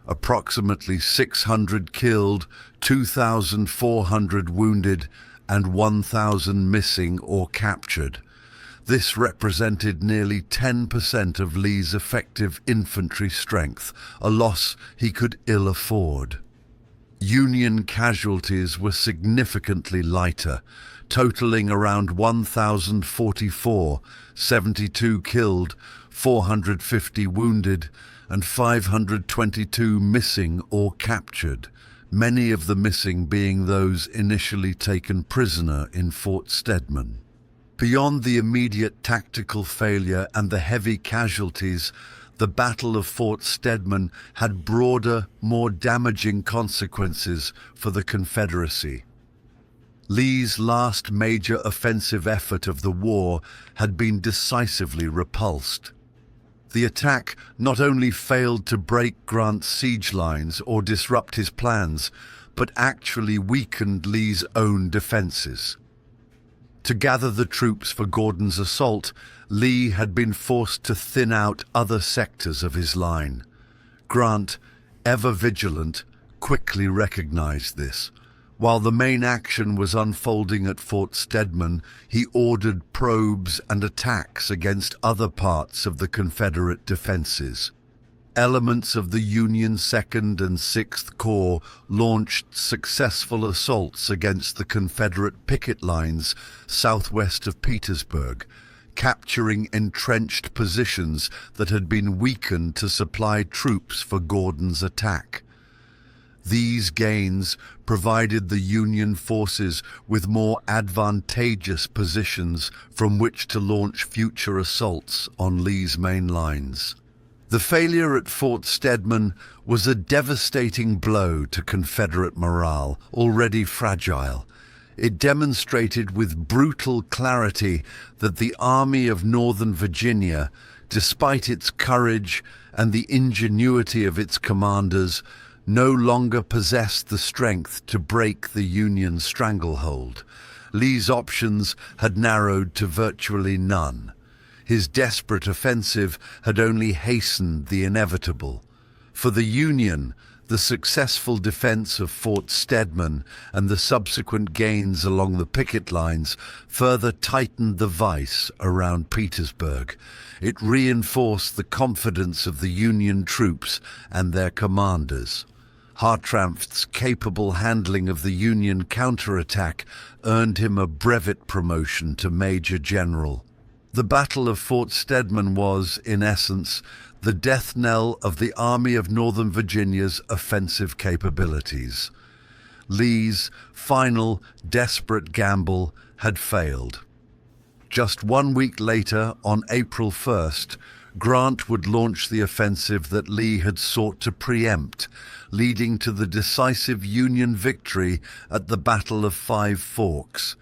approximately 600 killed, 2,400 wounded, and 1,000 missing or captured. This represented nearly 10% of Lee's effective infantry strength, a loss he could ill afford. Union casualties were significantly lighter, totaling around 1,044, 72 killed, 450 wounded, and 522 missing or captured, many of the missing being those initially taken prisoner in Fort Stedman. Beyond the immediate tactical failure and the heavy casualties, the Battle of Fort Stedman had broader, more damaging consequences for the Confederacy. Lee's last major offensive effort of the war had been decisively repulsed. The attack not only failed to break Grant's siege lines or disrupt his plans, but actually weakened Lee's own defenses. To gather the troops for Gordon's assault, Lee had been forced to thin out other sectors of his line. Grant, ever vigilant, quickly recognized this. While the main action was unfolding at Fort Stedman, he ordered probes and attacks against other parts of the Confederate defenses. Elements of the Union 2nd and 6th Corps launched successful assaults against the Confederate picket lines southwest of Petersburg, capturing entrenched positions that had been weakened to supply troops for Gordon's attack. These gains provided the Union forces with more advantageous positions from which to launch future assaults on Lee's main lines. The failure at Fort Stedman was a devastating blow to Confederate morale, already fragile. It demonstrated with brutal clarity that the Army of Northern Virginia, despite its courage and the ingenuity of its commanders, no longer possessed the strength to break the Union stranglehold. Lee's options had narrowed to virtually none. His desperate offensive had only hastened the inevitable. For the Union, the successful defense of Fort Stedman and the subsequent gains along the picket lines further tightened the vice around Petersburg. It reinforced the confidence of the Union troops and their commanders. Hartranft's capable handling of the Union counterattack earned him a brevet promotion to Major General. The Battle of Fort Stedman was, in essence, the death knell of the Army of Northern Virginia's offensive capabilities. Lee's final, desperate gamble had failed. Just 1 week later, on April 1st, Grant would launch the offensive that Lee had sought to preempt, leading to the decisive Union victory at the Battle of Five Forks.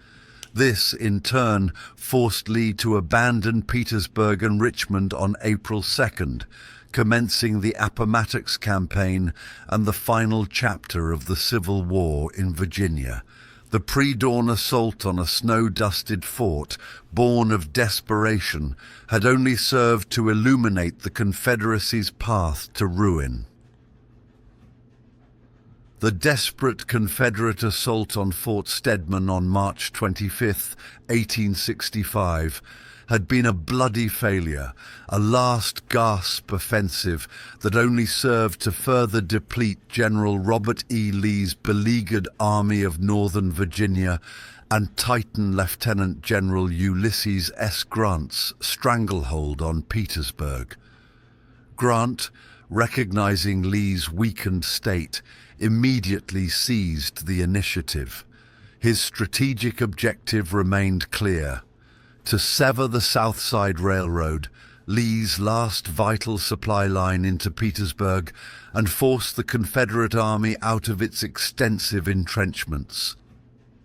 This, in turn, forced Lee to abandon Petersburg and Richmond on April 2nd, commencing the Appomattox Campaign and the final chapter of the Civil War in Virginia. The pre-dawn assault on a snow-dusted fort, born of desperation, had only served to illuminate the Confederacy's path to ruin. The desperate Confederate assault on Fort Stedman on March 25, 1865, had been a bloody failure, a last-gasp offensive that only served to further deplete General Robert E. Lee's beleaguered Army of Northern Virginia and tighten Lieutenant General Ulysses S. Grant's stranglehold on Petersburg. Grant, recognizing Lee's weakened state, immediately seized the initiative. His strategic objective remained clear: to sever the South Side Railroad, Lee's last vital supply line into Petersburg, and force the Confederate Army out of its extensive entrenchments.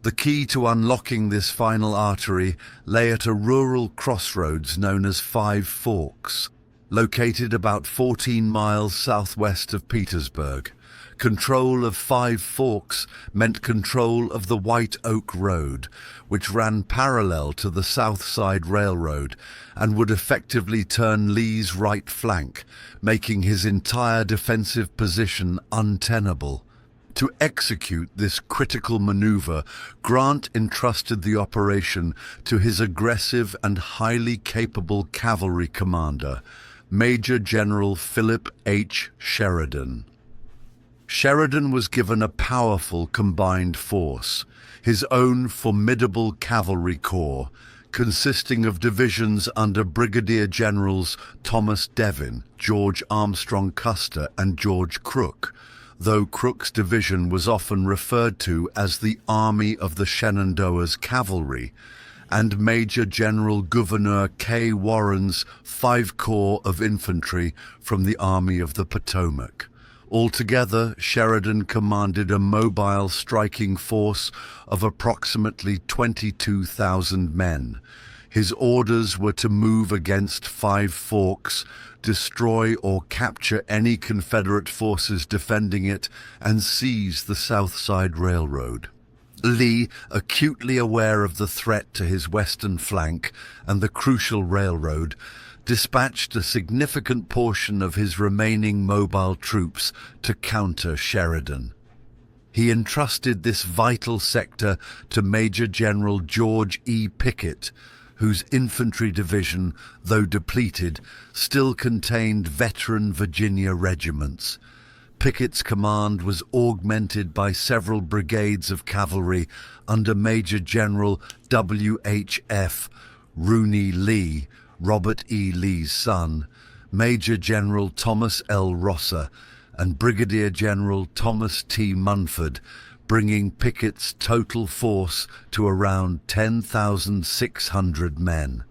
The key to unlocking this final artery lay at a rural crossroads known as Five Forks, located about 14 miles southwest of Petersburg. Control of Five Forks meant control of the White Oak Road, which ran parallel to the South Side Railroad and would effectively turn Lee's right flank, making his entire defensive position untenable. To execute this critical maneuver, Grant entrusted the operation to his aggressive and highly capable cavalry commander, Major General Philip H. Sheridan. Sheridan was given a powerful combined force, his own formidable cavalry corps, consisting of divisions under Brigadier Generals Thomas Devin, George Armstrong Custer, and George Crook, though Crook's division was often referred to as the Army of the Shenandoah's Cavalry, and Major General Gouverneur K. Warren's 5 Corps of Infantry from the Army of the Potomac. Altogether, Sheridan commanded a mobile striking force of approximately 22,000 men. His orders were to move against Five Forks, destroy or capture any Confederate forces defending it, and seize the South Side Railroad. Lee, acutely aware of the threat to his western flank and the crucial railroad, dispatched a significant portion of his remaining mobile troops to counter Sheridan. He entrusted this vital sector to Major General George E. Pickett, whose infantry division, though depleted, still contained veteran Virginia regiments. Pickett's command was augmented by several brigades of cavalry under Major General W.H.F. Rooney Lee, Robert E. Lee's son, Major General Thomas L. Rosser, and Brigadier General Thomas T. Munford, bringing Pickett's total force to around 10,600 men.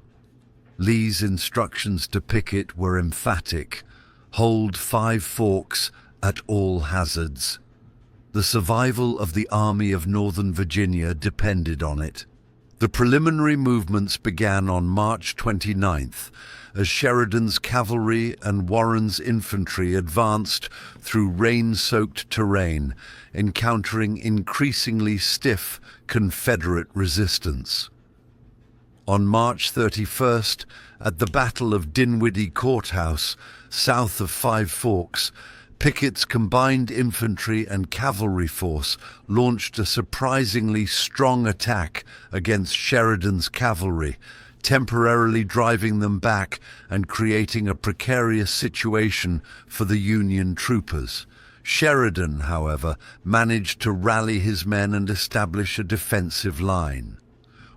Lee's instructions to Pickett were emphatic: hold Five Forks at all hazards. The survival of the Army of Northern Virginia depended on it. The preliminary movements began on March 29th, as Sheridan's cavalry and Warren's infantry advanced through rain-soaked terrain, encountering increasingly stiff Confederate resistance. On March 31st, at the Battle of Dinwiddie Court House, south of Five Forks, Pickett's combined infantry and cavalry force launched a surprisingly strong attack against Sheridan's cavalry, temporarily driving them back and creating a precarious situation for the Union troopers. Sheridan, however, managed to rally his men and establish a defensive line.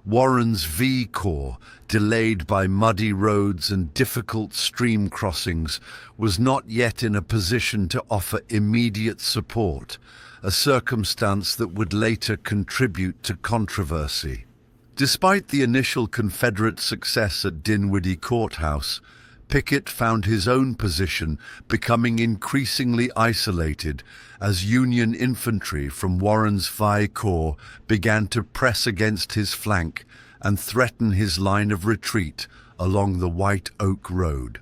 Warren's V Corps, delayed by muddy roads and difficult stream crossings, was not yet in a position to offer immediate support, a circumstance that would later contribute to controversy. Despite the initial Confederate success at Dinwiddie Court House, Pickett found his own position becoming increasingly isolated as Union infantry from Warren's V Corps began to press against his flank and threaten his line of retreat along the White Oak Road.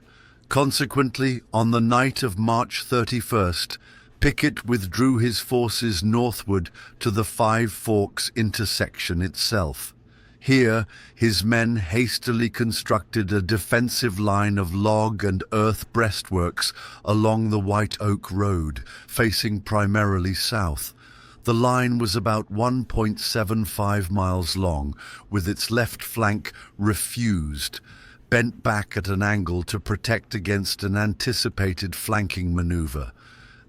Consequently, on the night of March 31st, Pickett withdrew his forces northward to the Five Forks intersection itself. Here, his men hastily constructed a defensive line of log and earth breastworks along the White Oak Road, facing primarily south. The line was about 1.75 miles long, with its left flank refused, bent back at an angle to protect against an anticipated flanking maneuver.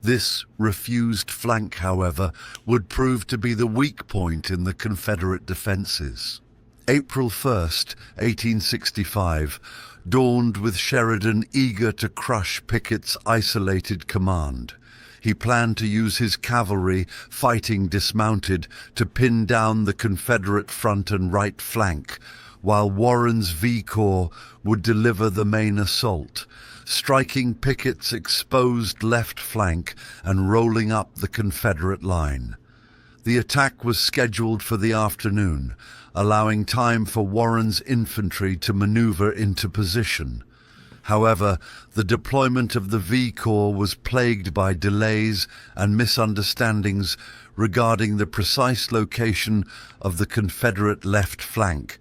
This refused flank, however, would prove to be the weak point in the Confederate defenses. April 1st, 1865, dawned with Sheridan eager to crush Pickett's isolated command. He planned to use his cavalry, fighting dismounted, to pin down the Confederate front and right flank, while Warren's V Corps would deliver the main assault, striking Pickett's exposed left flank and rolling up the Confederate line. The attack was scheduled for the afternoon, allowing time for Warren's infantry to maneuver into position. However, the deployment of the V Corps was plagued by delays and misunderstandings regarding the precise location of the Confederate left flank,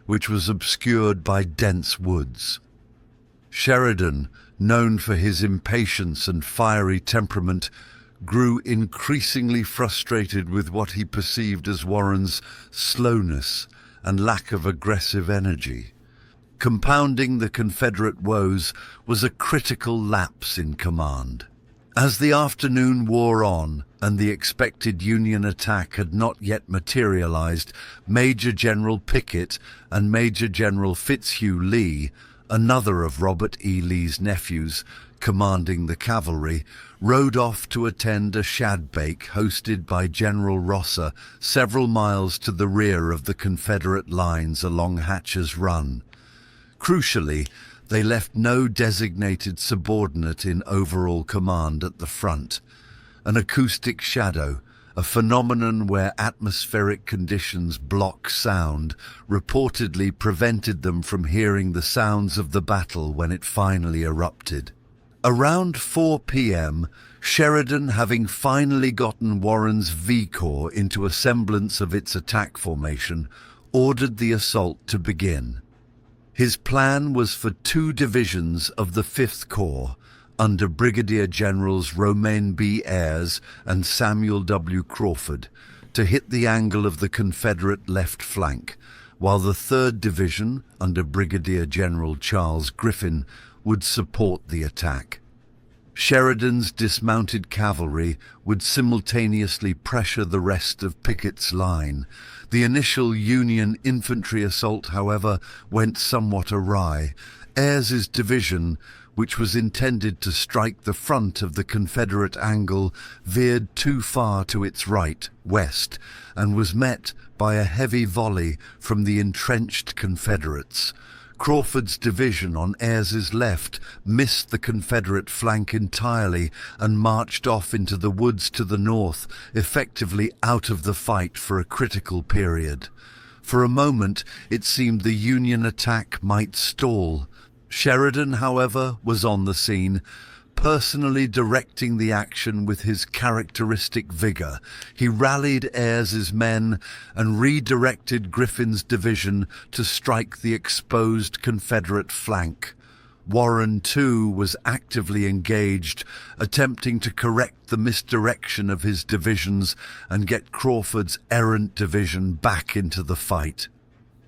which was obscured by dense woods. Sheridan, known for his impatience and fiery temperament, grew increasingly frustrated with what he perceived as Warren's slowness and lack of aggressive energy. Compounding the Confederate woes was a critical lapse in command. As the afternoon wore on and the expected Union attack had not yet materialized, Major General Pickett and Major General Fitzhugh Lee, another of Robert E. Lee's nephews, commanding the cavalry, rode off to attend a shadbake hosted by General Rosser several miles to the rear of the Confederate lines along Hatcher's Run. Crucially, they left no designated subordinate in overall command at the front. An acoustic shadow, a phenomenon where atmospheric conditions block sound, reportedly prevented them from hearing the sounds of the battle when it finally erupted. Around 4 p.m., Sheridan, having finally gotten Warren's V Corps into a semblance of its attack formation, ordered the assault to begin. His plan was for 2 divisions of the 5th Corps, under Brigadier Generals Romain B. Ayres and Samuel W. Crawford, to hit the angle of the Confederate left flank, while the 3rd Division, under Brigadier General Charles Griffin, would support the attack. Sheridan's dismounted cavalry would simultaneously pressure the rest of Pickett's line. The initial Union infantry assault, however, went somewhat awry. Ayres's division, which was intended to strike the front of the Confederate angle, veered too far to its right, west, and was met by a heavy volley from the entrenched Confederates. Crawford's division on Ayres's left missed the Confederate flank entirely and marched off into the woods to the north, effectively out of the fight for a critical period. For a moment, it seemed the Union attack might stall. Sheridan, however, was on the scene, personally directing the action with his characteristic vigor. He rallied Ayres's men and redirected Griffin's division to strike the exposed Confederate flank. Warren, too, was actively engaged, attempting to correct the misdirection of his divisions and get Crawford's errant division back into the fight.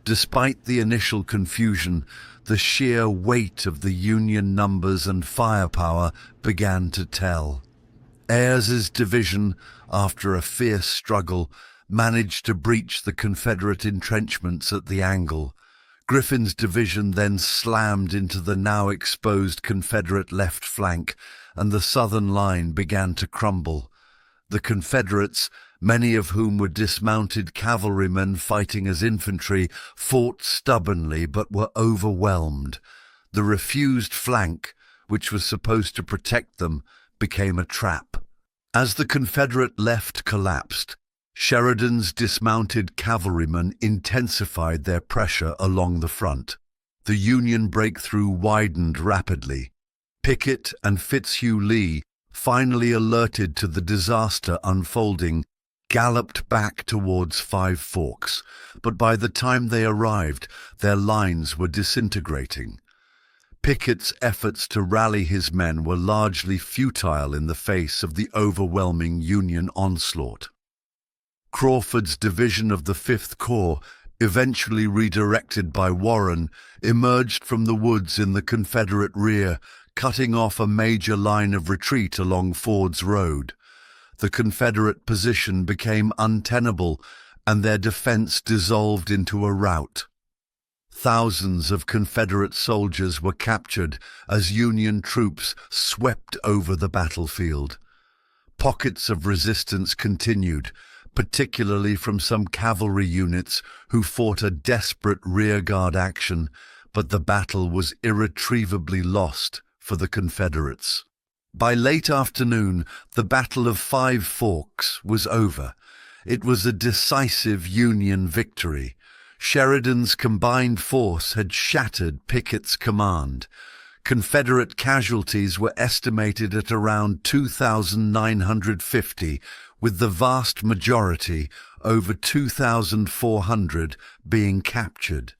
Despite the initial confusion, the sheer weight of the Union numbers and firepower began to tell. Ayres's division, after a fierce struggle, managed to breach the Confederate entrenchments at the angle. Griffin's division then slammed into the now exposed Confederate left flank, and the southern line began to crumble. The Confederates, many of whom were dismounted cavalrymen fighting as infantry, fought stubbornly but were overwhelmed. The refused flank, which was supposed to protect them, became a trap. As the Confederate left collapsed, Sheridan's dismounted cavalrymen intensified their pressure along the front. The Union breakthrough widened rapidly. Pickett and Fitzhugh Lee, finally alerted to the disaster unfolding, galloped back towards Five Forks, but by the time they arrived, their lines were disintegrating. Pickett's efforts to rally his men were largely futile in the face of the overwhelming Union onslaught. Crawford's division of the 5th Corps, eventually redirected by Warren, emerged from the woods in the Confederate rear, cutting off a major line of retreat along Ford's Road. The Confederate position became untenable, and their defense dissolved into a rout. Thousands of Confederate soldiers were captured as Union troops swept over the battlefield. Pockets of resistance continued, particularly from some cavalry units who fought a desperate rearguard action, but the battle was irretrievably lost for the Confederates. By late afternoon, the Battle of Five Forks was over. It was a decisive Union victory. Sheridan's combined force had shattered Pickett's command. Confederate casualties were estimated at around 2,950, with the vast majority, over 2,400, being captured.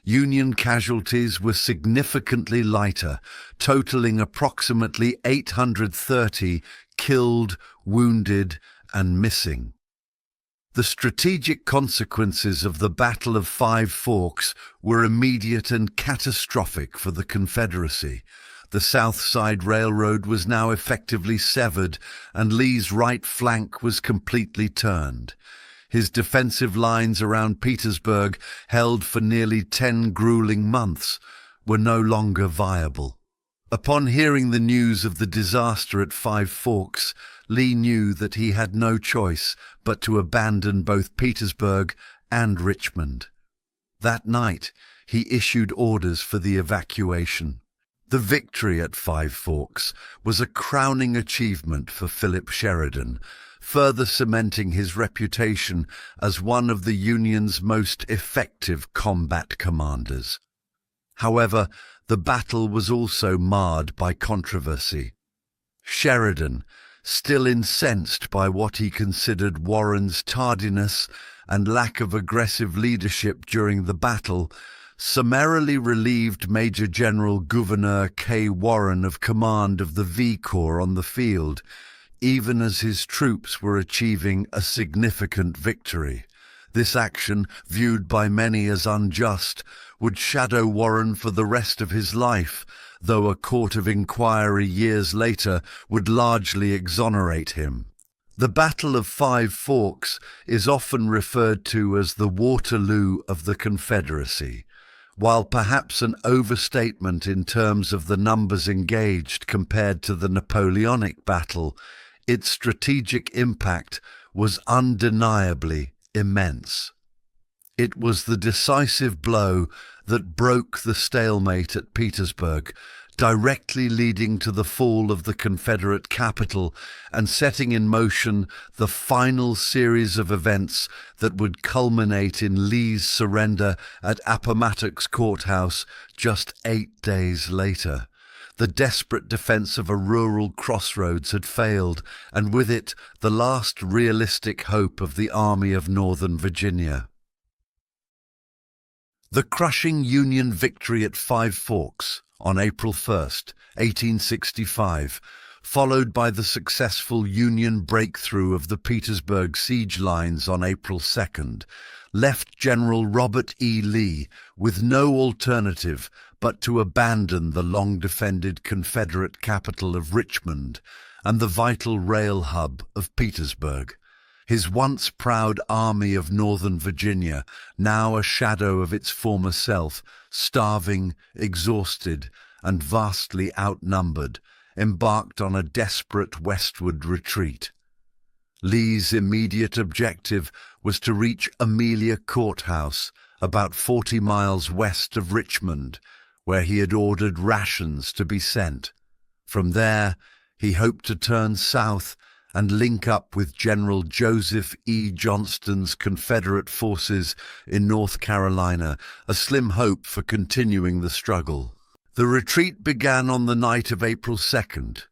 Union casualties were significantly lighter, totaling approximately 830 killed, wounded, and missing. The strategic consequences of the Battle of Five Forks were immediate and catastrophic for the Confederacy. The South Side Railroad was now effectively severed, and Lee's right flank was completely turned. His defensive lines around Petersburg, held for nearly 10 grueling months, were no longer viable. Upon hearing the news of the disaster at Five Forks, Lee knew that he had no choice but to abandon both Petersburg and Richmond. That night, he issued orders for the evacuation. The victory at Five Forks was a crowning achievement for Philip Sheridan, further cementing his reputation as one of the Union's most effective combat commanders. However, the battle was also marred by controversy. Sheridan, still incensed by what he considered Warren's tardiness and lack of aggressive leadership during the battle, summarily relieved Major General Gouverneur K. Warren of command of the V Corps on the field, even as his troops were achieving a significant victory. This action, viewed by many as unjust, would shadow Warren for the rest of his life, though a court of inquiry years later would largely exonerate him. The Battle of Five Forks is often referred to as the Waterloo of the Confederacy. While perhaps an overstatement in terms of the numbers engaged compared to the Napoleonic battle, its strategic impact was undeniably immense. It was the decisive blow that broke the stalemate at Petersburg, directly leading to the fall of the Confederate capital and setting in motion the final series of events that would culminate in Lee's surrender at Appomattox Court House just 8 days later. The desperate defense of a rural crossroads had failed, and with it the last realistic hope of the Army of Northern Virginia. The crushing Union victory at Five Forks on April 1st, 1865, followed by the successful Union breakthrough of the Petersburg siege lines on April 2nd, left General Robert E. Lee with no alternative but to abandon the long-defended Confederate capital of Richmond and the vital rail hub of Petersburg. His once proud Army of Northern Virginia, now a shadow of its former self, starving, exhausted, and vastly outnumbered, embarked on a desperate westward retreat. Lee's immediate objective was to reach Amelia Court House, about 40 miles west of Richmond, where he had ordered rations to be sent. From there, he hoped to turn south and link up with General Joseph E. Johnston's Confederate forces in North Carolina, a slim hope for continuing the struggle. The retreat began on the night of April 2nd,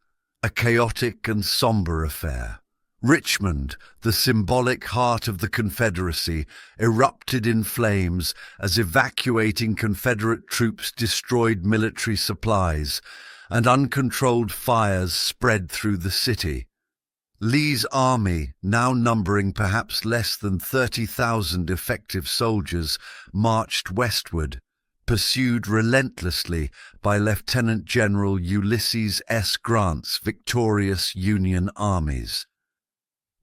a chaotic and somber affair. Richmond, the symbolic heart of the Confederacy, erupted in flames as evacuating Confederate troops destroyed military supplies, and uncontrolled fires spread through the city. Lee's army, now numbering perhaps less than 30,000 effective soldiers, marched westward, pursued relentlessly by Lieutenant General Ulysses S. Grant's victorious Union armies.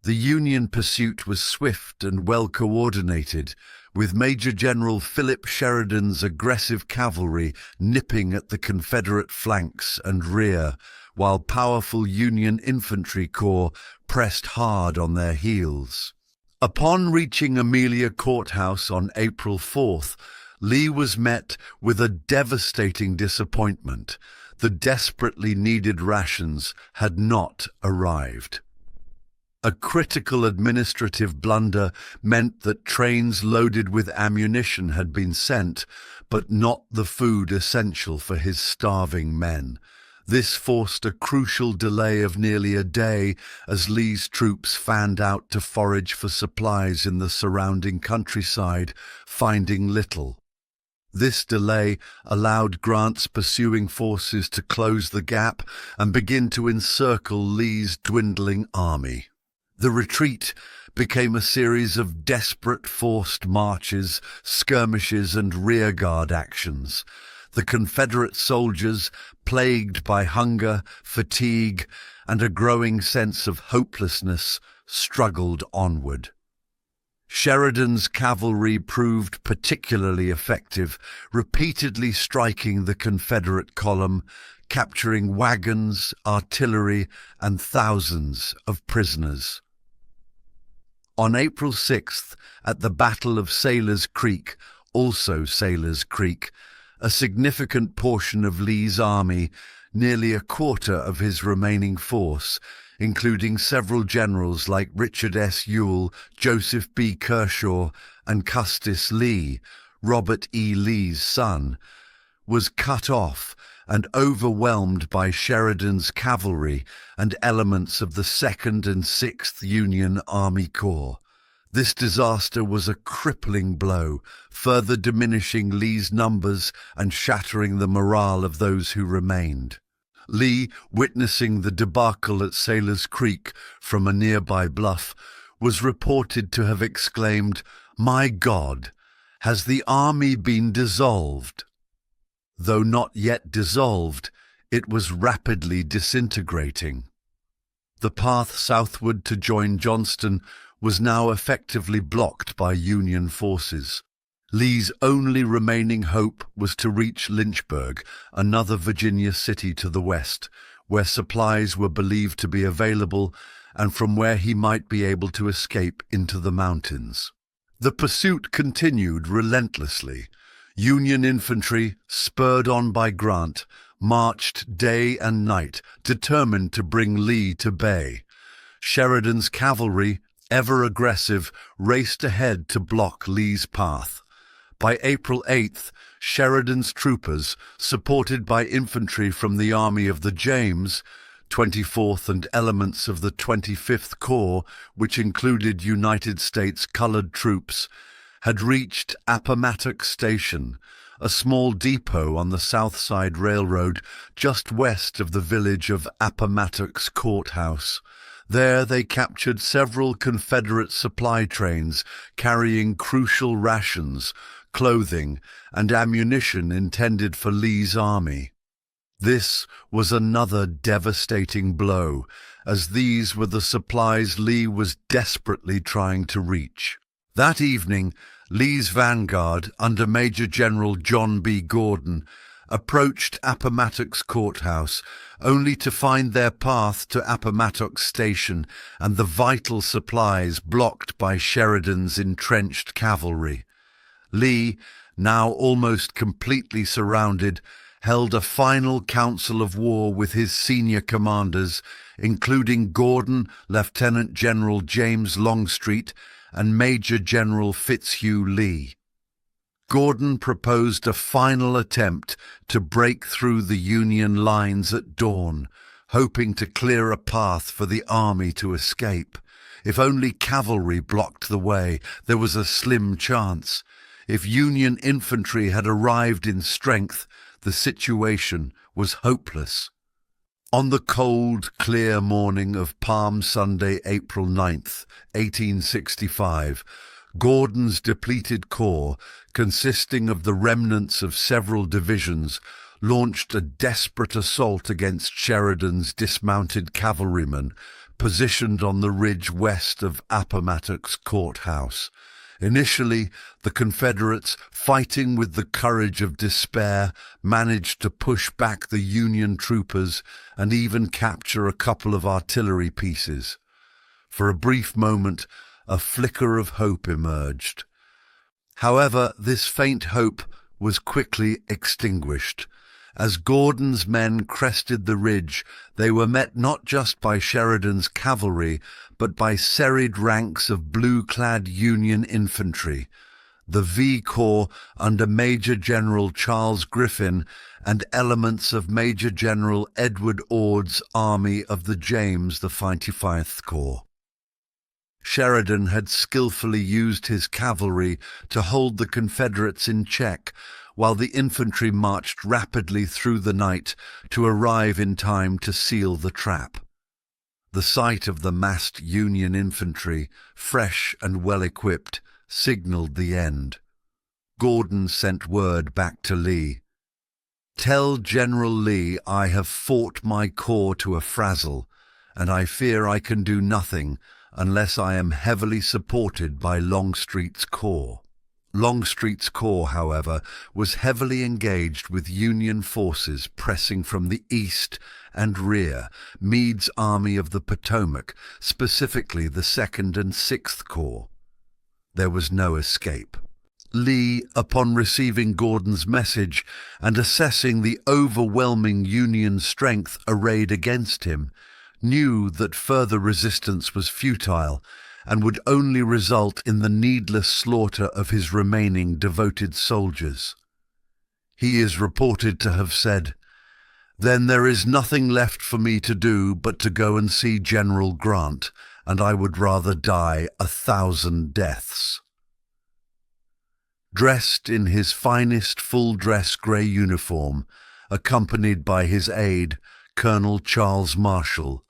The Union pursuit was swift and well coordinated, with Major General Philip Sheridan's aggressive cavalry nipping at the Confederate flanks and rear, while powerful Union infantry corps pressed hard on their heels. Upon reaching Amelia Court House on April 4th, Lee was met with a devastating disappointment. The desperately needed rations had not arrived. A critical administrative blunder meant that trains loaded with ammunition had been sent, but not the food essential for his starving men. This forced a crucial delay of nearly a day as Lee's troops fanned out to forage for supplies in the surrounding countryside, finding little. This delay allowed Grant's pursuing forces to close the gap and begin to encircle Lee's dwindling army. The retreat became a series of desperate forced marches, skirmishes, and rearguard actions. The Confederate soldiers, plagued by hunger, fatigue, and a growing sense of hopelessness, struggled onward. Sheridan's cavalry proved particularly effective, repeatedly striking the Confederate column, capturing wagons, artillery, and thousands of prisoners. On April 6th, at the Battle of Sailor's Creek, also Sailor's Creek, a significant portion of Lee's army, nearly a quarter of his remaining force, including several generals like Richard S. Ewell, Joseph B. Kershaw, and Custis Lee, Robert E. Lee's son, was cut off and overwhelmed by Sheridan's cavalry and elements of the 2nd and 6th Union Army Corps. This disaster was a crippling blow, further diminishing Lee's numbers and shattering the morale of those who remained. Lee, witnessing the debacle at Sailor's Creek from a nearby bluff, was reported to have exclaimed, "My God, has the army been dissolved?" Though not yet dissolved, it was rapidly disintegrating. The path southward to join Johnston was now effectively blocked by Union forces. Lee's only remaining hope was to reach Lynchburg, another Virginia city to the west, where supplies were believed to be available and from where he might be able to escape into the mountains. The pursuit continued relentlessly. Union infantry, spurred on by Grant, marched day and night, determined to bring Lee to bay. Sheridan's cavalry, ever aggressive, raced ahead to block Lee's path. By April 8th, Sheridan's troopers, supported by infantry from the Army of the James, 24th and elements of the 25th Corps, which included United States colored troops, had reached Appomattox Station, a small depot on the South Side Railroad just west of the village of Appomattox Court House. There they captured several Confederate supply trains carrying crucial rations, clothing, and ammunition intended for Lee's army. This was another devastating blow, as these were the supplies Lee was desperately trying to reach. That evening, Lee's vanguard, under Major General John B. Gordon, approached Appomattox Court House, only to find their path to Appomattox Station and the vital supplies blocked by Sheridan's entrenched cavalry. Lee, now almost completely surrounded, held a final council of war with his senior commanders, including Gordon, Lieutenant General James Longstreet, and Major General Fitzhugh Lee. Gordon proposed a final attempt to break through the Union lines at dawn, hoping to clear a path for the army to escape. If only cavalry blocked the way, there was a slim chance. If Union infantry had arrived in strength, the situation was hopeless. On the cold, clear morning of Palm Sunday, April 9th, 1865, Gordon's depleted corps, consisting of the remnants of several divisions, launched a desperate assault against Sheridan's dismounted cavalrymen, positioned on the ridge west of Appomattox Court House. Initially, the Confederates, fighting with the courage of despair, managed to push back the Union troopers and even capture a couple of artillery pieces. For a brief moment, a flicker of hope emerged. However, this faint hope was quickly extinguished. As Gordon's men crested the ridge, they were met not just by Sheridan's cavalry, but by serried ranks of blue-clad Union infantry, the V Corps under Major General Charles Griffin and elements of Major General Edward Ord's Army of the James, the 95th Corps. Sheridan had skillfully used his cavalry to hold the Confederates in check, while the infantry marched rapidly through the night to arrive in time to seal the trap. The sight of the massed Union infantry, fresh and well-equipped, signaled the end. Gordon sent word back to Lee. "Tell General Lee I have fought my corps to a frazzle, and I fear I can do nothing unless I am heavily supported by Longstreet's corps." Longstreet's corps, however, was heavily engaged with Union forces pressing from the east and rear, Meade's Army of the Potomac, specifically the 2nd and 6th Corps. There was no escape. Lee, upon receiving Gordon's message and assessing the overwhelming Union strength arrayed against him, knew that further resistance was futile and would only result in the needless slaughter of his remaining devoted soldiers. He is reported to have said, "Then there is nothing left for me to do but to go and see General Grant, and I would rather die 1,000 deaths. Dressed in his finest full-dress grey uniform, accompanied by his aide, Colonel Charles Marshall,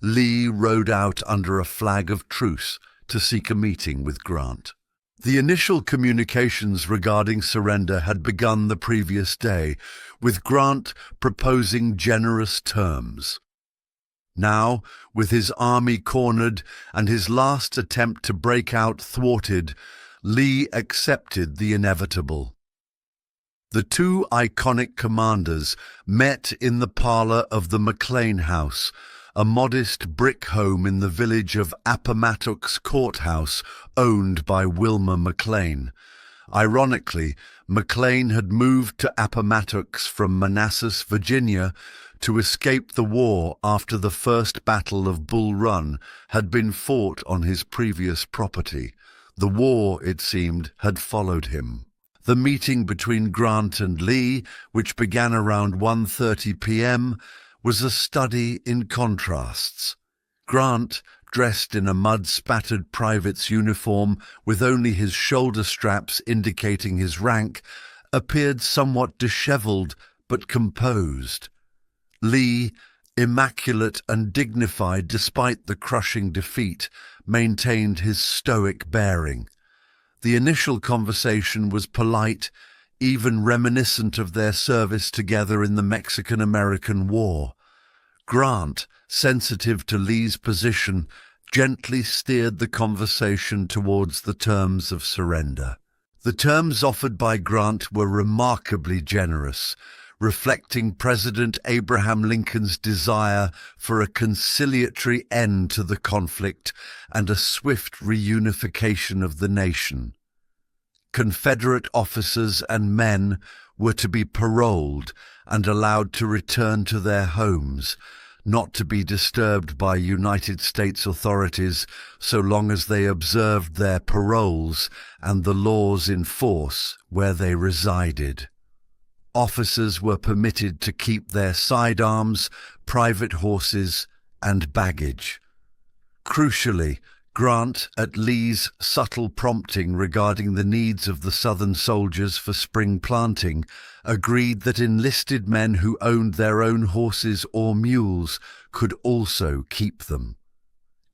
Lee rode out under a flag of truce to seek a meeting with Grant. The initial communications regarding surrender had begun the previous day, with Grant proposing generous terms. Now, with his army cornered and his last attempt to break out thwarted, Lee accepted the inevitable. The two iconic commanders met in the parlor of the McLean House, a modest brick home in the village of Appomattox Court House, owned by Wilmer McLean. Ironically, McLean had moved to Appomattox from Manassas, Virginia, to escape the war after the First Battle of Bull Run had been fought on his previous property. The war, it seemed, had followed him. The meeting between Grant and Lee, which began around 1:30 p.m., was a study in contrasts. Grant, dressed in a mud-spattered private's uniform with only his shoulder straps indicating his rank, appeared somewhat dishevelled but composed. Lee, immaculate and dignified despite the crushing defeat, maintained his stoic bearing. The initial conversation was polite, even reminiscent of their service together in the Mexican-American War. Grant, sensitive to Lee's position, gently steered the conversation towards the terms of surrender. The terms offered by Grant were remarkably generous, reflecting President Abraham Lincoln's desire for a conciliatory end to the conflict and a swift reunification of the nation. Confederate officers and men were to be paroled and allowed to return to their homes, not to be disturbed by United States authorities so long as they observed their paroles and the laws in force where they resided. Officers were permitted to keep their sidearms, private horses, and baggage. Crucially, Grant, at Lee's subtle prompting regarding the needs of the Southern soldiers for spring planting, agreed that enlisted men who owned their own horses or mules could also keep them.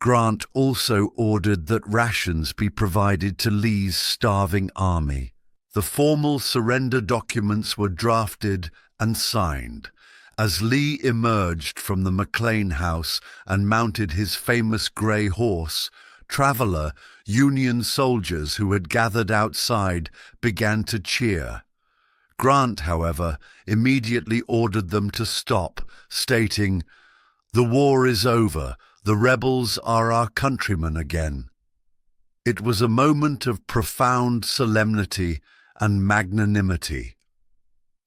Grant also ordered that rations be provided to Lee's starving army. The formal surrender documents were drafted and signed. As Lee emerged from the McLean House and mounted his famous grey horse, Traveler, Union soldiers who had gathered outside began to cheer. Grant, however, immediately ordered them to stop, stating, "The war is over. The rebels are our countrymen again." It was a moment of profound solemnity and magnanimity.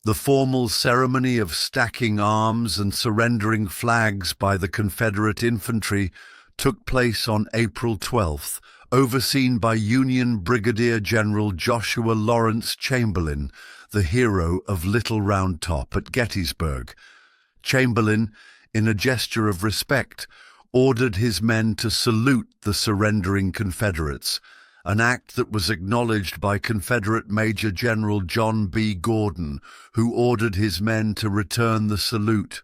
The formal ceremony of stacking arms and surrendering flags by the Confederate infantry took place on April 12th, overseen by Union Brigadier General Joshua Lawrence Chamberlain, the hero of Little Round Top at Gettysburg. Chamberlain, in a gesture of respect, ordered his men to salute the surrendering Confederates, an act that was acknowledged by Confederate Major General John B. Gordon, who ordered his men to return the salute.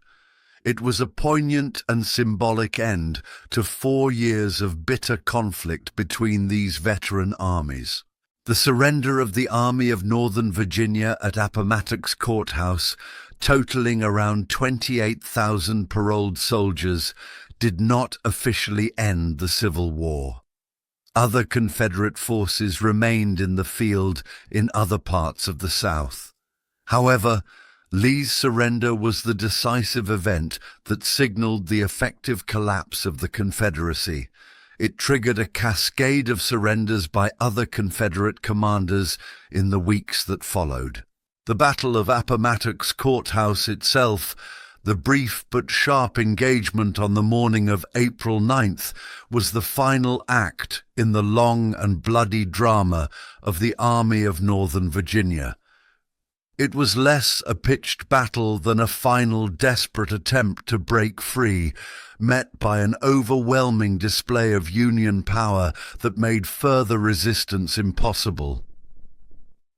It was a poignant and symbolic end to 4 years of bitter conflict between these veteran armies. The surrender of the Army of Northern Virginia at Appomattox Court House, totaling around 28,000 paroled soldiers, did not officially end the Civil War. Other Confederate forces remained in the field in other parts of the South. However, Lee's surrender was the decisive event that signaled the effective collapse of the Confederacy. It triggered a cascade of surrenders by other Confederate commanders in the weeks that followed. The Battle of Appomattox Court House itself, the brief but sharp engagement on the morning of April 9th, was the final act in the long and bloody drama of the Army of Northern Virginia. It was less a pitched battle than a final desperate attempt to break free, met by an overwhelming display of Union power that made further resistance impossible.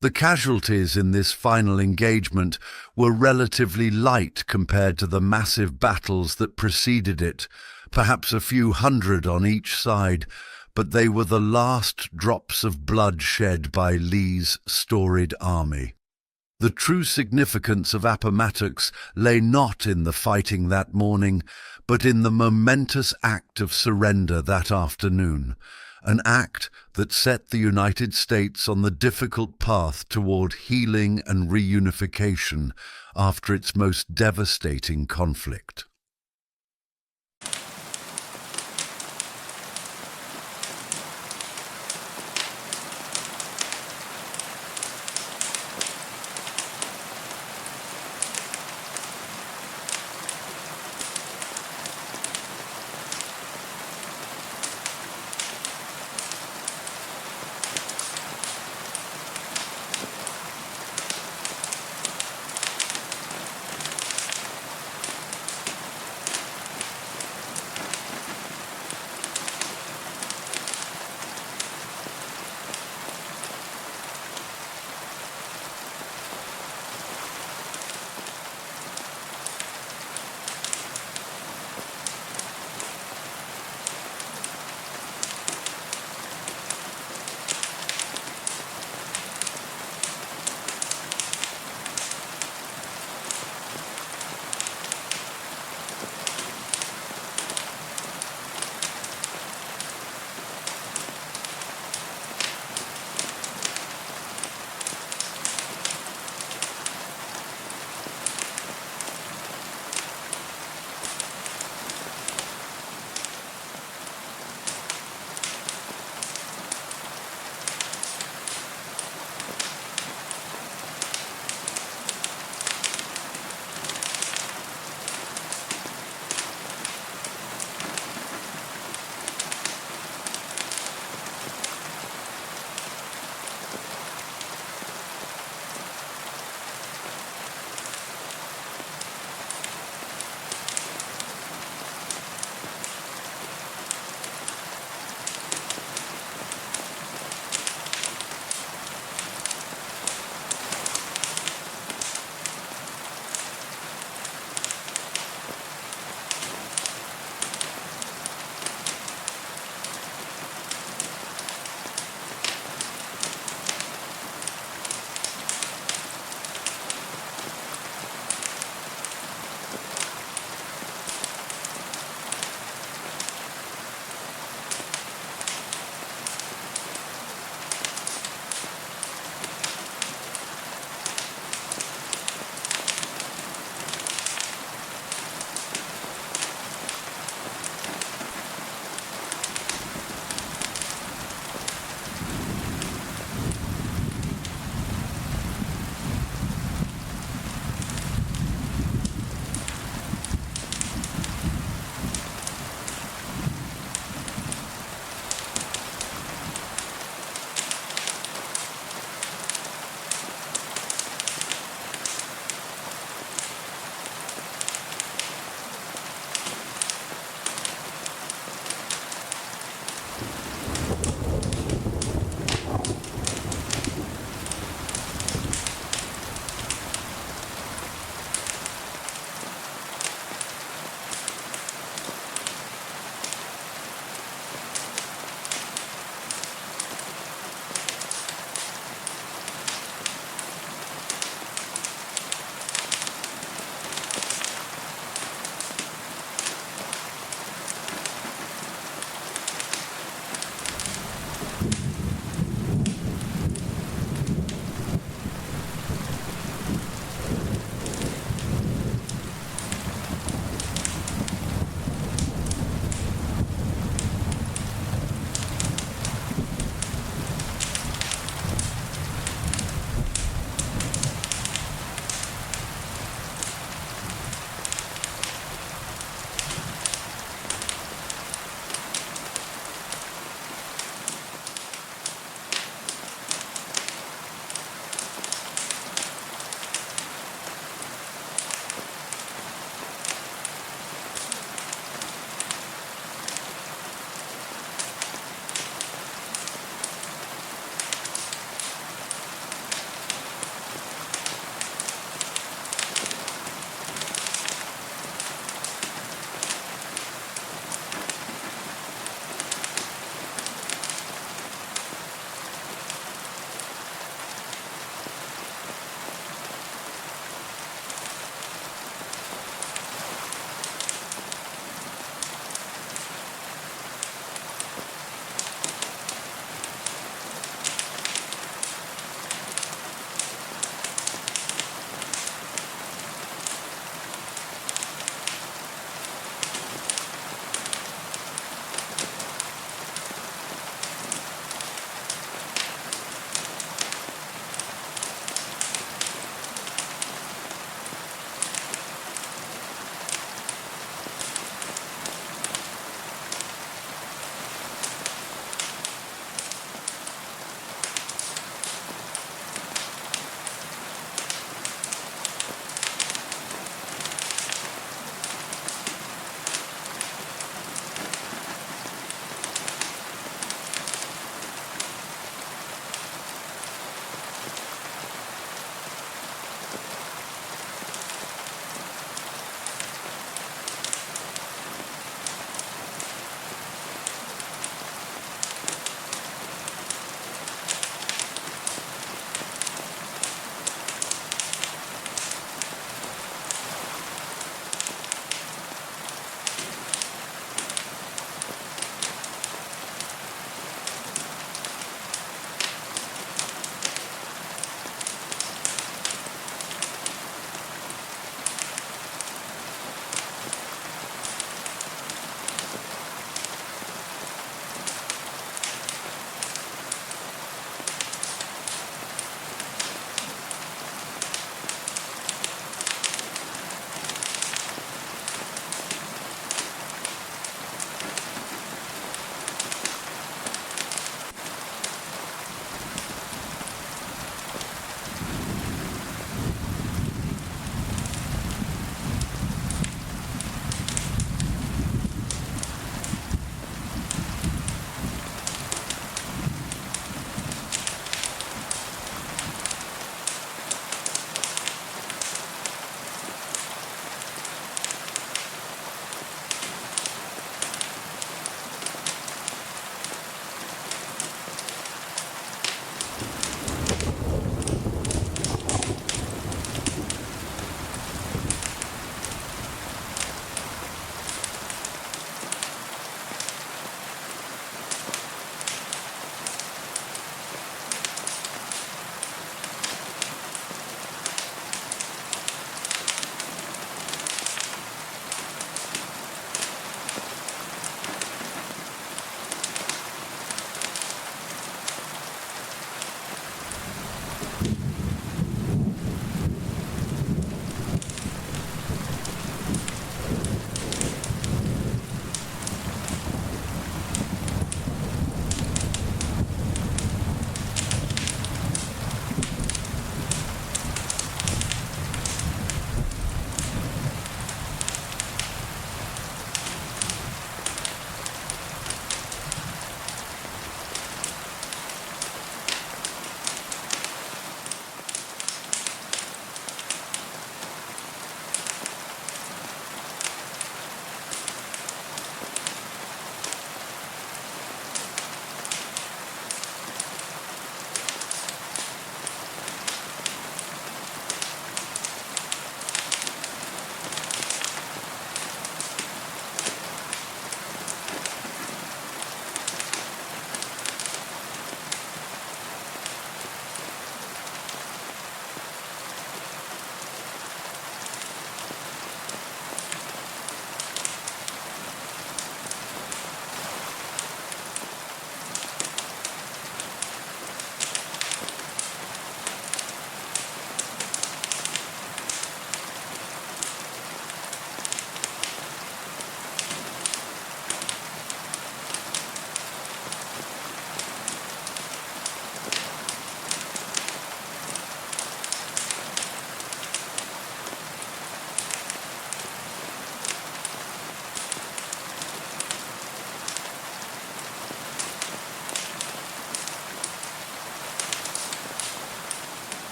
The casualties in this final engagement were relatively light compared to the massive battles that preceded it, perhaps a few hundred on each side, but they were the last drops of blood shed by Lee's storied army. The true significance of Appomattox lay not in the fighting that morning, but in the momentous act of surrender that afternoon, an act that set the United States on the difficult path toward healing and reunification after its most devastating conflict.